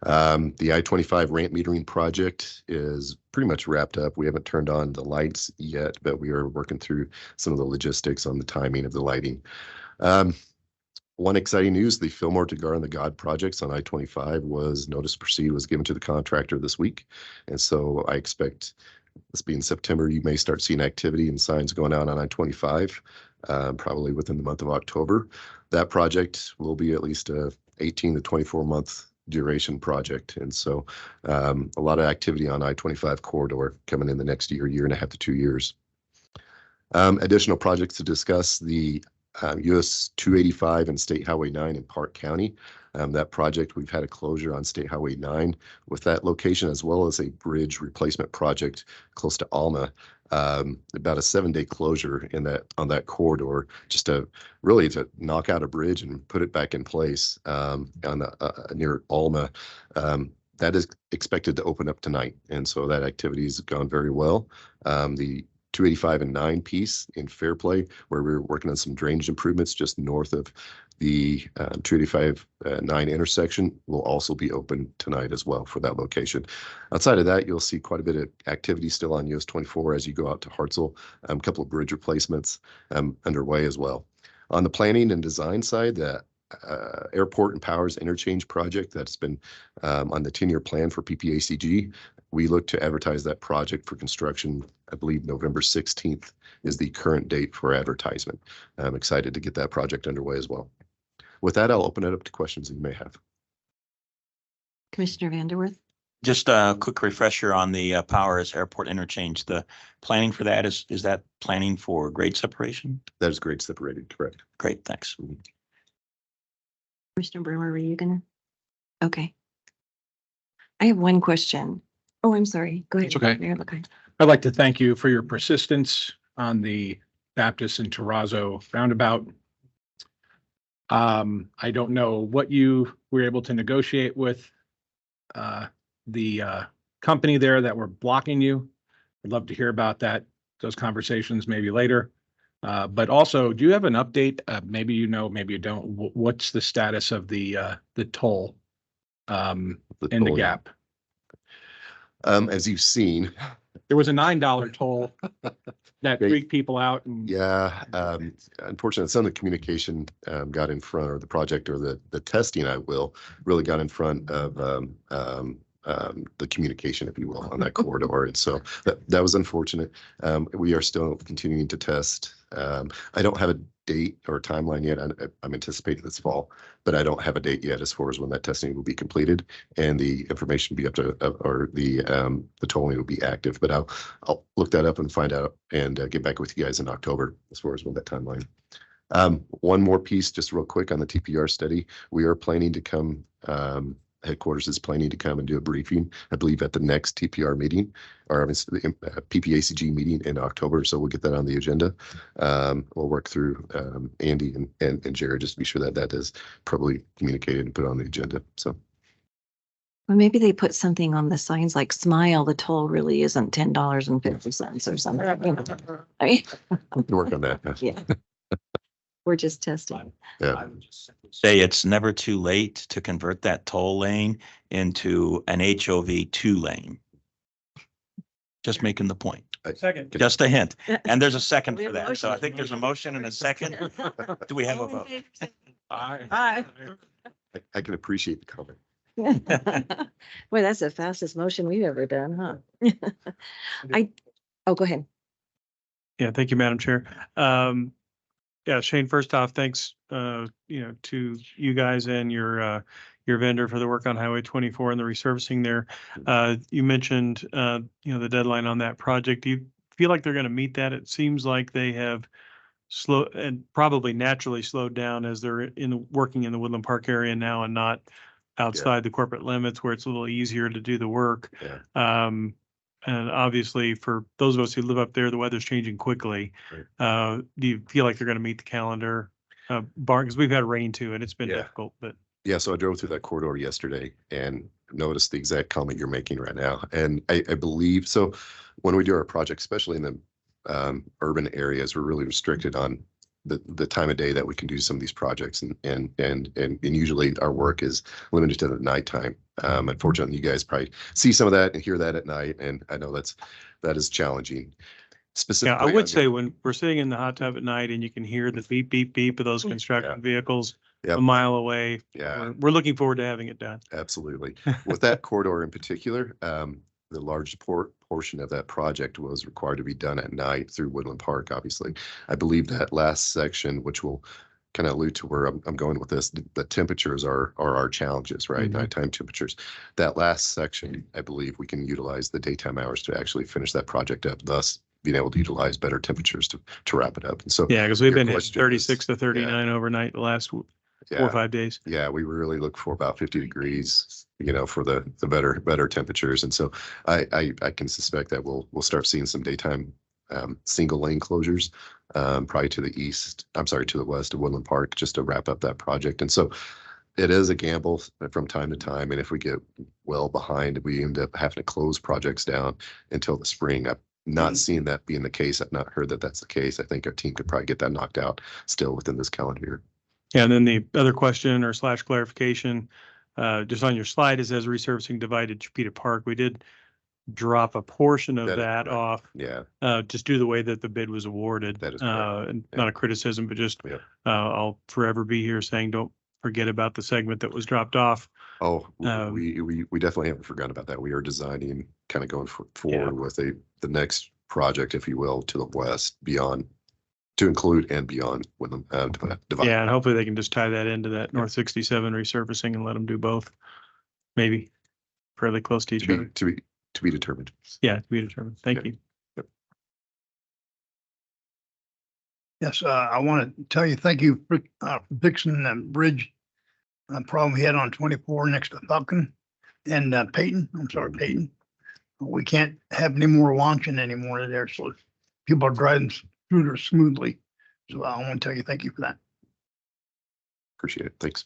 The I-25 ramp metering project is pretty much wrapped up. We haven't turned on the lights yet, but we are working through some of the logistics on the timing of the lighting. One exciting news, the Fillmore to Gar and the God projects on I-25 was notice to proceed was given to the contractor this week. And so I expect this being September, you may start seeing activity and signs going out on I-25, probably within the month of October. That project will be at least a 18 to 24 month duration project. And so a lot of activity on I-25 corridor coming in the next year, year and a half to 2 years. Additional projects to discuss, the US 285 and State Highway 9 in Park County. That project, we've had a closure on State Highway 9 with that location, as well as a bridge replacement project close to Alma. About a 7-day closure on that corridor, just to really to knock out a bridge and put it back in place near Alma. That is expected to open up tonight, and so that activity has gone very well. The 285 and 9 piece in Fairplay, where we're working on some drainage improvements just north of the 285 9 intersection, will also be open tonight as well for that location. Outside of that, you'll see quite a bit of activity still on US 24 as you go out to Hartselle. A couple of bridge replacements underway as well. On the planning and design side, the Airport and Powers Interchange project that's been on the 10-year plan for PPACG. We look to advertise that project for construction. I believe November 16th is the current date for advertisement. I'm excited to get that project underway as well. With that, I'll open it up to questions that you may have. Commissioner Vanderworth? Just a quick refresher on the Powers Airport interchange. The planning for that is that planning for grade separation? That is grade separated, correct. Great, thanks. Commissioner Bremer, were you gonna? Okay. I have one question. Oh, I'm sorry. Go ahead. It's okay. Mayor LaCoy. I'd like to thank you for your persistence on the Baptist and Terrazzo roundabout. I don't know what you were able to negotiate with the company there that were blocking you. I'd love to hear about that, those conversations maybe later. But also, do you have an update? Maybe you know, maybe you don't. What's the status of the toll in the gap? As you've seen, there was a $9 toll that freaked people out. And yeah, unfortunately, some of the communication got in front, or the project, or the testing, really got in front of the communication, if you will, on that corridor. And so that was unfortunate. We are still continuing to test. I don't have a date or timeline yet. I'm anticipating this fall, but I don't have a date yet as far as when that testing will be completed and the information will be up to, or the tolling will be active. But I'll look that up and find out and get back with you guys in October as far as when that timeline. One more piece, just real quick on the TPR study. We are planning to come, headquarters is planning to come and do a briefing, I believe at the next TPR meeting, or the PPACG meeting in October. So we'll get that on the agenda. We'll work through Andy and Jared just to be sure that that is probably communicated and put on the agenda. So. Well, maybe they put something on the signs like "Smile, the toll really isn't $10.50" or something. I mean, we can work on that. Yeah. We're just testing. Yeah. I would just simply say it's never too late to convert that toll lane into an HOV 2 lane. Just making the point. Second. Just a hint. And there's a second for that. So I think there's a motion and a second. Do we have a vote? Aye. I can appreciate the comment. Boy, that's the fastest motion we've ever done, huh? Oh, go ahead. Yeah, thank you, Madam Chair. Yeah, Shane, first off, thanks, to you guys and your vendor for the work on Highway 24 and the resurfacing there. You mentioned, the deadline on that project. Do you feel like they're going to meet that? It seems like they have slow and probably naturally slowed down as they're working in the Woodland Park area now and not outside the corporate limits where it's a little easier to do the work. Yeah. And obviously, for those of us who live up there, the weather's changing quickly. Right. Do you feel like they're going to meet the calendar? Because we've had rain too, and it's been difficult. But yeah, so I drove through that corridor yesterday and noticed the exact comment you're making right now. And I believe, so when we do our projects, especially in the urban areas, we're really restricted on the time of day that we can do some of these projects. And usually our work is limited to the nighttime. Unfortunately, you guys probably see some of that and hear that at night, and I know that is challenging. Yeah, Specifically, I would say when we're sitting in the hot tub at night and you can hear the beep, beep, beep of those construction vehicles Yep. a mile away. Yeah. We're looking forward to having it done. Absolutely. With that corridor in particular, the large portion of that project was required to be done at night through Woodland Park, obviously. I believe that last section, which will kind of allude to where I'm going with this, the temperatures are our challenges, right? Mhm. Nighttime temperatures. That last section, I believe we can utilize the daytime hours to actually finish that project up, thus being able to utilize better temperatures to wrap it up. And so Yeah, because we've your been hitting question 36 to is- 39 overnight the last 4 or 5 days. Yeah, we really look for about 50 degrees, for the better temperatures. And so I can suspect that we'll start seeing some daytime single lane closures, probably to the west of Woodland Park, just to wrap up that project. And so it is a gamble from time to time. And if we get well behind, we end up having to close projects down until the spring. I've not seen that being the case. I've not heard that that's the case. I think our team could probably get that knocked out still within this calendar year. Yeah, and then the other question or / clarification, just on your slide, it says resurfacing divided Chipeta Park. We did drop a portion of That is that correct. off, Yeah, just due to the way that the bid was awarded. That is correct. And Yeah. not a criticism, but just, Yeah. I'll forever be here saying, don't forget about the segment that was dropped off. Oh, Um, we definitely haven't forgotten about that. We are designing, kind of going forward Yeah. with the next project, if you will, to the west, beyond, to include and beyond with them. Divide. Yeah, and hopefully they can just tie that into that North 67 resurfacing and let them do both. Maybe fairly close to each other. To be determined. Yeah, to be determined. Thank you. Yes, I want to tell you, thank you for fixing the bridge problem we had on 24 next to Falcon and Peyton. I'm sorry, Peyton. We can't have any more launching anymore there, so people are driving through there smoothly. So I want to tell you, thank you for that. Appreciate it. Thanks.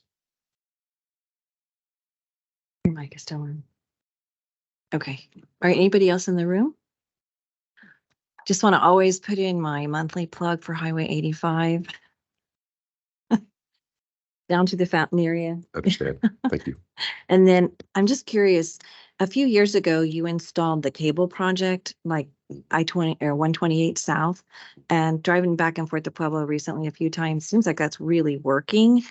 Mike is still on. Okay. All right. Anybody else in the room? Just want to always put in my monthly plug for Highway 85. Down to the fountain area. Understand. Thank you. And then I'm just curious, a few years ago, you installed the cable project, like I-20 or 128 South, and driving back and forth to Pueblo recently a few times, seems like that's really working.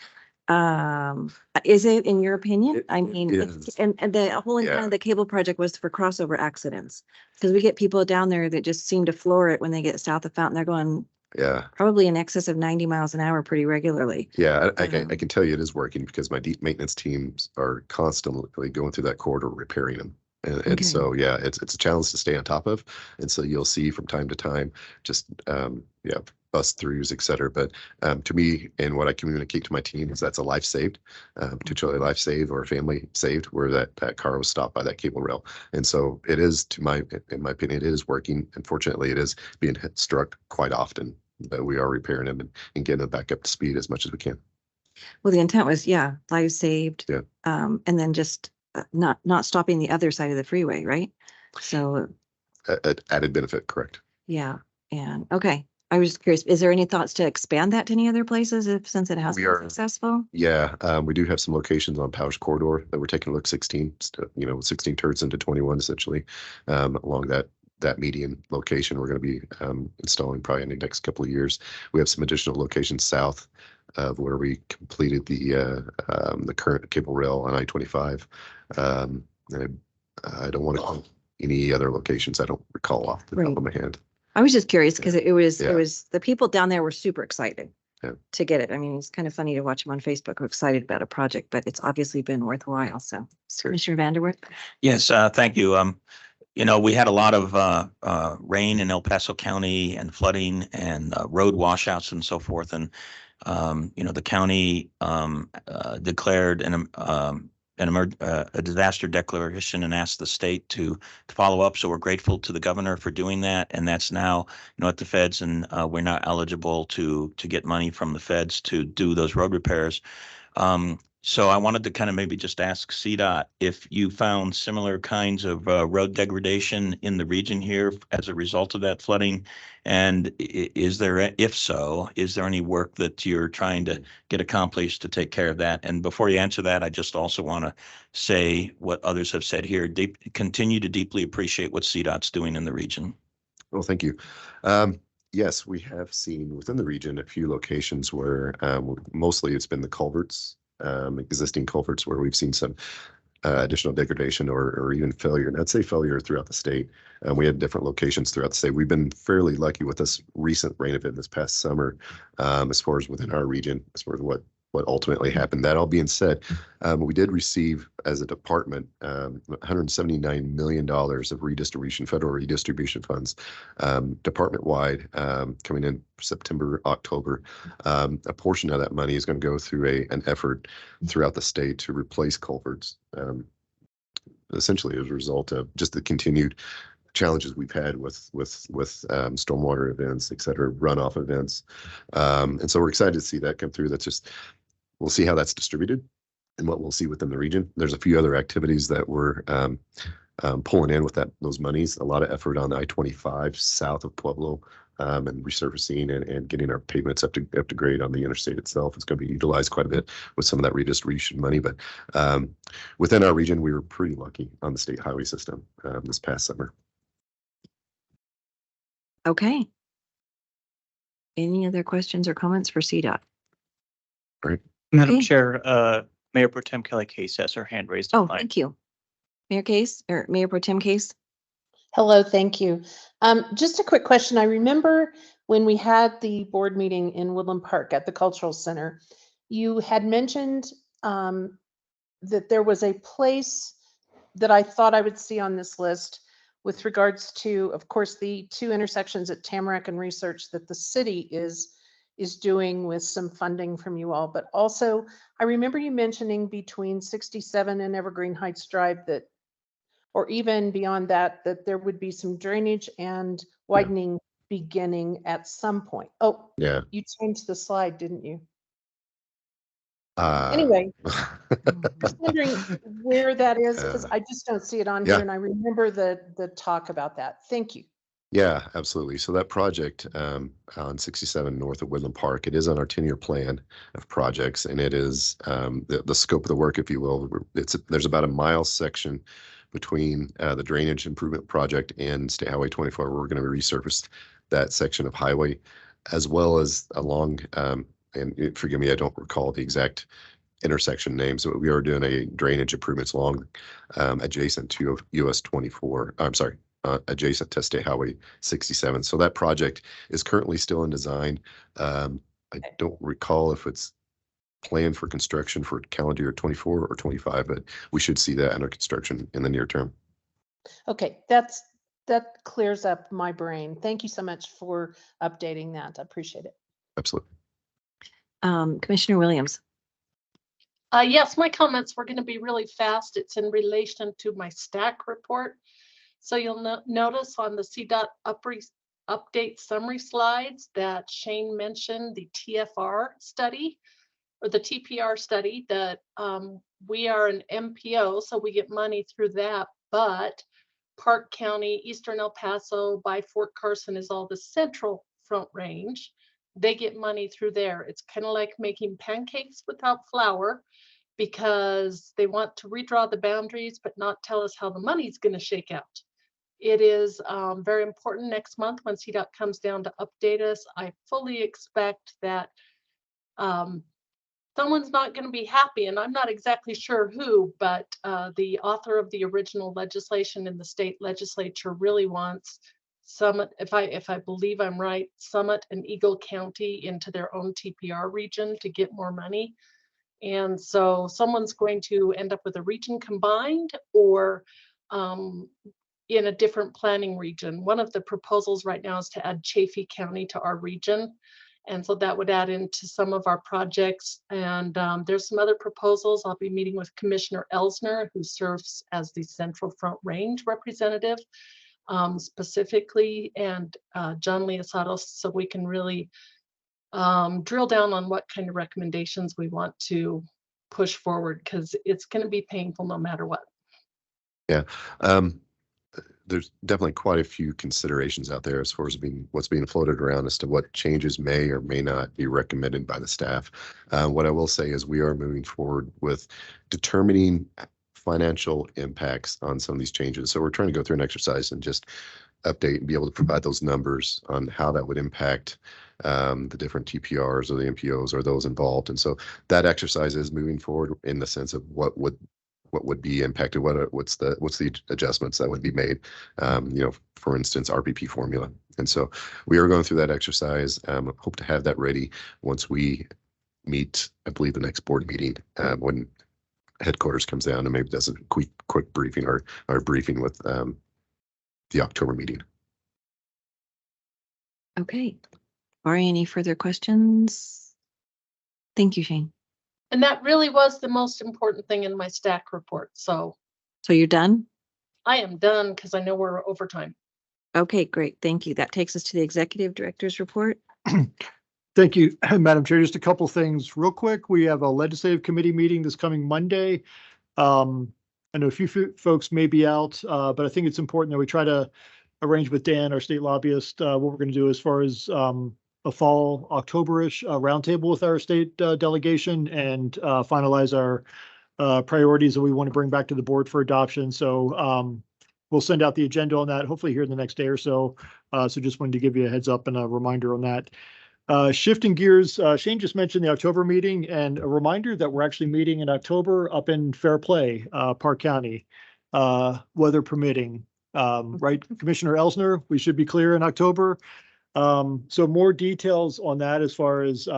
Is it, in your opinion? I mean, is. and the whole intent Yeah. of the cable project was for crossover accidents. Because we get people down there that just seem to floor it when they get south of Fountain. They're going Yeah. probably in excess of 90 miles an hour pretty regularly. Yeah, I can tell you it is working because my deep maintenance teams are constantly going through that corridor, repairing them. And Okay. so, yeah, it's a challenge to stay on top of. And so you'll see from time to time, just, bust throughs, et cetera. But to me, and what I communicate to my team is that's a life saved, potentially a life saved or a family saved where that car was stopped by that cable rail. And so it is, in my opinion, it is working. Unfortunately, it is being struck quite often, but we are repairing them and getting them back up to speed as much as we can. Well, the intent was, lives saved. Yeah. And then just not stopping the other side of the freeway, right? So, Added benefit, correct? yeah, and okay. I was just curious, is there any thoughts to expand that to any other places since it has We been are- successful? Yeah, we do have some locations on Powers Corridor that we're taking a look 16, 16 turns into 21 essentially, along that median location. We're going to be installing probably in the next couple of years. We have some additional locations south of where we completed the current cable rail on I-25. I don't want to any other locations. I don't recall off the top of my head. I was just curious because it was Yeah. the people down there were super excited Yeah. to get it. I mean, it's kind of funny to watch them on Facebook, who are excited about a project, but it's obviously been worthwhile. So, Commissioner Vanderwerf. Yes, thank you. We had a lot of rain in El Paso County and flooding and road washouts and so forth. And, the county declared a disaster declaration and asked the state to follow up. So we're grateful to the governor for doing that. And that's now, at the feds, and we're not eligible to get money from the feds to do those road repairs. So I wanted to kind of maybe just ask CDOT if you found similar kinds of road degradation in the region here as a result of that flooding. And is there, if so, is there any work that you're trying to get accomplished to take care of that? And before you answer that, I just also want to say what others have said here. Continue to deeply appreciate what CDOT's doing in the region. Well, thank you. Yes, we have seen within the region a few locations where mostly it's been the culverts, existing culverts, where we've seen some additional degradation or even failure. And I'd say failure throughout the state. We had different locations throughout the state. We've been fairly lucky with this recent rain event this past summer, as far as within our region, as far as what ultimately happened. That all being said, we did receive as a department $179 million of redistribution, federal redistribution funds, department-wide, coming in September, October. A portion of that money is going to go through an effort throughout the state to replace culverts, essentially as a result of just the continued challenges we've had with stormwater events, et cetera, runoff events. And so we're excited to see that come through. That's just, we'll see how that's distributed and what we'll see within the region. There's a few other activities that we're pulling in with those monies. A lot of effort on the I-25 south of Pueblo, and resurfacing and getting our pavements up to grade on the interstate itself. It's going to be utilized quite a bit with some of that redistribution money. But within our region, we were pretty lucky on the state highway system this past summer. Okay. Any other questions or comments for CDOT? Great. Madam Okay. Chair, Mayor Pro Tem Kelly Case has her hand raised. Oh, online. thank you. Mayor Case or Mayor Pro Tem Case? Hello, thank you. Just a quick question. I remember when we had the board meeting in Woodland Park at the Cultural Center, you had mentioned that there was a place that I thought I would see on this list with regards to, of course, the two intersections at Tamarack and Research that the city is doing with some funding from you all. But also, I remember you mentioning between 67 and Evergreen Heights Drive that, or even beyond that, that there would be some drainage and widening beginning at some point. Oh, Yeah. you changed the slide, didn't you? Anyway, just wondering where that is, because I just don't see it on here, Yeah. and I remember the talk about that. Thank you. Yeah, absolutely. So that project on 67 north of Woodland Park, it is on our 10-year plan of projects, and it is the scope of the work, if you will. There's about a mile section between the drainage improvement project and State Highway 24. We're going to resurface that section of highway, as well as along, and forgive me, I don't recall the exact intersection names, but we are doing a drainage improvements along adjacent to US 24. I'm sorry. Adjacent to State Highway 67. So that project is currently still in design. I don't recall if it's planned for construction for calendar year 24 or 25, but we should see that under construction in the near term. Okay, that clears up my brain. Thank you so much for updating that. I appreciate it. Absolutely. Commissioner Williams. Yes, my comments were going to be really fast. It's in relation to my stack report. So you'll notice on the CDOT update summary slides that Shane mentioned the TFR study or the TPR study that we are an MPO, so we get money through that. But Park County, Eastern El Paso, by Fort Carson is all the Central Front Range. They get money through there. It's kind of like making pancakes without flour, because they want to redraw the boundaries, but not tell us how the money's going to shake out. It is very important next month when CDOT comes down to update us. I fully expect that someone's not going to be happy, and I'm not exactly sure who, but the author of the original legislation in the state legislature really wants Summit, if I believe I'm right, Summit and Eagle County into their own TPR region to get more money. And so someone's going to end up with a region combined or in a different planning region. One of the proposals right now is to add Chaffee County to our region. And so that would add into some of our projects. And there's some other proposals. I'll be meeting with Commissioner Elsner, who serves as the Central Front Range representative specifically, and John Leosados, so we can really drill down on what kind of recommendations we want to push forward because it's going to be painful no matter what. Yeah. There's definitely quite a few considerations out there as far as what's being floated around as to what changes may or may not be recommended by the staff. What I will say is we are moving forward with determining financial impacts on some of these changes. So we're trying to go through an exercise and just update and be able to provide those numbers on how that would impact the different TPRs or the MPOs or those involved. And so that exercise is moving forward in the sense of what would be impacted, what's the adjustments that would be made, for instance, RPP formula. And so we are going through that exercise. Hope to have that ready once we meet, I believe, the next board meeting, when headquarters comes down and maybe does a quick briefing or briefing with the October meeting. Okay. Barring any further questions? Thank you, Shane. And that really was the most important thing in my stack report. So you're done? I am done because I know we're overtime. Okay, great. Thank you. That takes us to the executive director's report. Thank you, Madam Chair. Just a couple things real quick. We have a legislative committee meeting this coming Monday. I know a few folks may be out, but I think it's important that we try to arrange with Dan, our state lobbyist, what we're going to do as far as a fall October-ish roundtable with our state delegation and finalize our priorities that we want to bring back to the board for adoption. So we'll send out the agenda on that, hopefully here in the next day or so. So just wanted to give you a heads up and a reminder on that. Shifting gears, Shane just mentioned the October meeting and a reminder that we're actually meeting in October up in Fair Play, Park County, weather permitting. Right, Commissioner Elsner, we should be clear in October. So more details on that as far as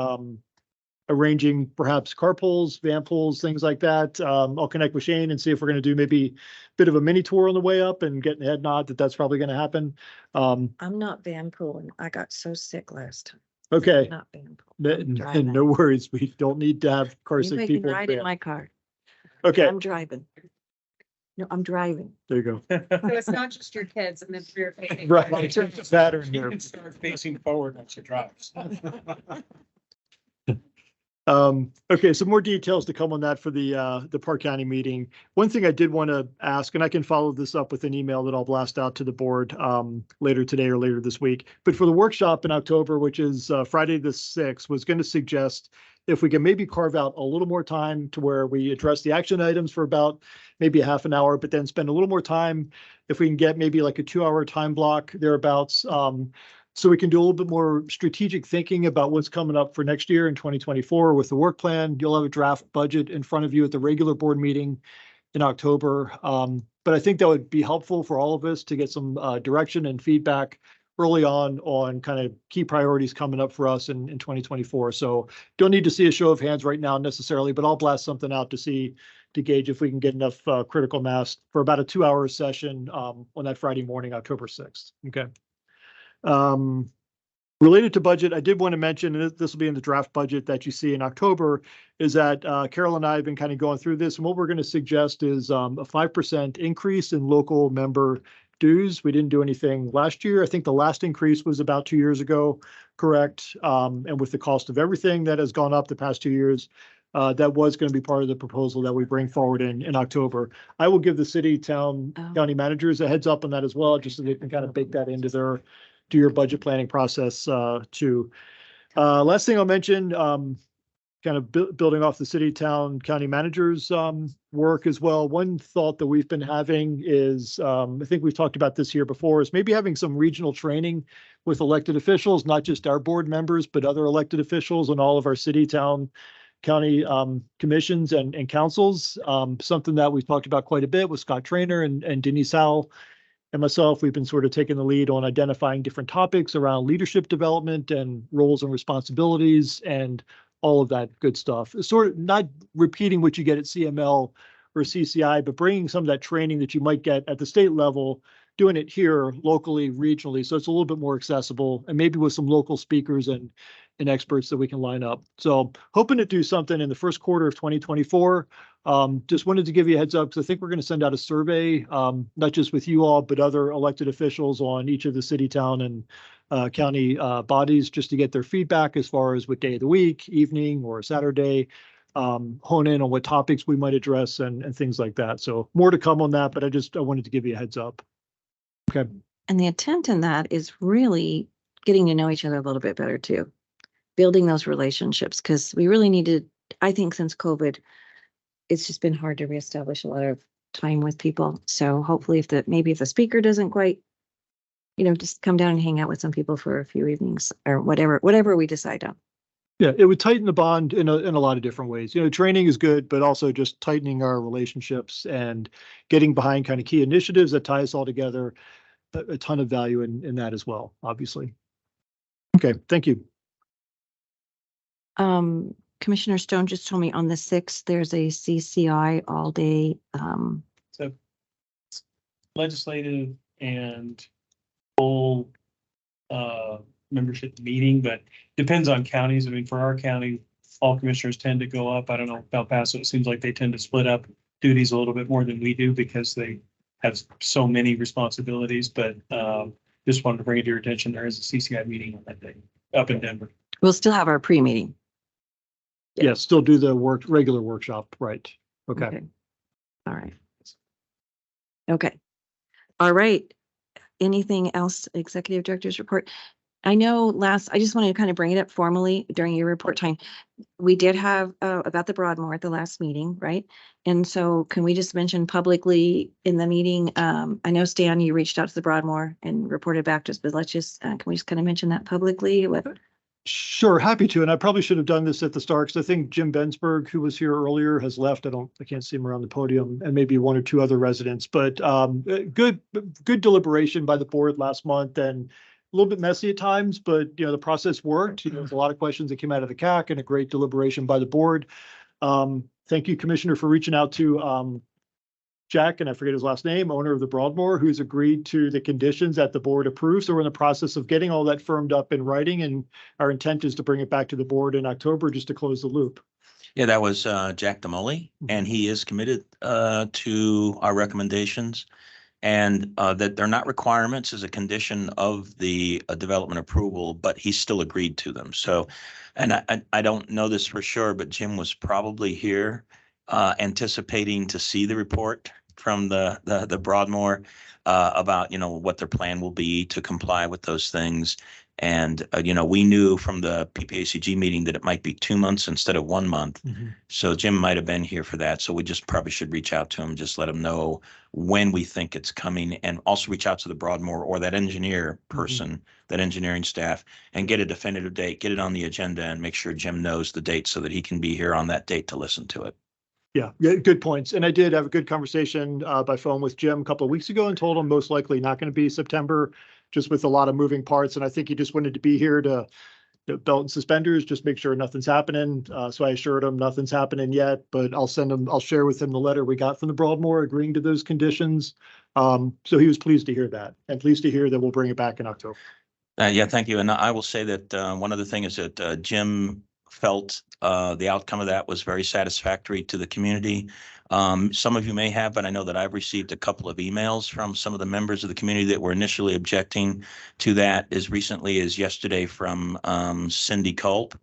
arranging perhaps carpools, van pools, things like that. I'll connect with Shane and see if we're going to do maybe a bit of a mini tour on the way up and get a head nod that that's probably going to happen. I'm not van pooling. I got so sick last time. Okay. Not van pooling. And no worries. We don't need to have car sick Anybody can people. ride in my car. Okay. I'm driving. No, I'm driving. There you go. So it's not just your kids and then rear facing. Right. Pattern here. Start facing forward once you drive. Okay, so more details to come on that for the Park County meeting. One thing I did want to ask, and I can follow this up with an email that I'll blast out to the board later today or later this week. But for the workshop in October, which is Friday the 6th, was going to suggest if we can maybe carve out a little more time to where we address the action items for about maybe a half an hour, but then spend a little more time if we can get maybe like a 2-hour time block thereabouts. So we can do a little bit more strategic thinking about what's coming up for next year in 2024 with the work plan. You'll have a draft budget in front of you at the regular board meeting in October. But I think that would be helpful for all of us to get some direction and feedback early on kind of key priorities coming up for us in 2024. So don't need to see a show of hands right now necessarily, but I'll blast something out to gauge if we can get enough critical mass for about a 2-hour session on that Friday morning, October 6th. Okay. Related to budget, I did want to mention, and this will be in the draft budget that you see in October, is that Carol and I have been kind of going through this, and what we're going to suggest is a 5% increase in local member dues. We didn't do anything last year. I think the last increase was about 2 years ago, correct? And with the cost of everything that has gone up the past 2 years, that was going to be part of the proposal that we bring forward in October. I will give the city, county managers a heads up on that as well, just so they can kind of bake that into your budget planning process too. Last thing I'll mention, kind of building off the city, county managers work as well. One thought that we've been having is, I think we've talked about this here before, is maybe having some regional training with elected officials, not just our board members, but other elected officials and all of our city, county commissions and councils. Something that we've talked about quite a bit with Scott Traynor and Denise Howell and myself. We've been sort of taking the lead on identifying different topics around leadership development and roles and responsibilities and all of that good stuff. Sort of not repeating what you get at CML or CCI, but bringing some of that training that you might get at the state level, doing it here locally, regionally. So it's a little bit more accessible and maybe with some local speakers and experts that we can line up. So hoping to do something in the first quarter of 2024. Just wanted to give you a heads up because I think we're going to send out a survey, not just with you all, but other elected officials on each of the city, town, and county bodies, just to get their feedback as far as what day of the week, evening or Saturday hone in on what topics we might address and things like that. So more to come on that, but I wanted to give you a heads up. Okay. And the intent in that is really getting to know each other a little bit better too. Building those relationships, because we really needed, I think since COVID, it's just been hard to reestablish a lot of time with people. So hopefully maybe if the speaker doesn't quite, just come down and hang out with some people for a few evenings or whatever we decide on. Yeah, it would tighten the bond in a lot of different ways. Training is good, but also just tightening our relationships and getting behind kind of key initiatives that tie us all together. A ton of value in that as well, obviously. Okay, thank you. Commissioner Stone just told me on the 6th, there's a CCI all day. So legislative and full membership meeting, but depends on counties. I mean, for our county, all commissioners tend to go up. I don't know, El Paso, it seems like they tend to split up duties a little bit more than we do because they have so many responsibilities, but just wanted to bring it to your attention. There is a CCI meeting on that day up in Denver. We'll still have our pre-meeting. Yeah, still do the regular workshop, right? Okay. All right. Okay. All right. Anything else, Executive Director's report? I know I just wanted to kind of bring it up formally during your report time. We did have about the Broadmoor at the last meeting, right? And so can we just mention publicly in the meeting, I know Stan, you reached out to the Broadmoor and reported back to us, but let's just, can we just kind of mention that publicly? Sure, happy to. And I probably should have done this at the start because I think Jim Bensberg, who was here earlier, has left. I can't see him around the podium, and maybe one or two other residents, but good deliberation by the board last month, and a little bit messy at times, but the process worked. There's a lot of questions that came out of the CAC and a great deliberation by the board. Thank you, Commissioner, for reaching out to Jack, and I forget his last name, owner of the Broadmoor, who's agreed to the conditions that the board approved. So we're in the process of getting all that firmed up in writing, and our intent is to bring it back to the board in October just to close the loop. Yeah, that was Jack Demoli, and he is committed to our recommendations, and that they're not requirements as a condition of the development approval, but he still agreed to them. So, and I don't know this for sure, but Jim was probably here anticipating to see the report from the Broadmoor about, what their plan will be to comply with those things. And, we knew from the PPACG meeting that it might be 2 months instead of 1 month. So Jim might have been here for that. So we just probably should reach out to him, just let him know when we think it's coming, and also reach out to the Broadmoor or that engineer person, that engineering staff, and get a definitive date, get it on the agenda, and make sure Jim knows the date so that he can be here on that date to listen to it. Yeah, good points. And I did have a good conversation by phone with Jim a couple of weeks ago and told him most likely not going to be September, just with a lot of moving parts. And I think he just wanted to be here to belt and suspenders, just make sure nothing's happening. So I assured him nothing's happening yet, but I'll share with him the letter we got from the Broadmoor agreeing to those conditions. So he was pleased to hear that, and pleased to hear that we'll bring it back in October. Yeah, thank you. And I will say that one other thing is that Jim felt the outcome of that was very satisfactory to the community. Some of you may have, but I know that I've received a couple of emails from some of the members of the community that were initially objecting to that as recently as yesterday from Cindy Culp,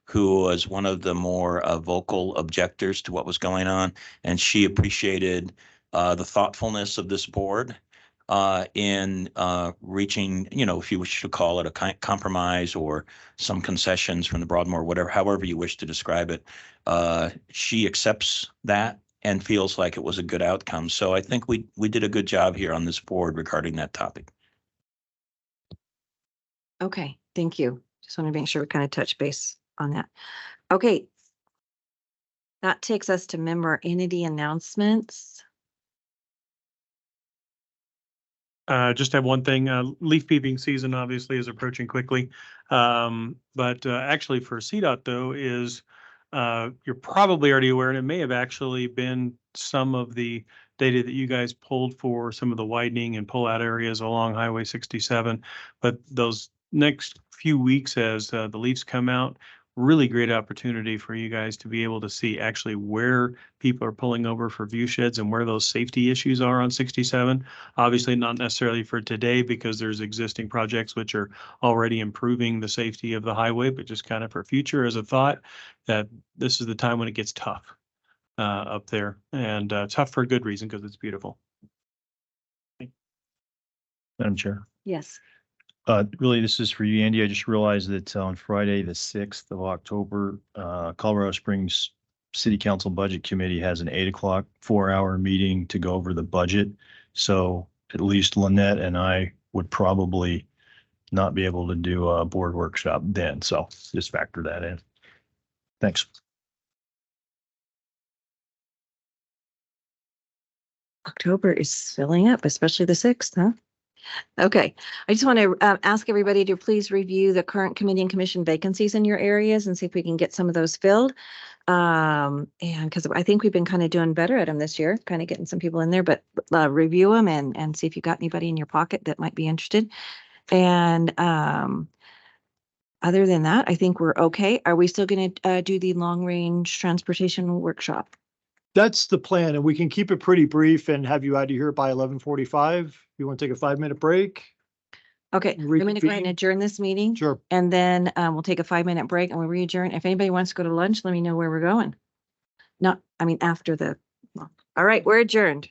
who was one of the more vocal objectors to what was going on. And she appreciated the thoughtfulness of this board in reaching, if you wish to call it a compromise or some concessions from the Broadmoor, however you wish to describe it. She accepts that and feels like it was a good outcome. So I think we did a good job here on this board regarding that topic. Okay, thank you. Just want to make sure we kind of touch base on that. Okay. That takes us to member entity announcements. Just have one thing, leaf peeping season obviously is approaching quickly. But actually for CDOT though is, you're probably already aware, and it may have actually been some of the data that you guys pulled for some of the widening and pull-out areas along Highway 67. But those next few weeks as the leaves come out, really great opportunity for you guys to be able to see actually where people are pulling over for view sheds and where those safety issues are on 67. Obviously not necessarily for today because there's existing projects which are already improving the safety of the highway, but just kind of for future as a thought that this is the time when it gets tough up there, and tough for a good reason because it's beautiful. Madam Chair. Yes. Really, this is for you, Andy. I just realized that on Friday, the 6th of October, Colorado Springs City Council Budget Committee has an 8 o'clock, 4-hour meeting to go over the budget. So at least Lynette and I would probably not be able to do a board workshop then. So just factor that in. Thanks. October is filling up, especially the 6th, huh? Okay, I just want to ask everybody to please review the current committee and commission vacancies in your areas and see if we can get some of those filled. And because I think we've been kind of doing better at them this year, kind of getting some people in there, but review them and see if you got anybody in your pocket that might be interested. And other than that, I think we're okay. Are we still going to do the long range transportation workshop? That's the plan, and we can keep it pretty brief and have you out of here by 11:45. You want to take a 5-minute break? Okay, I'm going to go ahead and adjourn this meeting. Sure. And then we'll take a 5-minute break and we'll re-adjourn. If anybody wants to go to lunch, let me know where we're going. Not, I mean, after the, well, all right, we're adjourned.